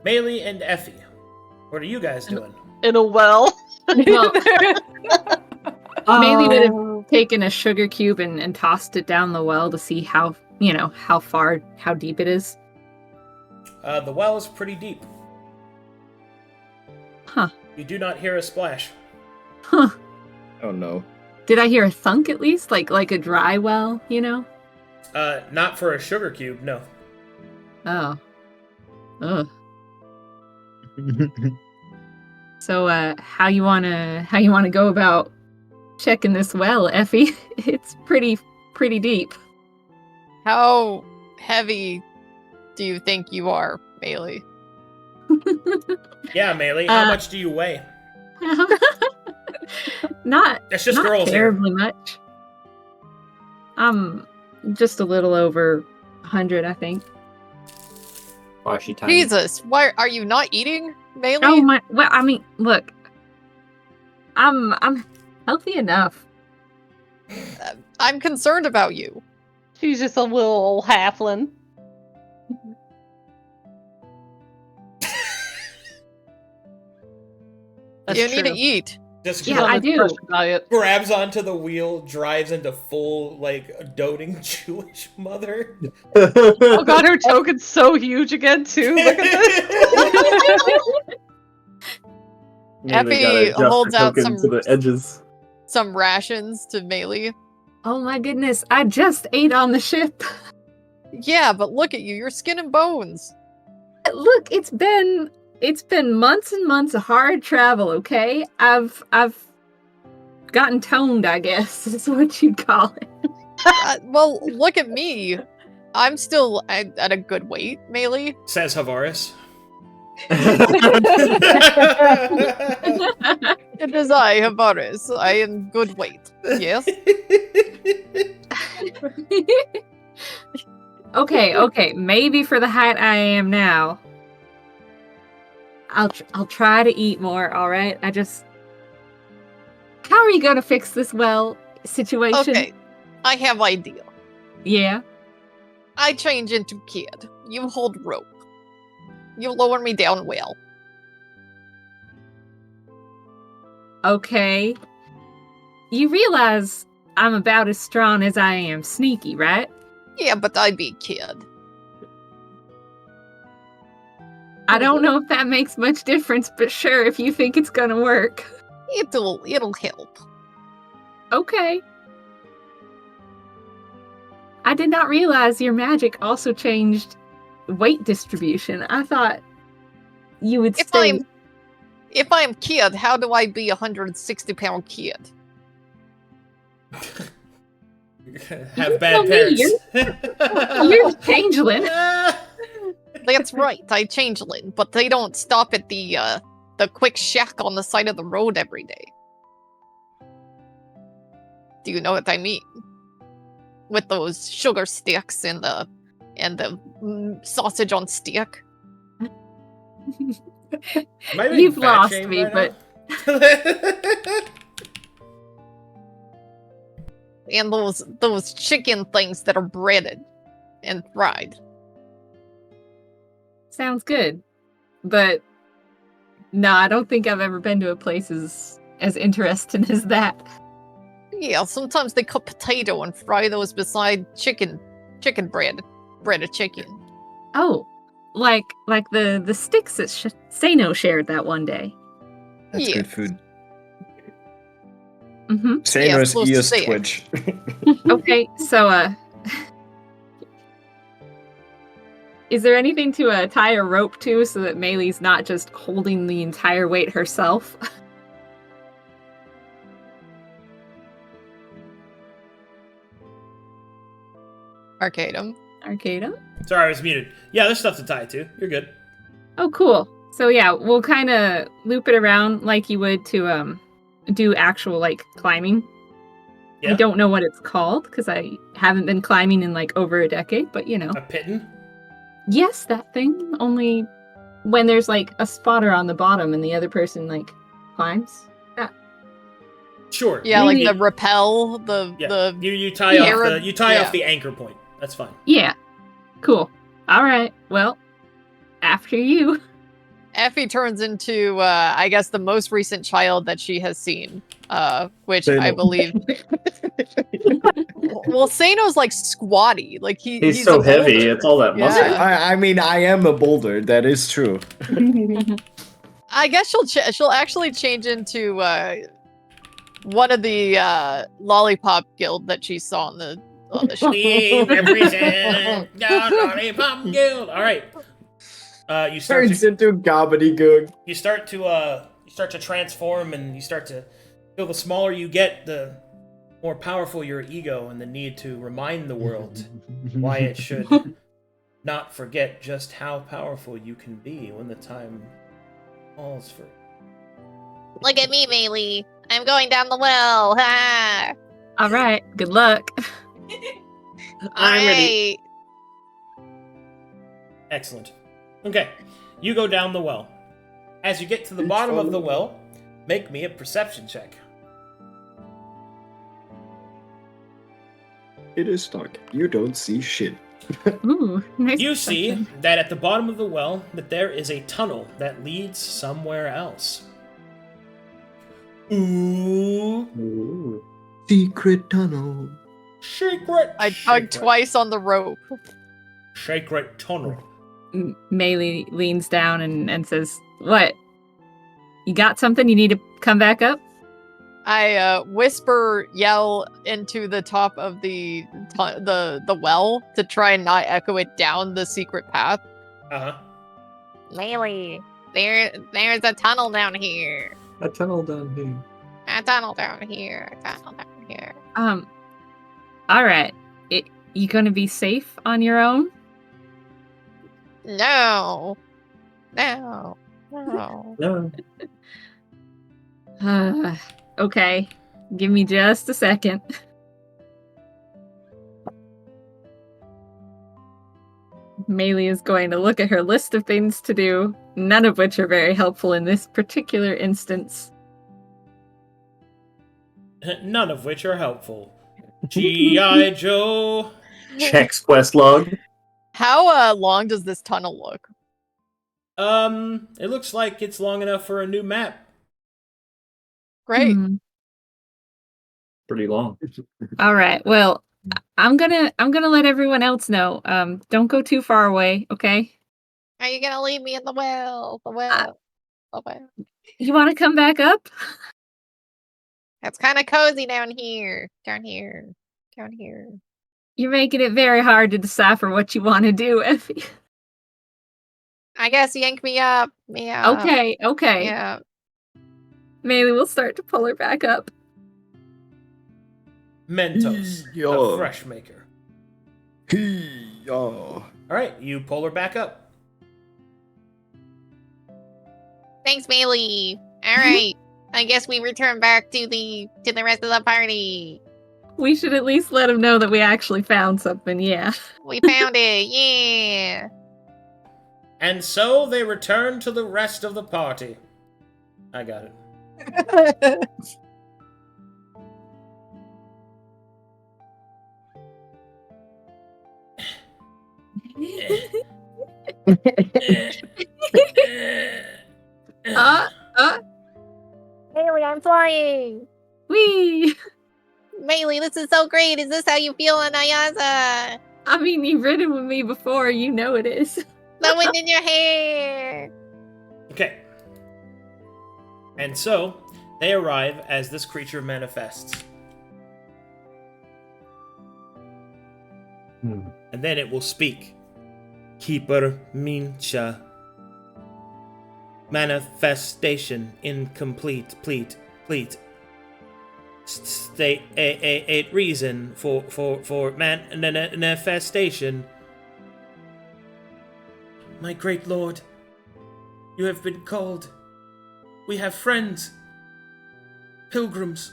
Maelie and Effie, what are you guys doing? In a well. Well, Maelie would have taken a sugar cube and tossed it down the well to see how deep it is. The well is pretty deep. Huh. You do not hear a splash. Huh. Oh no. Did I hear a thunk at least? Like a dry well, Not for a sugar cube, no. Oh. Ugh. So, how you wanna go about checking this well, Effie? It's pretty deep. How heavy do you think you are, Maelie? Yeah, Maelie, how much do you weigh? Not It's just not girls here. terribly much. Just a little over 100, I think. Why is she tiny? Jesus, why are you not eating, Maelie? Oh my! Well, I mean, look, I'm healthy enough. I'm concerned about you. She's just a little old halfling. That's You need to true. eat. Just Yeah, I do. Diet. grabs onto the wheel, drives into full, doting Jewish mother. Oh god, her token's so huge again too. Look at this. Effie holds out to the edges. some rations to Maelie. Oh my goodness! I just ate on the ship. Yeah, but look at you, you're skin and bones. Look, it's been months and months of hard travel. Okay, I've gotten toned, I guess is what you'd call it. Well, look at me. I'm still at a good weight, Maelie. Says Harvaris. It is I, Harvaris. I am good weight. Yes. Okay. Maybe for the height I am now, I'll try to eat more. All right. How are you gonna fix this well situation? Okay, I have idea. Yeah. I change into kid. You hold rope. You lower me down well. Okay. You realize I'm about as strong as I am sneaky, right? Yeah, but I be kid. I don't know if that makes much difference, but sure, if you think it's gonna work. It'll help. Okay. I did not realize your magic also changed weight distribution. I thought you would stay. If I am kid, how do I be 160-pound kid? Have bad parents. You're changeling. That's right, I changeling, but they don't stop at the quick shack on the side of the road every day. Do you know what I mean? With those sugar sticks and the sausage on stick. You've lost me, but and those chicken things that are breaded and fried. sounds good. But no, I don't think I've ever been to a place as interesting as that. Yeah, sometimes they cut potato and fry those beside chicken breaded chicken. Oh, like the sticks that Seino shared that one day. That's Yeah. good food. Mm-hmm. Seino's supposed to ears say it. twitch. Okay, so is there anything to tie a rope to so that Maelie's not just holding the entire weight herself? Arcadum. Arcadum? Sorry, I was muted. Yeah, there's stuff to tie to. You're good. Oh, cool. So yeah, we'll kind of loop it around like you would to do actual like climbing. Yeah. I don't know what it's called because I haven't been climbing in like over a decade, but you know. A pitten? Yes, that thing. Only when there's like a spotter on the bottom and the other person like climbs. Yeah. Sure. Yeah, like Maybe- the rappel, Yeah. You tie off Arab- off the anchor point. That's fine. Yeah. Cool. All right. Well, after you. Effie turns into, I guess, the most recent child that she has seen, which Seino. I believe. Well, Seino's like squatty, like He's so a heavy. boulder. It's all that muscle. Yeah. I mean, I am a boulder. That is true. I guess she'll actually change into one of the lollipop guild that she saw on the show. We represent the Lollipop Guild. All right. You start Turns to, into gobbledygook. you start to transform, and you start to feel the smaller you get, the more powerful your ego, and the need to remind the world why it should not forget just how powerful you can be when the time calls for it. Look at me, Maelie. I'm going down the well. Ha! All right. Good luck. I'm ready. Excellent. Okay, you go down the well. As you get to the bottom of the well, make me a perception check. It is dark. You don't see shit. Ooh, nice. You see that at the bottom of the well, that there is a tunnel that leads somewhere else. Ooh. Secret tunnel. Secret. I tugged twice on the rope. Secret tunnel. Maelie leans down and says, "What? You got something? You need to come back up?" I yell into the top of the well to try and not echo it down the secret path. Uh-huh. Maelie, there's a tunnel down here. A tunnel down here. A tunnel down here. A tunnel down here. All right. You gonna be safe on your own? No. Yeah. Okay. Give me just a second. Maelie is going to look at her list of things to do, none of which are very helpful in this particular instance. None of which are helpful. G.I. Joe. Checks quest log. How long does this tunnel look? It looks like it's long enough for a new map. Great. Hmm. Pretty long. All right. Well, I'm gonna let everyone else know. Don't go too far away, okay? Are you gonna leave me in the well? The well. You want to come back up? It's kind of cozy down here. Down here. You're making it very hard to decipher what you want to do, Effie. I guess yank me up. Yeah. Okay. Yeah. Maelie will start to pull her back up. Mentos, Yo. a fresh maker. Oh. Alright, you pull her back up. Thanks, Maelie. All right. I guess we return back to the rest of the party. We should at least let him know that we actually found something, yeah. We found it. Yeah. And so they return to the rest of the party. I got it. Maelie, I'm flying. Whee! Maelie, this is so great. Is this how you feel on Ayaza? I mean, you've ridden with me before, you know it is. The wind in your hair. Okay. And so, they arrive as this creature manifests. And then it will speak. Keeper Mincha. Manifestation incomplete. Pleat. State a reason for manifestation my great lord. You have been called. We have friends. Pilgrims.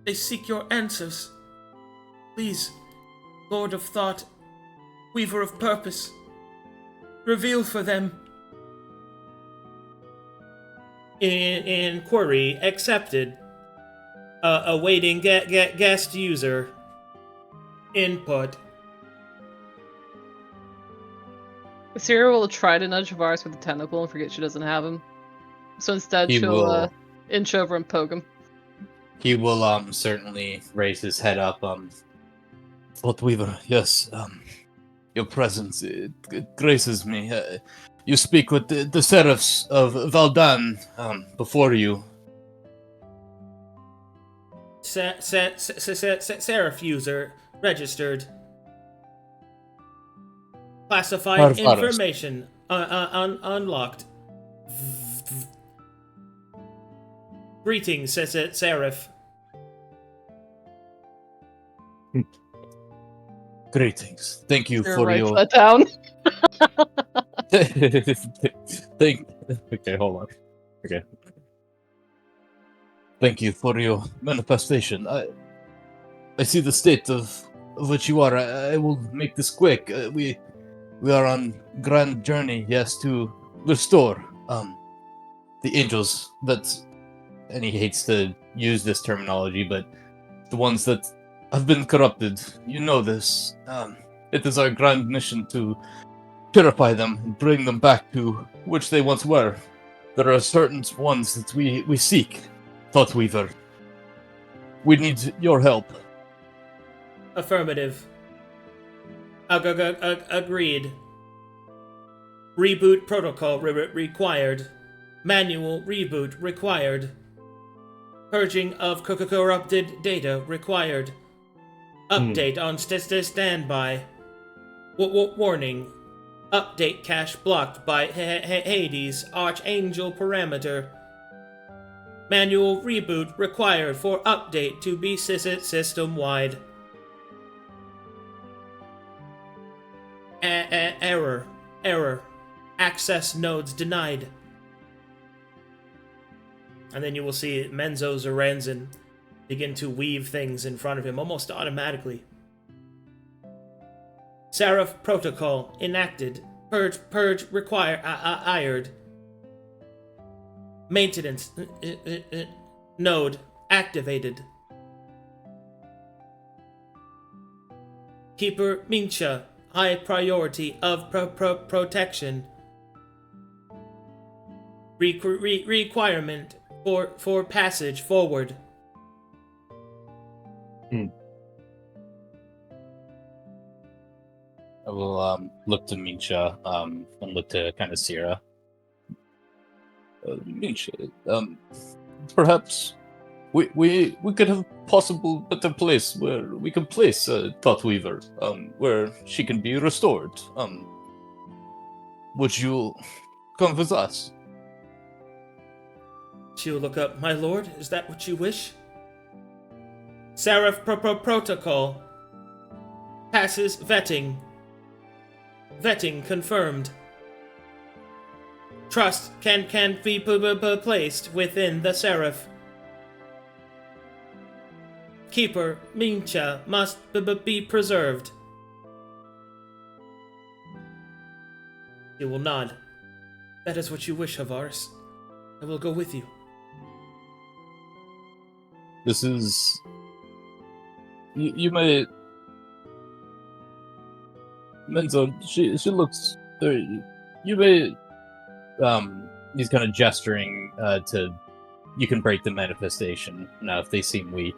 They seek your answers. Please, Lord of Thought, Weaver of Purpose, reveal for them. Inquiry accepted. Awaiting guest user input. Sera will try to nudge Harvaris with a tentacle and forget she doesn't have him. So instead, He she'll will- inch over and poke him. He will certainly raise his head up. Thoughtweaver, yes. Your presence it graces me. You speak with the seraphs of Valdan before you. Seraph user registered. Classified Harvaris. information unlocked. Greetings, Seraph. Greetings. Thank you Sera for writes your. that down. Okay, hold on. Okay. Thank you for your manifestation. I see the state of which you are. I will make this quick. We are on grand journey, yes, to restore the angels that, and he hates to use this terminology, but the ones that have been corrupted. You know this. It is our grand mission to purify them and bring them back to which they once were. There are certain ones that we seek, Thoughtweaver. We need your help. Affirmative. Agreed. Reboot protocol required. Manual reboot required. Purging of corrupted data required. Update on standby. Warning. Update cache blocked by Hades Archangel parameter. Manual reboot required for update to be system-wide. Error. Access nodes denied. And then you will see Menzo Zoranzan begin to weave things in front of him almost automatically. Seraph protocol enacted. Purge required. Maintenance node activated. Keeper Mincha, high priority of protection. Requirement for passage forward. I will look to Mincha and look to kind of Sera. Mincha, perhaps we could have a possible better place where we can place Thoughtweaver, where she can be restored. Would you come with us? She'll look up, my lord, is that what you wish? Seraph protocol. Passes vetting. Vetting confirmed. Trust can be placed within the Seraph. Keeper Mincha must be preserved. He will nod. That is what you wish, Harvaris. I will go with you. This is... You may... Menzo, she looks... You may... He's kind of gesturing to... You can break the manifestation now if they seem weak.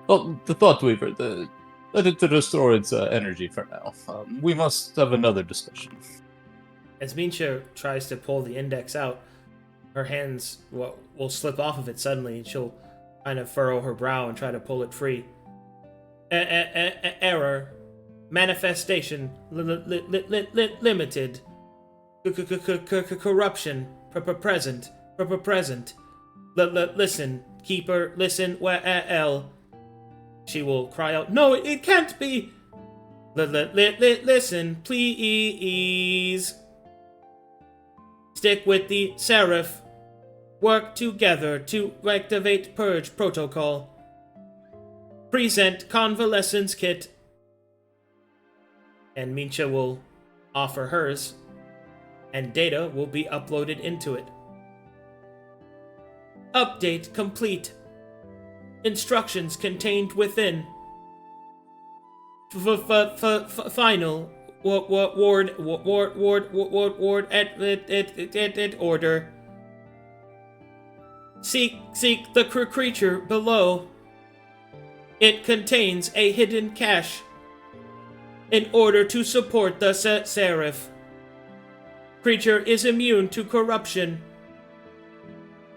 Well, the Thoughtweaver, let it to restore its energy for now. We must have another discussion. As Mincha tries to pull the index out, her hands will slip off of it suddenly, and she'll kind of furrow her brow and try to pull it free. Error. Manifestation limited. Corruption present. Listen, keeper, listen. Well, she will cry out. No, it can't be. Listen, please. Stick with the Seraph. Work together to activate Purge Protocol. Present Convalescence Kit. And Mincha will offer hers, and data will be uploaded into it. Update complete. Instructions contained within. Final ward order. Seek the creature below. It contains a hidden cache. In order to support the Seraph. Creature is immune to corruption.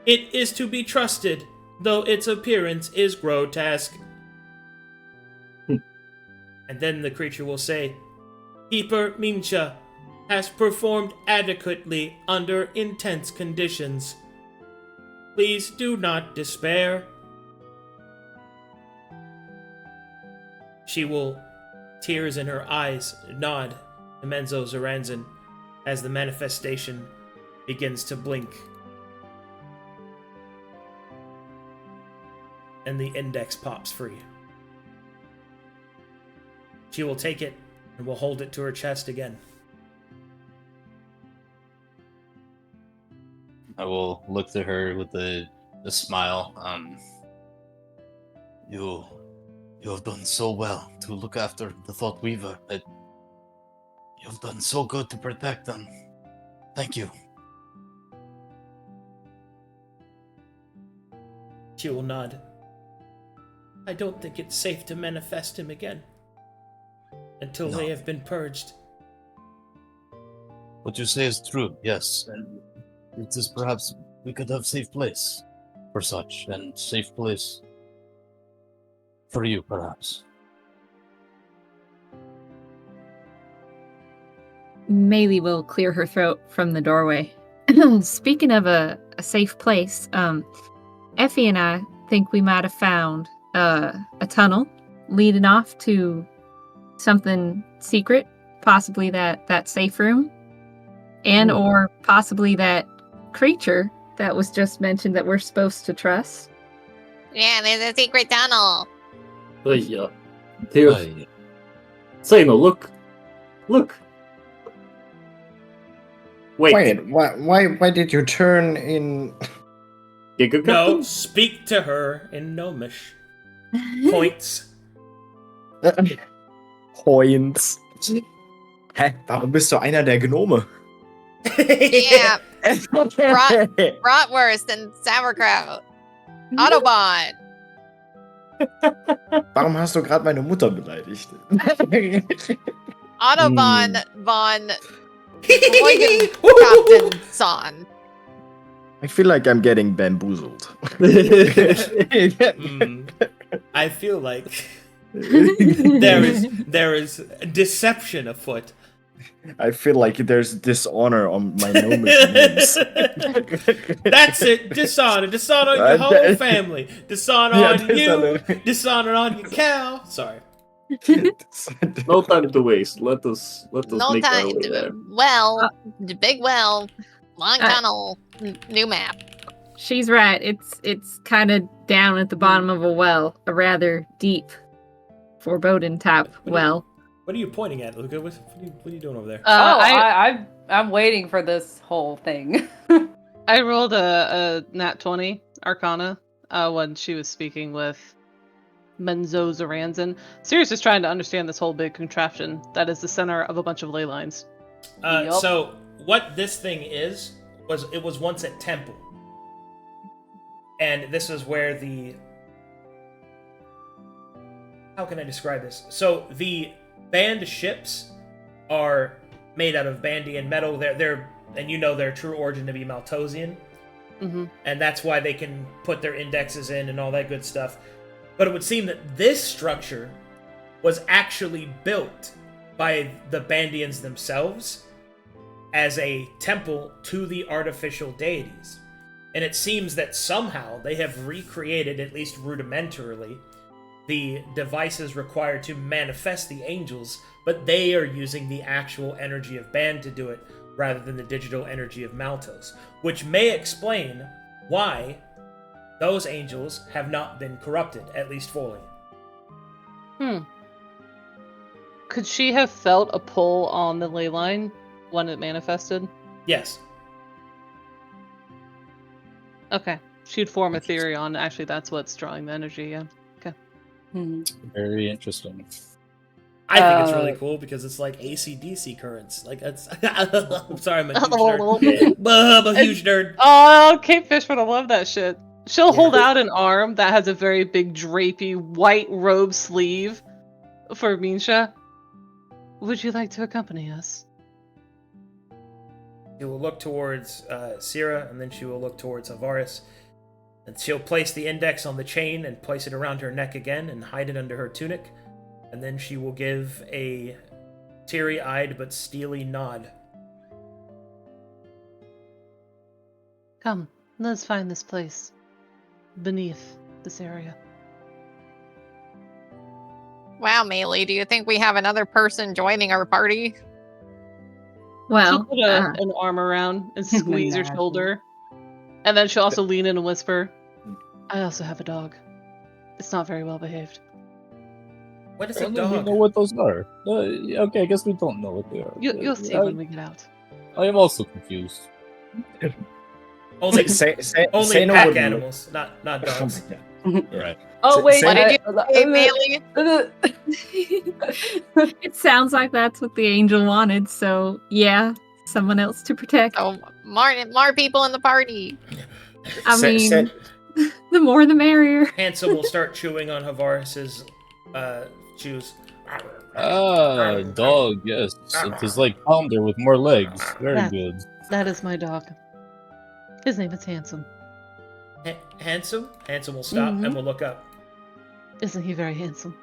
It is to be trusted, though its appearance is grotesque. And then the creature will say, Keeper Mincha has performed adequately under intense conditions. Please do not despair. She will, tears in her eyes, nod to Menzo Zoranzan as the manifestation begins to blink. And the index pops free. She will take it and will hold it to her chest again. I will look to her with a smile. You have done so well to look after the Thought Weaver. You've done so good to protect them. Thank you. She will nod. I don't think it's safe to manifest him again. Until they have been purged. What you say is true, yes. And it is perhaps we could have safe place for such, and safe place for you, perhaps. Maelie will clear her throat from the doorway. Speaking of a safe place, Effie and I think we might have found a tunnel leading off to something secret, possibly that safe room, and or possibly that creature that was just mentioned that we're supposed to trust. Yeah, there's a secret tunnel. Yeah. Here. Seino, look. Wait. Why did you turn in? No, speak to her in Gnomish. Points. Points. Hä? Warum bist du einer der Gnome? Yeah. Bratwurst and sauerkraut. Autobahn. Warum hast du gerade meine Mutter beleidigt? Autobahn von Captain Son. I feel like I'm getting bamboozled. I feel like there is deception afoot. I feel like there's dishonor on my gnomish names. That's it. Dishonor. Dishonor on your whole family. Dishonor on you. Dishonor on your cow. Sorry. No time to waste. Let us No make our time way to there. well, the big well, long tunnel, new map. She's right. It's kind of down at the bottom of a well, a rather deep, foreboding type well. What are you pointing at, Luka? What are you doing over there? I'm waiting for this whole thing. I rolled a nat 20 Arcana when she was speaking with Menzo Zoranzan. Sirius is trying to understand this whole big contraption that is the center of a bunch of ley lines. So what this thing was once a temple, and this is where how can I describe this? So the band ships are made out of Bandian metal. They're and you know their true origin to be Maltosian, and that's why they can put their indexes in and all that good stuff. But it would seem that this structure was actually built by the Bandians themselves as a temple to the artificial deities. And it seems that somehow they have recreated, at least rudimentarily, the devices required to manifest the angels, but they are using the actual energy of Ban to do it, rather than the digital energy of Maltos, which may explain why those angels have not been corrupted, at least fully. Could she have felt a pull on the ley line when it manifested? Yes. Okay. She'd form a theory on actually that's what's drawing the energy, yeah. Okay. Very interesting. I think it's really cool because it's like AC/DC currents. Like, that's... I'm sorry, I'm a huge nerd. I'm a huge nerd. Oh, Kate Fish would have loved that shit. She'll hold out an arm that has a very big drapey white robe sleeve for Minsha. Would you like to accompany us? She will look towards Sera, and then she will look towards Harvaris. And she'll place the index on the chain and place it around her neck again and hide it under her tunic. And then she will give a teary-eyed but steely nod. Come, let's find this place. Beneath this area. Wow, Maelie, do you think we have another person joining our party? She'll Well, put an arm around and squeeze your shoulder. And then she'll also lean in and whisper, I also have a dog. It's not very well behaved. What is a Apparently we dog? know what those are. Okay, I guess we don't know what they are. You'll see when we get out. I am also confused. Only Seino pack would- animals, not dogs. Right. Oh wait, What did you say, Maelie? it sounds like that's what the angel wanted, so yeah, someone else to protect. Oh, more people in the party. I mean, the more the merrier. Handsome will start chewing on Harvaris's shoes. Ah, dog, yes. It is like Pounder with more legs. Very Yeah. good. That is my dog. His name is Handsome. Handsome? Handsome will stop and will look up. Isn't he very handsome?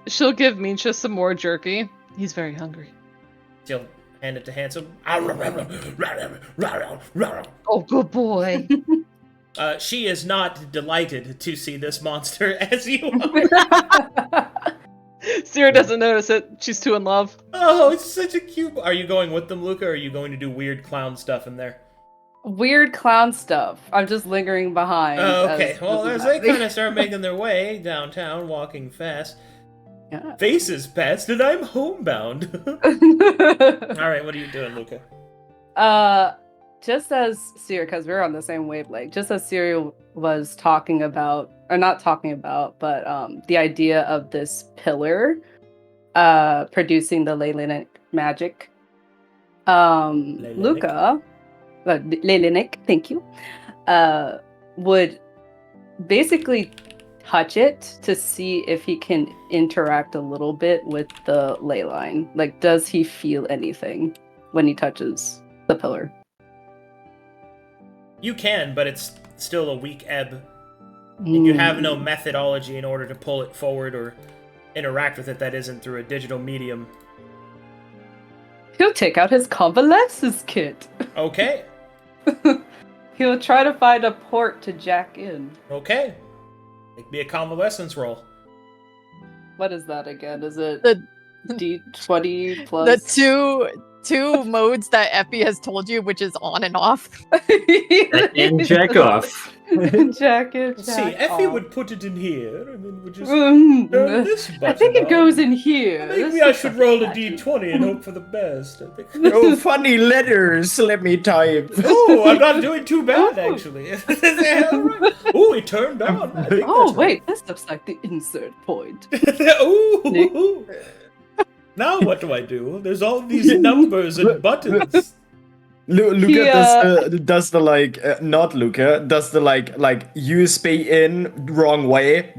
She'll give Minsha some more jerky. He's very hungry. She'll hand it to Handsome. Oh, good boy. She is not delighted to see this monster as you are. Sera doesn't notice it. She's too in love. Oh, it's such a cute... Are you going with them, Luka, or are you going to do weird clown stuff in there? Weird clown stuff. I'm just lingering behind. Oh, okay. as Well, this as is they happening. kind of start making their way downtown, walking fast, Yeah. faces past, and I'm homebound. All right, what are you doing, Luka? Just as Sera, because we're on the same wavelength, just as Sera was talking about, or not talking about, but the idea of this pillar producing the Leylinic magic. Luka, Leylinic, thank you, would basically touch it to see if he can interact a little bit with the ley line. Like, does he feel anything when he touches the pillar? You can, but it's still a weak ebb. And you have no methodology in order to pull it forward or interact with it that isn't through a digital medium. He'll take out his convalescence kit. Okay. He'll try to find a port to jack in. Okay. Make me a convalescence roll. What is that again? Is it The- D20 plus? The two modes that Effie has told you, which is on and off. And jack off. Jack in, Let's see, jack Effie off. would put it in here, and then would just turn this button I think it on. goes in here. Maybe This I is should a roll a magic. d20 and hope for the best. I think. Oh, funny letters. Let me type. Oh, I'm not doing too bad, actually. Oh, it turned on. I think Oh that's wait, this looks like the insert point. right. Ooh. Now what do I do? There's all these numbers and buttons. Luka does the like not Luka does the like USB in wrong way,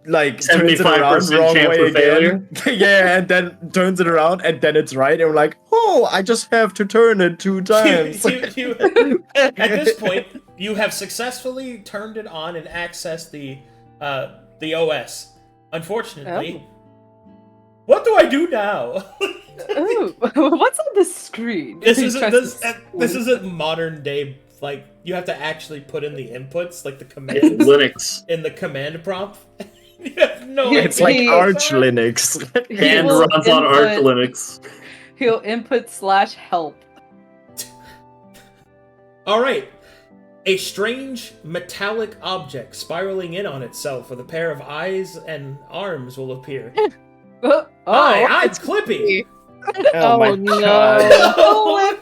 like turns it around 75% wrong chance way for failure. again. Yeah, and then turns it around and then it's right. And we're like, oh, I just have to turn it 2 times. At this point, you have successfully turned it on and accessed the OS. Unfortunately, what do I do now? Ooh, what's on the screen? This He isn't tries this, to this isn't modern day like you have to actually put in the inputs, like the It's commands Linux. in the command prompt. You have no It's idea. like Arch Linux. And will runs on Arch input- Linux. He'll input /help. All right. A strange metallic object spiraling in on itself with a pair of eyes and arms will appear. Oh, Hi, it's Clippy. Oh my no. god.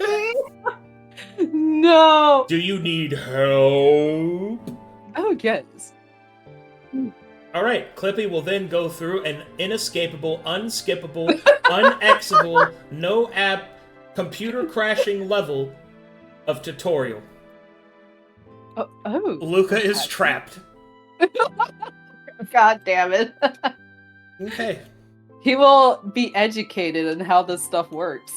no! Do you need help? Oh, yes. All right, Clippy will then go through an inescapable, unskippable, unexable, no app, computer crashing level of tutorial. Oh. Luka is trapped. God damn it. Okay. He will be educated in how this stuff works.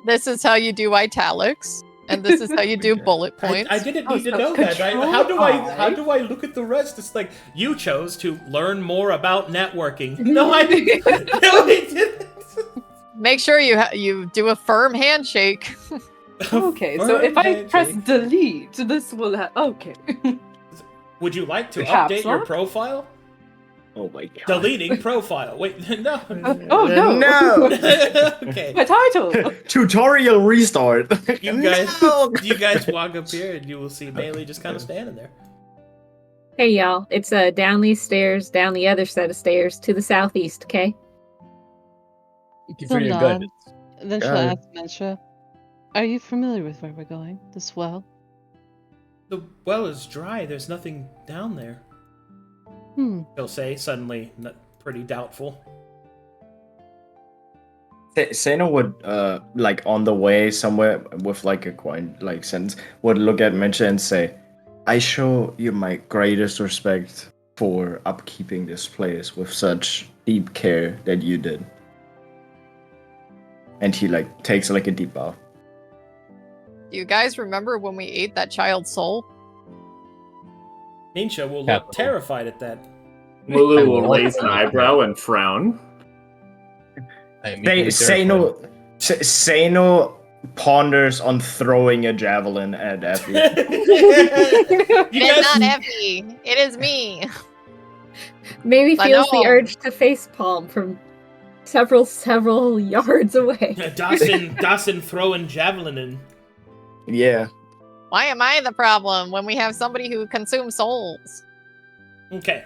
This is how you do italics, and this is how you do bullet points. I didn't need to so know that. Control How do I look at the rest? It's like you chose to learn more about networking. No, I didn't. No, I didn't. Make sure you do a firm handshake. Okay, so if I press delete, this will okay. Would you like to Caps update your lock? profile? Oh my god. Deleting profile. Wait, no. Oh no! No. Okay. My title! Tutorial restart. You guys, No. you guys walk up here and you will see Maelie just kind of standing there. Hey y'all, it's down these stairs, down the other set of stairs to the southeast, okay? Thank you So for your nod. guidance. Then she'll Got ask Mensha, "Are you familiar with where we're going? This well?" The well is dry. There's nothing down there. He'll say, suddenly pretty doubtful. Seino would, like on the way somewhere with like a coin, like sentence, would look at Mencha and say, "I show you my greatest respect for upkeeping this place with such deep care that you did." And he like takes like a deep bow. Do you guys remember when we ate that child's soul? Ninja will look Capital. terrified at that. Mulu will raise an eyebrow and frown. I am equally terrified. Seino ponders on throwing a javelin at Effie. You It is guys- not Effie. It is me. Maybe I feels the know. urge to facepalm from several yards away. Dawson throwing javelin in. Yeah. Why am I the problem when we have somebody who consumes souls? Okay.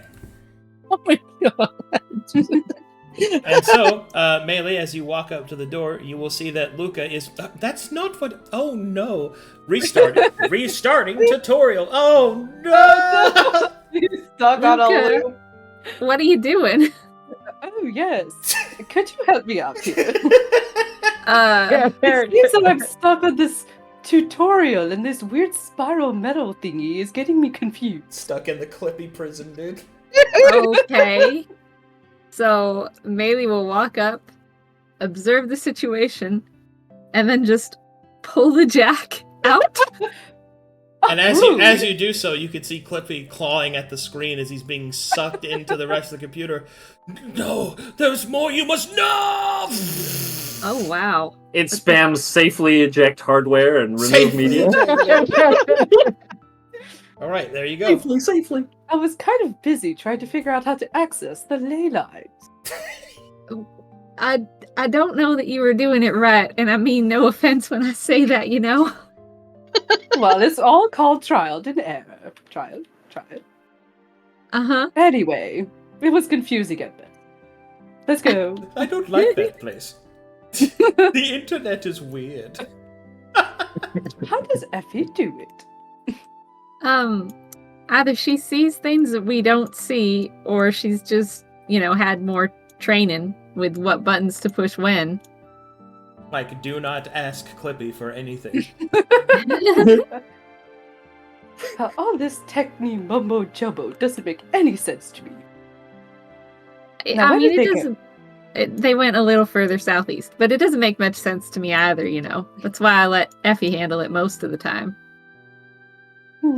Oh my god. And so, Maelie, as you walk up to the door, you will see that Luka is... that's not what... Oh, no. Restarting tutorial. Oh, no! He's stuck on a Okay. loop. What are you doing? Oh yes. Could you help me out here? It It seems that I'm stuck on this tutorial and this weird spiral metal thingy is getting me confused. Stuck in the Clippy prison, dude. Okay. So Maelie will walk up, observe the situation, and then just pull the jack out. And Ooh. as you do so, you can see Clippy clawing at the screen as he's being sucked into the rest of the computer. No, there's more you must know! Oh wow. It spams safely eject hardware and remove Safely media. Alright, there you go. Safely. I was kind of busy trying to figure out how to access the ley lines. I don't know that you were doing it right, and I mean no offense when I say that, you know. Well, it's all called trial and error. Trial. Uh-huh. Anyway, it was confusing at best. Let's go. I don't like that place. The internet is weird. How does Effie do it? Either she sees things that we don't see, or she's just, had more training with what buttons to push when. Like, do not ask Clippy for anything. All this techni mumbo jumbo doesn't make any sense to me. Now, I where mean, did it they doesn't. They went a little further southeast, but it doesn't make much sense to me either, That's why I let Effie handle it most of the time.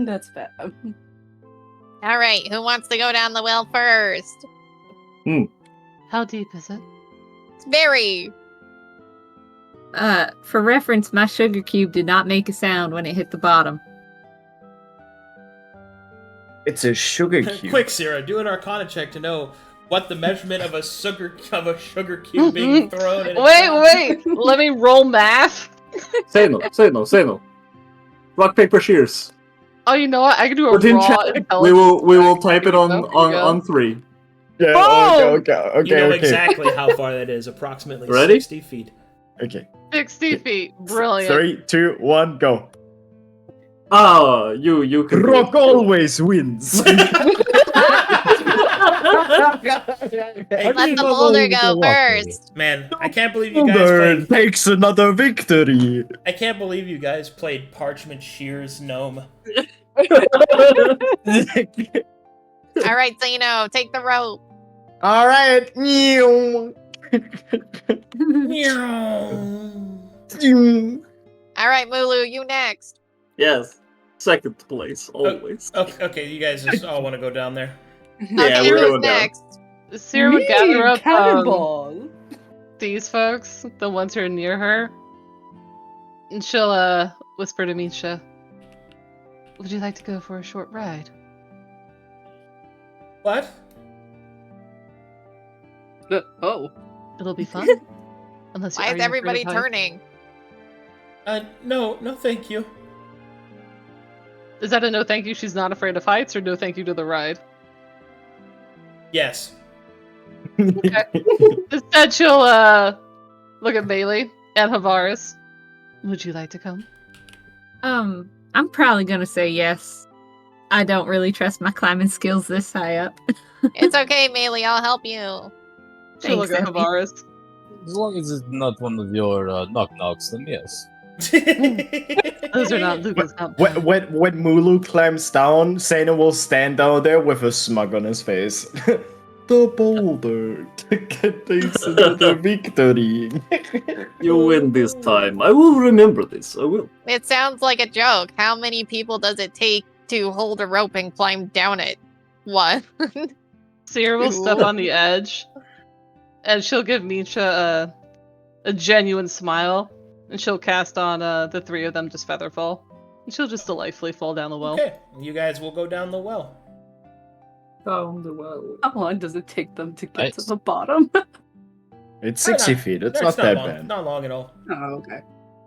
That's fair. All right, who wants to go down the well first? How deep is it? It's very. For reference, my sugar cube did not make a sound when it hit the bottom. It's a sugar cube. Quick, Sera, do an Arcana check to know what the measurement of a sugar cube being thrown in. Wait, let me roll math. Seino. Rock, paper, shears. Oh, you know what? I can do a Put in raw chat. intelligence. We will type it on There you go. on 3. Yeah, Boom! okay. You know exactly how far that is, approximately Ready? 60 feet. Okay. 60 feet. Brilliant. 3, 2, 1, go. Ah, you can. Rock always wins. Let the boulder go first. Man, I can't believe you guys Boulder played. takes another victory. I can't believe you guys played Parchment Shears Gnome. All right, Seino, take the rope. All right. All right, Mulu, you next. Yes. Second place, always. Okay, you guys just all want to go down there. Yeah, Okay, we're who's going down. next? Sera would gather up Cannonball. these folks, the ones who are near her, and she'll whisper to Misha, "Would you like to go for a short ride?" What? Oh. It'll be fun. Unless Why is everybody turning? No, thank you. Is that a no thank you? She's not afraid of heights, or no thank you to the ride? Yes. Instead, she'll look at Maelie and Harvaris. Would you like to come? I'm probably gonna say yes. I don't really trust my climbing skills this high up. It's okay, Maelie, I'll help you. She'll look at Effie. Harvaris. As long as it's not one of your knock-knocks, then yes. Those are not Luka's not When Mulu climbs down, Seino will stand down there with a smug on his face. The boulder takes another victory. You win this time. I will remember this. I will. It sounds like a joke. How many people does it take to hold a rope and climb down it? One. Sera will step on the edge, and she'll give Misha a genuine smile, and she'll cast on the three of them just Featherfall, and she'll just delightfully fall down the well. Okay, you guys will go down the well. Down the well. How long does it take them to get to Nice. the bottom? It's 60 feet. It's not that long, bad. Not long at all. Oh, okay.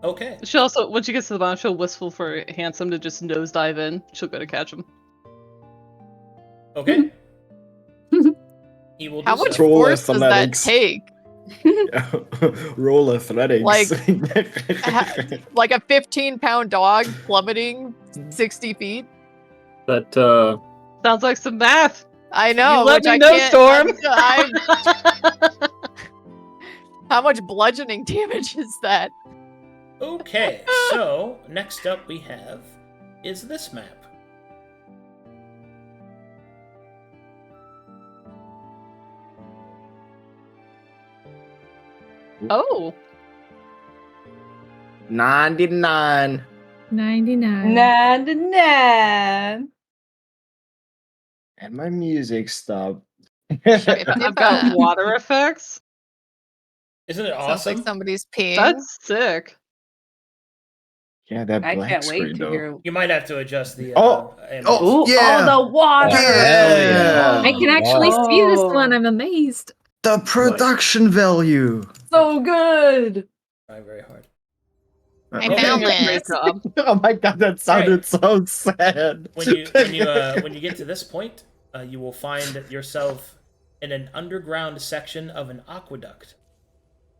Okay. She also, when she gets to the bottom, she'll whistle for Handsome to just nosedive in. She'll go to catch him. Okay. He will do How much so. Roll force does that athletics. take? Roll athletics. Like- Like a 15-pound dog plummeting 60 feet? That Sounds like some math. I know. You let which me I know, can't- Storm. How much bludgeoning damage is that? Okay, so next up we have is this map. Oh, 99. 99. Nan. And my music stopped. I've got water effects. Isn't it Sounds awesome? like somebody's peeing. That's sick. Yeah, that I black can't screen wait to though. hear. You might have to adjust the. Oh! ambience. Oh, Ooh, yeah. Oh, the water! Yeah. I can actually see this Oh. one. I'm amazed. The production value. So good. Trying very hard. I Okay. found Great this. job. Oh my god, that sounded so sad. When you get to this point, you will find yourself in an underground section of an aqueduct.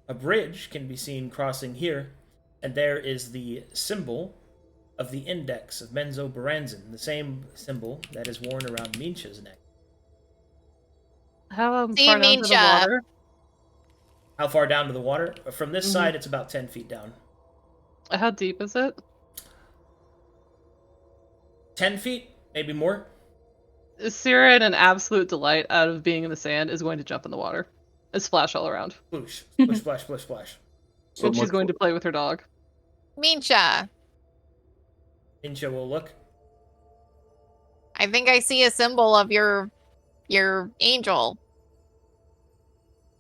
A bridge can be seen crossing here, and there is the symbol of the index of Menzo Baranzan, the same symbol that is worn around Minsha's neck. How See, far down to the Misha. water? How far down to the water? From this Mhm. side, it's about 10 feet down. How deep is it? 10 feet? Maybe more? Sera, in an absolute delight out of being in the sand, is going to jump in the water and splash all around. Sploosh. Splish, splash, splish, splash. So And she's much going to for- play with her dog. Minsha, Minsha will look. I think I see a symbol of your angel.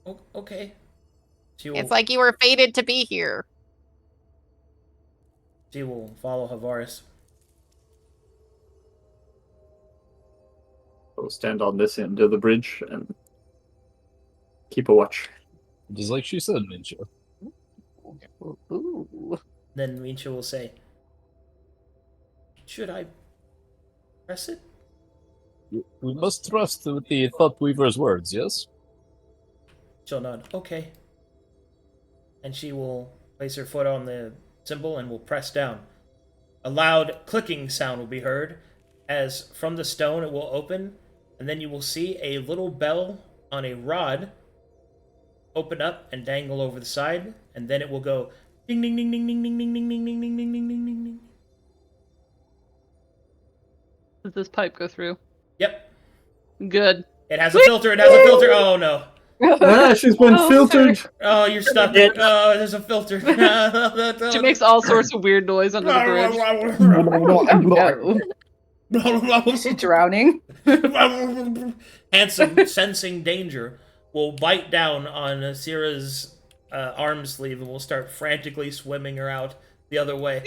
Oh, okay. She will, It's like you were fated to be here. she will follow Harvaris. I'll stand on this end of the bridge and keep a watch. Just like she said, Mincha. Ooh. Then Mincha will say, should I press it? We must trust the Thought Weaver's words, yes? She'll nod. Okay. And she will place her foot on the symbol and will press down. A loud clicking sound will be heard as from the stone it will open, and then you will see a little bell on a rod open up and dangle over the side, and then it will go ding ding ding ding ding ding ding ding ding ding ding ding ding ding ding ding. Does this pipe go through? Yep. Good. It has a filter, it has a filter. Oh no. She's been filtered. Oh, you're stuck. Oh, there's a filter. She makes all sorts of weird noise under the bridge. Is she drowning? Handsome, sensing danger, will bite down on Sera's arm sleeve and will start frantically swimming her out the other way.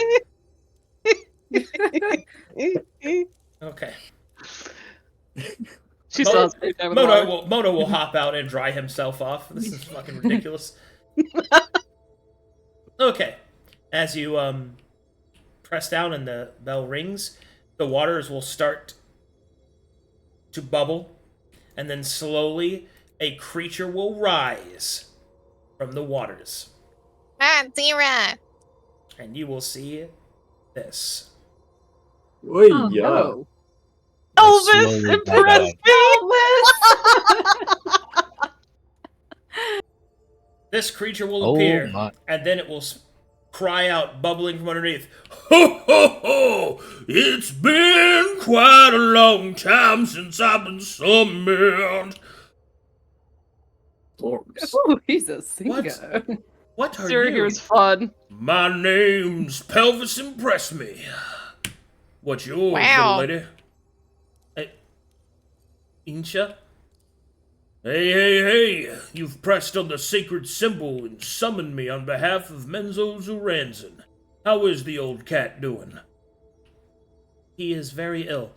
Okay. She sounds Mono will hop out and dry himself off. This is fucking ridiculous. Okay. As you press down and the bell rings, the waters will start to bubble, and then slowly a creature will rise from the waters. Sera! And you will see this. Oh, yeah. Elvis, impress me! This creature will appear, my. and then it will cry out, bubbling from underneath. Ho, ho, ho! It's been quite a long time since I've been summoned. Storms. Oh, he's a singer. What are Sera you? here's fun. My name's Pelvis Impress Me. What's yours, Wow. little lady? Hey, Incha? Hey, you've pressed on the sacred symbol and summoned me on behalf of Menzo Zuranzin. How is the old cat doing? He is very ill.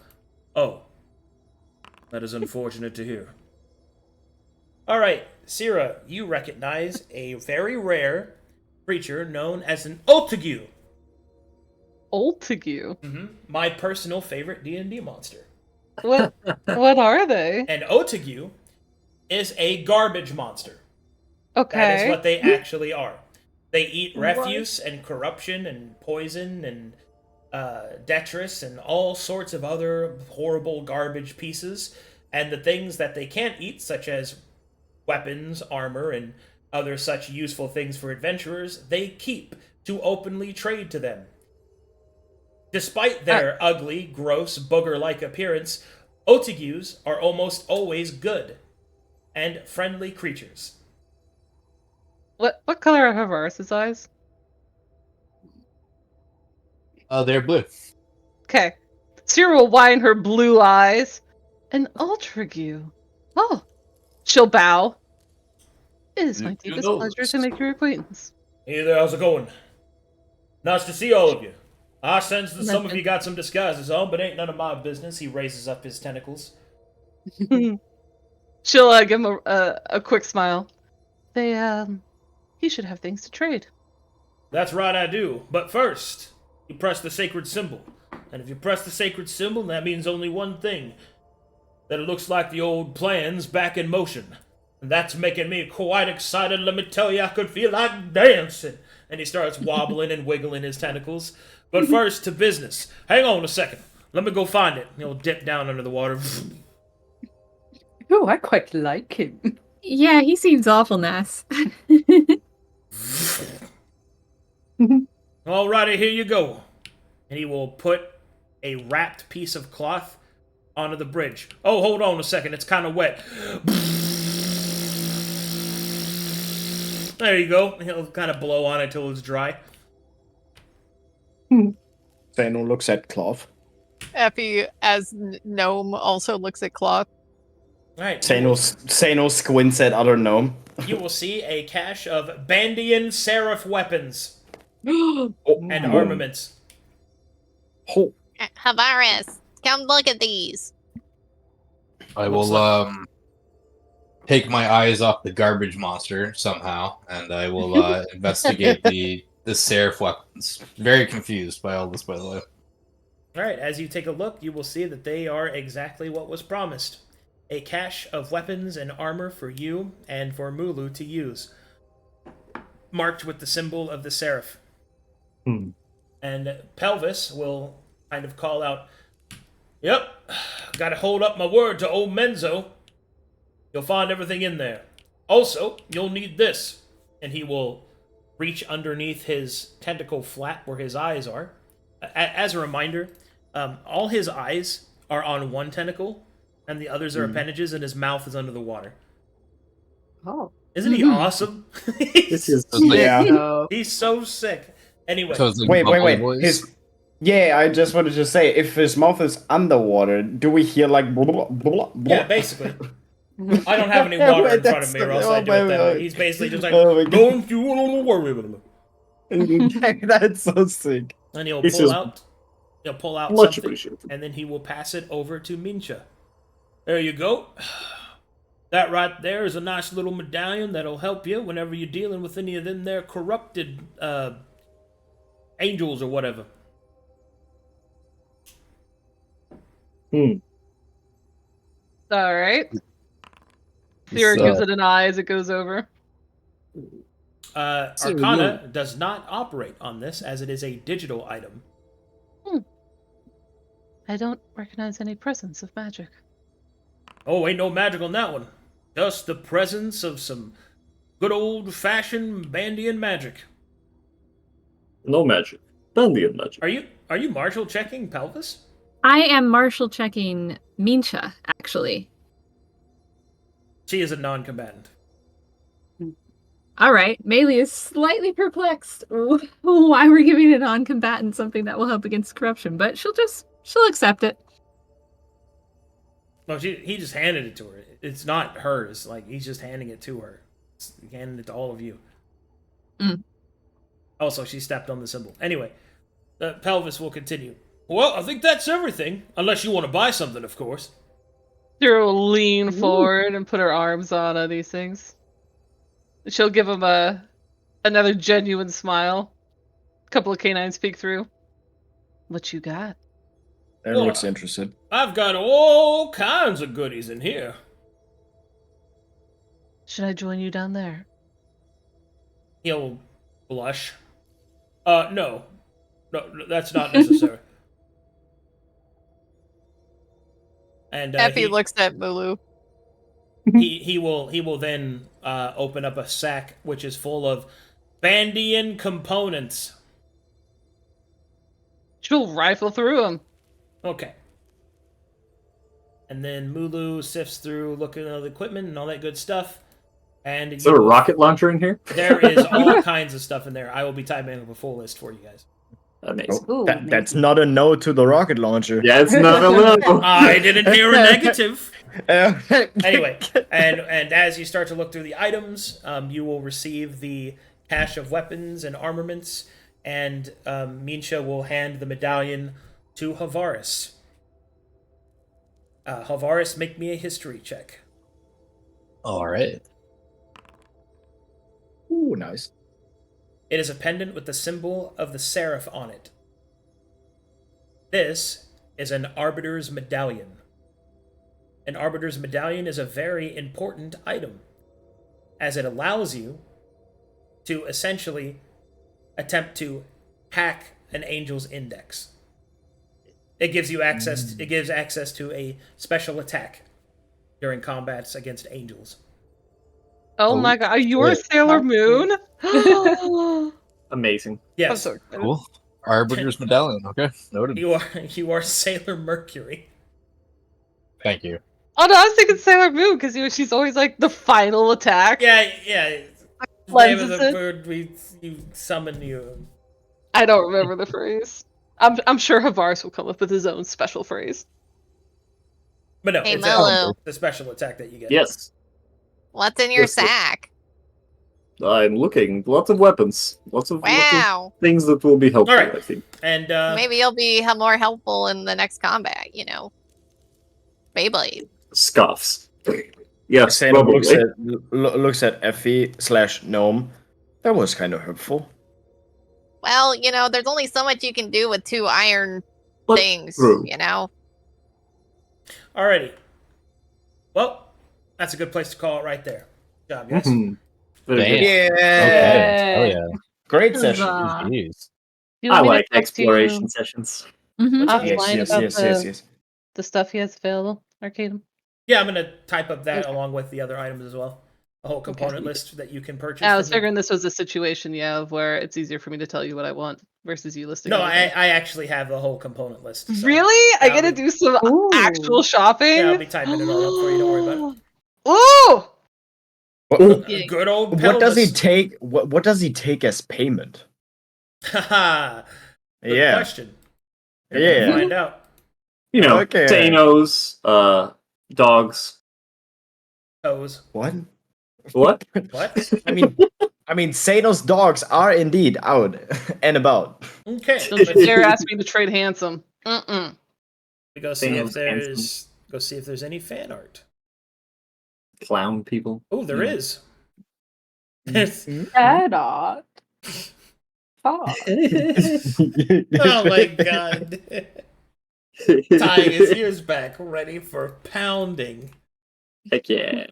Oh, that is unfortunate to hear. Alright, Sera, you recognize a very rare creature known as an Ultigue. Ultigue? Mm-hmm. My personal favorite D&D monster. What are they? An Ultigue is a garbage monster. Okay. That is what they actually are. They eat refuse and corruption and poison and detritus and all sorts of other horrible garbage pieces. And the things that they can't eat, such as weapons, armor, and other such useful things for adventurers, they keep to openly trade to them. Despite their ugly, gross, booger-like appearance, Ultigues are almost always good and friendly creatures. What color are Harvaris' eyes? They're blue. Okay. Sera will whine her blue eyes. An Ultrigue. Oh. She'll bow. It is my You deepest know. pleasure to make your acquaintance. Hey there, how's it going? Nice to see all of you. I sense that some of you got some disguises on, but ain't none of my business. He raises up his tentacles. She'll give him a quick smile. He should have things to trade. That's right, I do. But first, you press the sacred symbol. And if you press the sacred symbol, that means only one thing. That it looks like the old plan's back in motion. And that's making me quite excited. Let me tell you, I could feel like dancing. And he starts wobbling and wiggling his tentacles. But first, to business. Hang on a second. Let me go find it. He'll dip down under the water. Oh, I quite like him. Yeah, he seems awful nice. Alrighty, here you go. And he will put a wrapped piece of cloth onto the bridge. Oh, hold on a second. It's kind of wet. There you go. He'll kind of blow on it till it's dry. Seino looks at cloth. Effie, as gnome, also looks at cloth. Alright. Seino squints at other gnome. You will see a cache of Bandian Seraph weapons and armaments. Oh, Harvaris, come look at these. I Looks will take my eyes off the garbage monster somehow, and I will investigate the seraph weapons. Very confused by all this, by the way. All right, as you take a look, you will see that they are exactly what was promised. A cache of weapons and armor for you and for Mulu to use, marked with the symbol of the seraph. And Pelvis will kind of call out, "Yep, gotta hold up my word to old Menzo. You'll find everything in there. Also, you'll need this." And he will reach underneath his tentacle flap where his eyes are. As a reminder, all his eyes are on one tentacle, and the others are appendages, and his mouth is under the water. Oh. Isn't he awesome? This is Yeah. He's so sick. Anyway, So it's like Wait. bubbly voice. Yeah, I just wanted to say, if his mouth is underwater, do we hear like blah, blah, blah, blah? yeah, basically. I don't have any water in front of me, or else I do it that way. He's basically just like, "Don't you worry about it." That's so sick. And he'll This pull is out much something, appreciated. and then he will pass it over to Mincha. There you go. That right there is a nice little medallion that'll help you whenever you're dealing with any of them there corrupted angels or whatever. All right. Sera gives it an eye as it goes over. Arcana does not operate on this, as it is a digital item. I don't recognize any presence of magic. Oh, ain't no magic on that one. Just the presence of some good old-fashioned Bandian magic. No magic. Bandian magic. Are you martial checking Pelvis? I am martial checking Mincha, actually. She is a non-combatant. All right, Maelie is slightly perplexed why we're giving a non-combatant something that will help against corruption, but she'll accept it. No, he just handed it to her. It's not hers. Like, he's just handing it to her. He's handing it to all of you. Also, she stepped on the symbol. Anyway, the Pelvis will continue. Well, I think that's everything. Unless you want to buy something, of course. Sera will lean forward and put her arms on these things. She'll give him another genuine smile. A couple of canines peek through. What you got? Aaron looks interested. I've got all kinds of goodies in here. Should I join you down there? He'll blush. No, that's not necessary. And Effie looks at Mulu. he will then open up a sack which is full of Bandian components. She'll rifle through them. Okay. And then Mulu sifts through, looking at all the equipment and all that good stuff. And Is there a rocket launcher in here? there is all kinds of stuff in there. I will be typing up a full list for you guys. Amazing. Ooh, That's not a no to the rocket launcher. Yeah, it's not a no. I didn't hear a negative. Anyway. Anyway, and as you start to look through the items, you will receive the cache of weapons and armaments, and Mincha will hand the medallion to Harvaris. Harvaris, make me a history check. All right. Ooh, nice. It is a pendant with the symbol of the seraph on it. This is an Arbiter's Medallion. An Arbiter's Medallion is a very important item, as it allows you to essentially attempt to hack an angel's index. It gives you access. It gives access to a special attack during combats against angels. Oh my god, you're Sailor Moon? Amazing. Yes, Cool. Arbiter's Medallion. Okay, noted. you are Sailor Mercury. Thank you. Oh no, I was thinking Sailor Moon because she's always like the final attack. Yeah. Name of the Cleanses it. bird you summon you. I don't remember the phrase. I'm sure Harvaris will come up with his own special phrase. But no, Hey, it's Mulu. the special attack that you get. Yes, What's in your Yes, yes. sack? I'm looking. Lots of weapons. Lots of Wow. things that will be helpful, Alright. I think. And Maybe you'll be more helpful in the next combat, you know. Beyblade. scoffs. Yes, Seino probably. looks at Effie/gnome. That was kind of hurtful. Well, there's only so much you can do with 2 iron But things, true. Alrighty. Well, that's a good place to call it right there. Good job, guys. Mhm. Very Damn. good. Okay. Oh yeah. Great session. Huzzah. Jeez. Do you I want me to like talk to exploration sessions. Mhm. offline about Yes. the stuff he has available, Arcadum? Yeah, I'm gonna type up that along with the other items as well. A whole component list that you can purchase. I was from them. figuring this was a situation, of where it's easier for me to tell you what I want versus you listing. No, I everything. actually have the whole component list. so- Really? I Yeah, get to I'll do some Ooh. actual shopping? Yeah, I'll be typing it all up for you. Don't worry about Ooh! it. Yeah. Good old What does he Pelvis. take? What does he take as payment? Haha. Good Yeah. question. You're gonna find out. Okay. Thanos, dogs. Toes. What? What? What? I mean, Seino's dogs are indeed out and about. Okay. Don't you dare ask me to trade handsome. Mm-mm. We go see if Thanos there's any fan art. Clown people. Oh, there is. That odd. Fuck. Oh my god. Tying his ears back, ready for pounding. Heck yeah.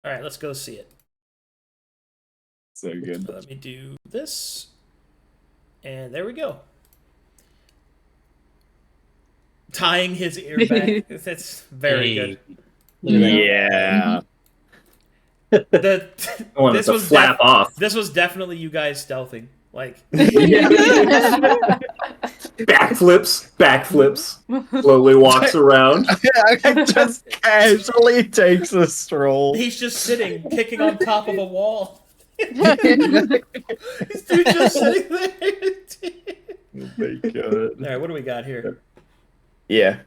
Alright, let's go see it. So good. Let me do this. And there we go. Tying his ear back. That's very good. Yeah. The, I want it this to was flap off. This was definitely you guys stealthing. Like Backflips. Slowly walks around. I just casually takes a stroll. he's just sitting, kicking on top of a wall. This dude just sitting there. Oh my god. Alright, what do we got here? Yeah.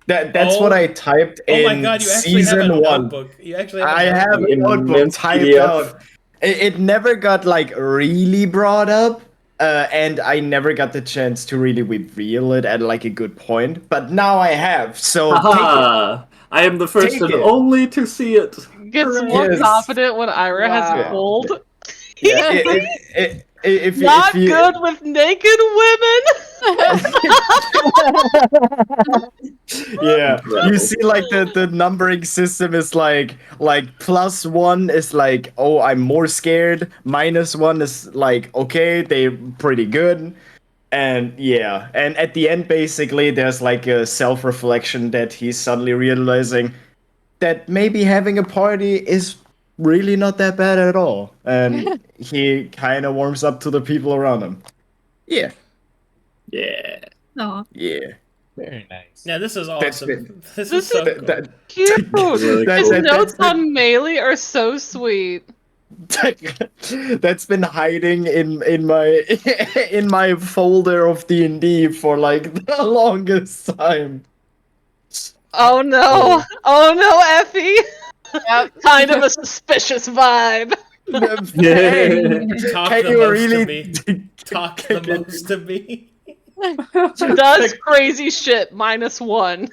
That's Oh. what I typed Oh in my god, you actually have a season 1. notebook. You actually have a I have notebook. a notebook Immense typed PDF. out. It never got really brought up, and I never got the chance to really reveal it at a good point. But now I have, so take it. Haha! I am the first Take and it. only to see it. Gets more Yes. confident when Ira has Wow. pulled. Yeah, if Not you, good with naked women. Yeah, you see, the numbering system is +1 is oh, I'm more scared. -1 is okay, they're pretty good. And yeah, and at the end, basically, there's a self-reflection that he's suddenly realizing that maybe having a party is really not that bad at all. And he kind of warms up to the people around him. Yeah, Yeah. Aw. yeah. Very nice. Yeah, this is That's awesome. This This is so is- cool. Cute. Really That's- His cool. notes on Maelie are so sweet. That's been hiding in my in my folder of D&D for the longest time. Oh no! Oh no, Effie! Yep. Kind of a suspicious vibe. Talk Can the you most really to me. Talk the most to me. Does crazy shit -1.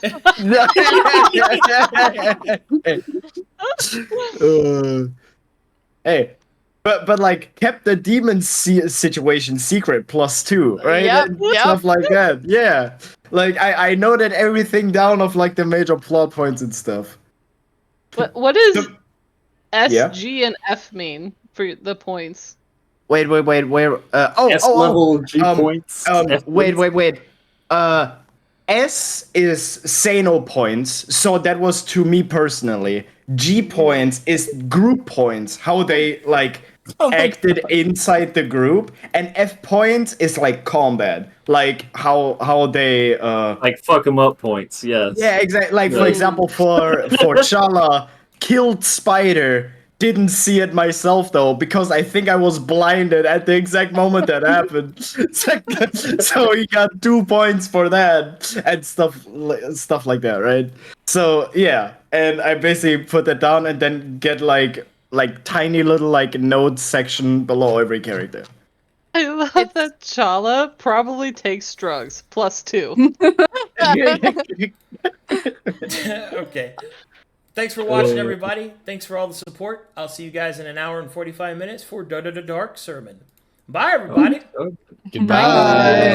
Hey, but kept the demon situation secret +2, right? Yep, And yep. Stuff like that. Yeah. I noted everything down of the major plot points and stuff. What does The- S, Yeah. G, and F mean for the points? Wait, where? S level G points. F Wait. points. S is Seino points, so that was to me personally. G points is group points, how they acted inside the group, and F points is combat, how they Fuck 'em up points, yes. yeah, exactly. For Yeah. example, for Chala, killed Spider. Didn't see it myself though, because I think I was blinded at the exact moment that happened. So he got 2 points for that and stuff like that, right? So yeah, and I basically put that down and then get tiny little notes section below every character. I love that Chala probably takes drugs +2. Okay. Thanks for watching, everybody. Thanks for all the support. I'll see you guys in an hour and 45 minutes for Dark Sermon. Bye, everybody. Goodbye. Bye.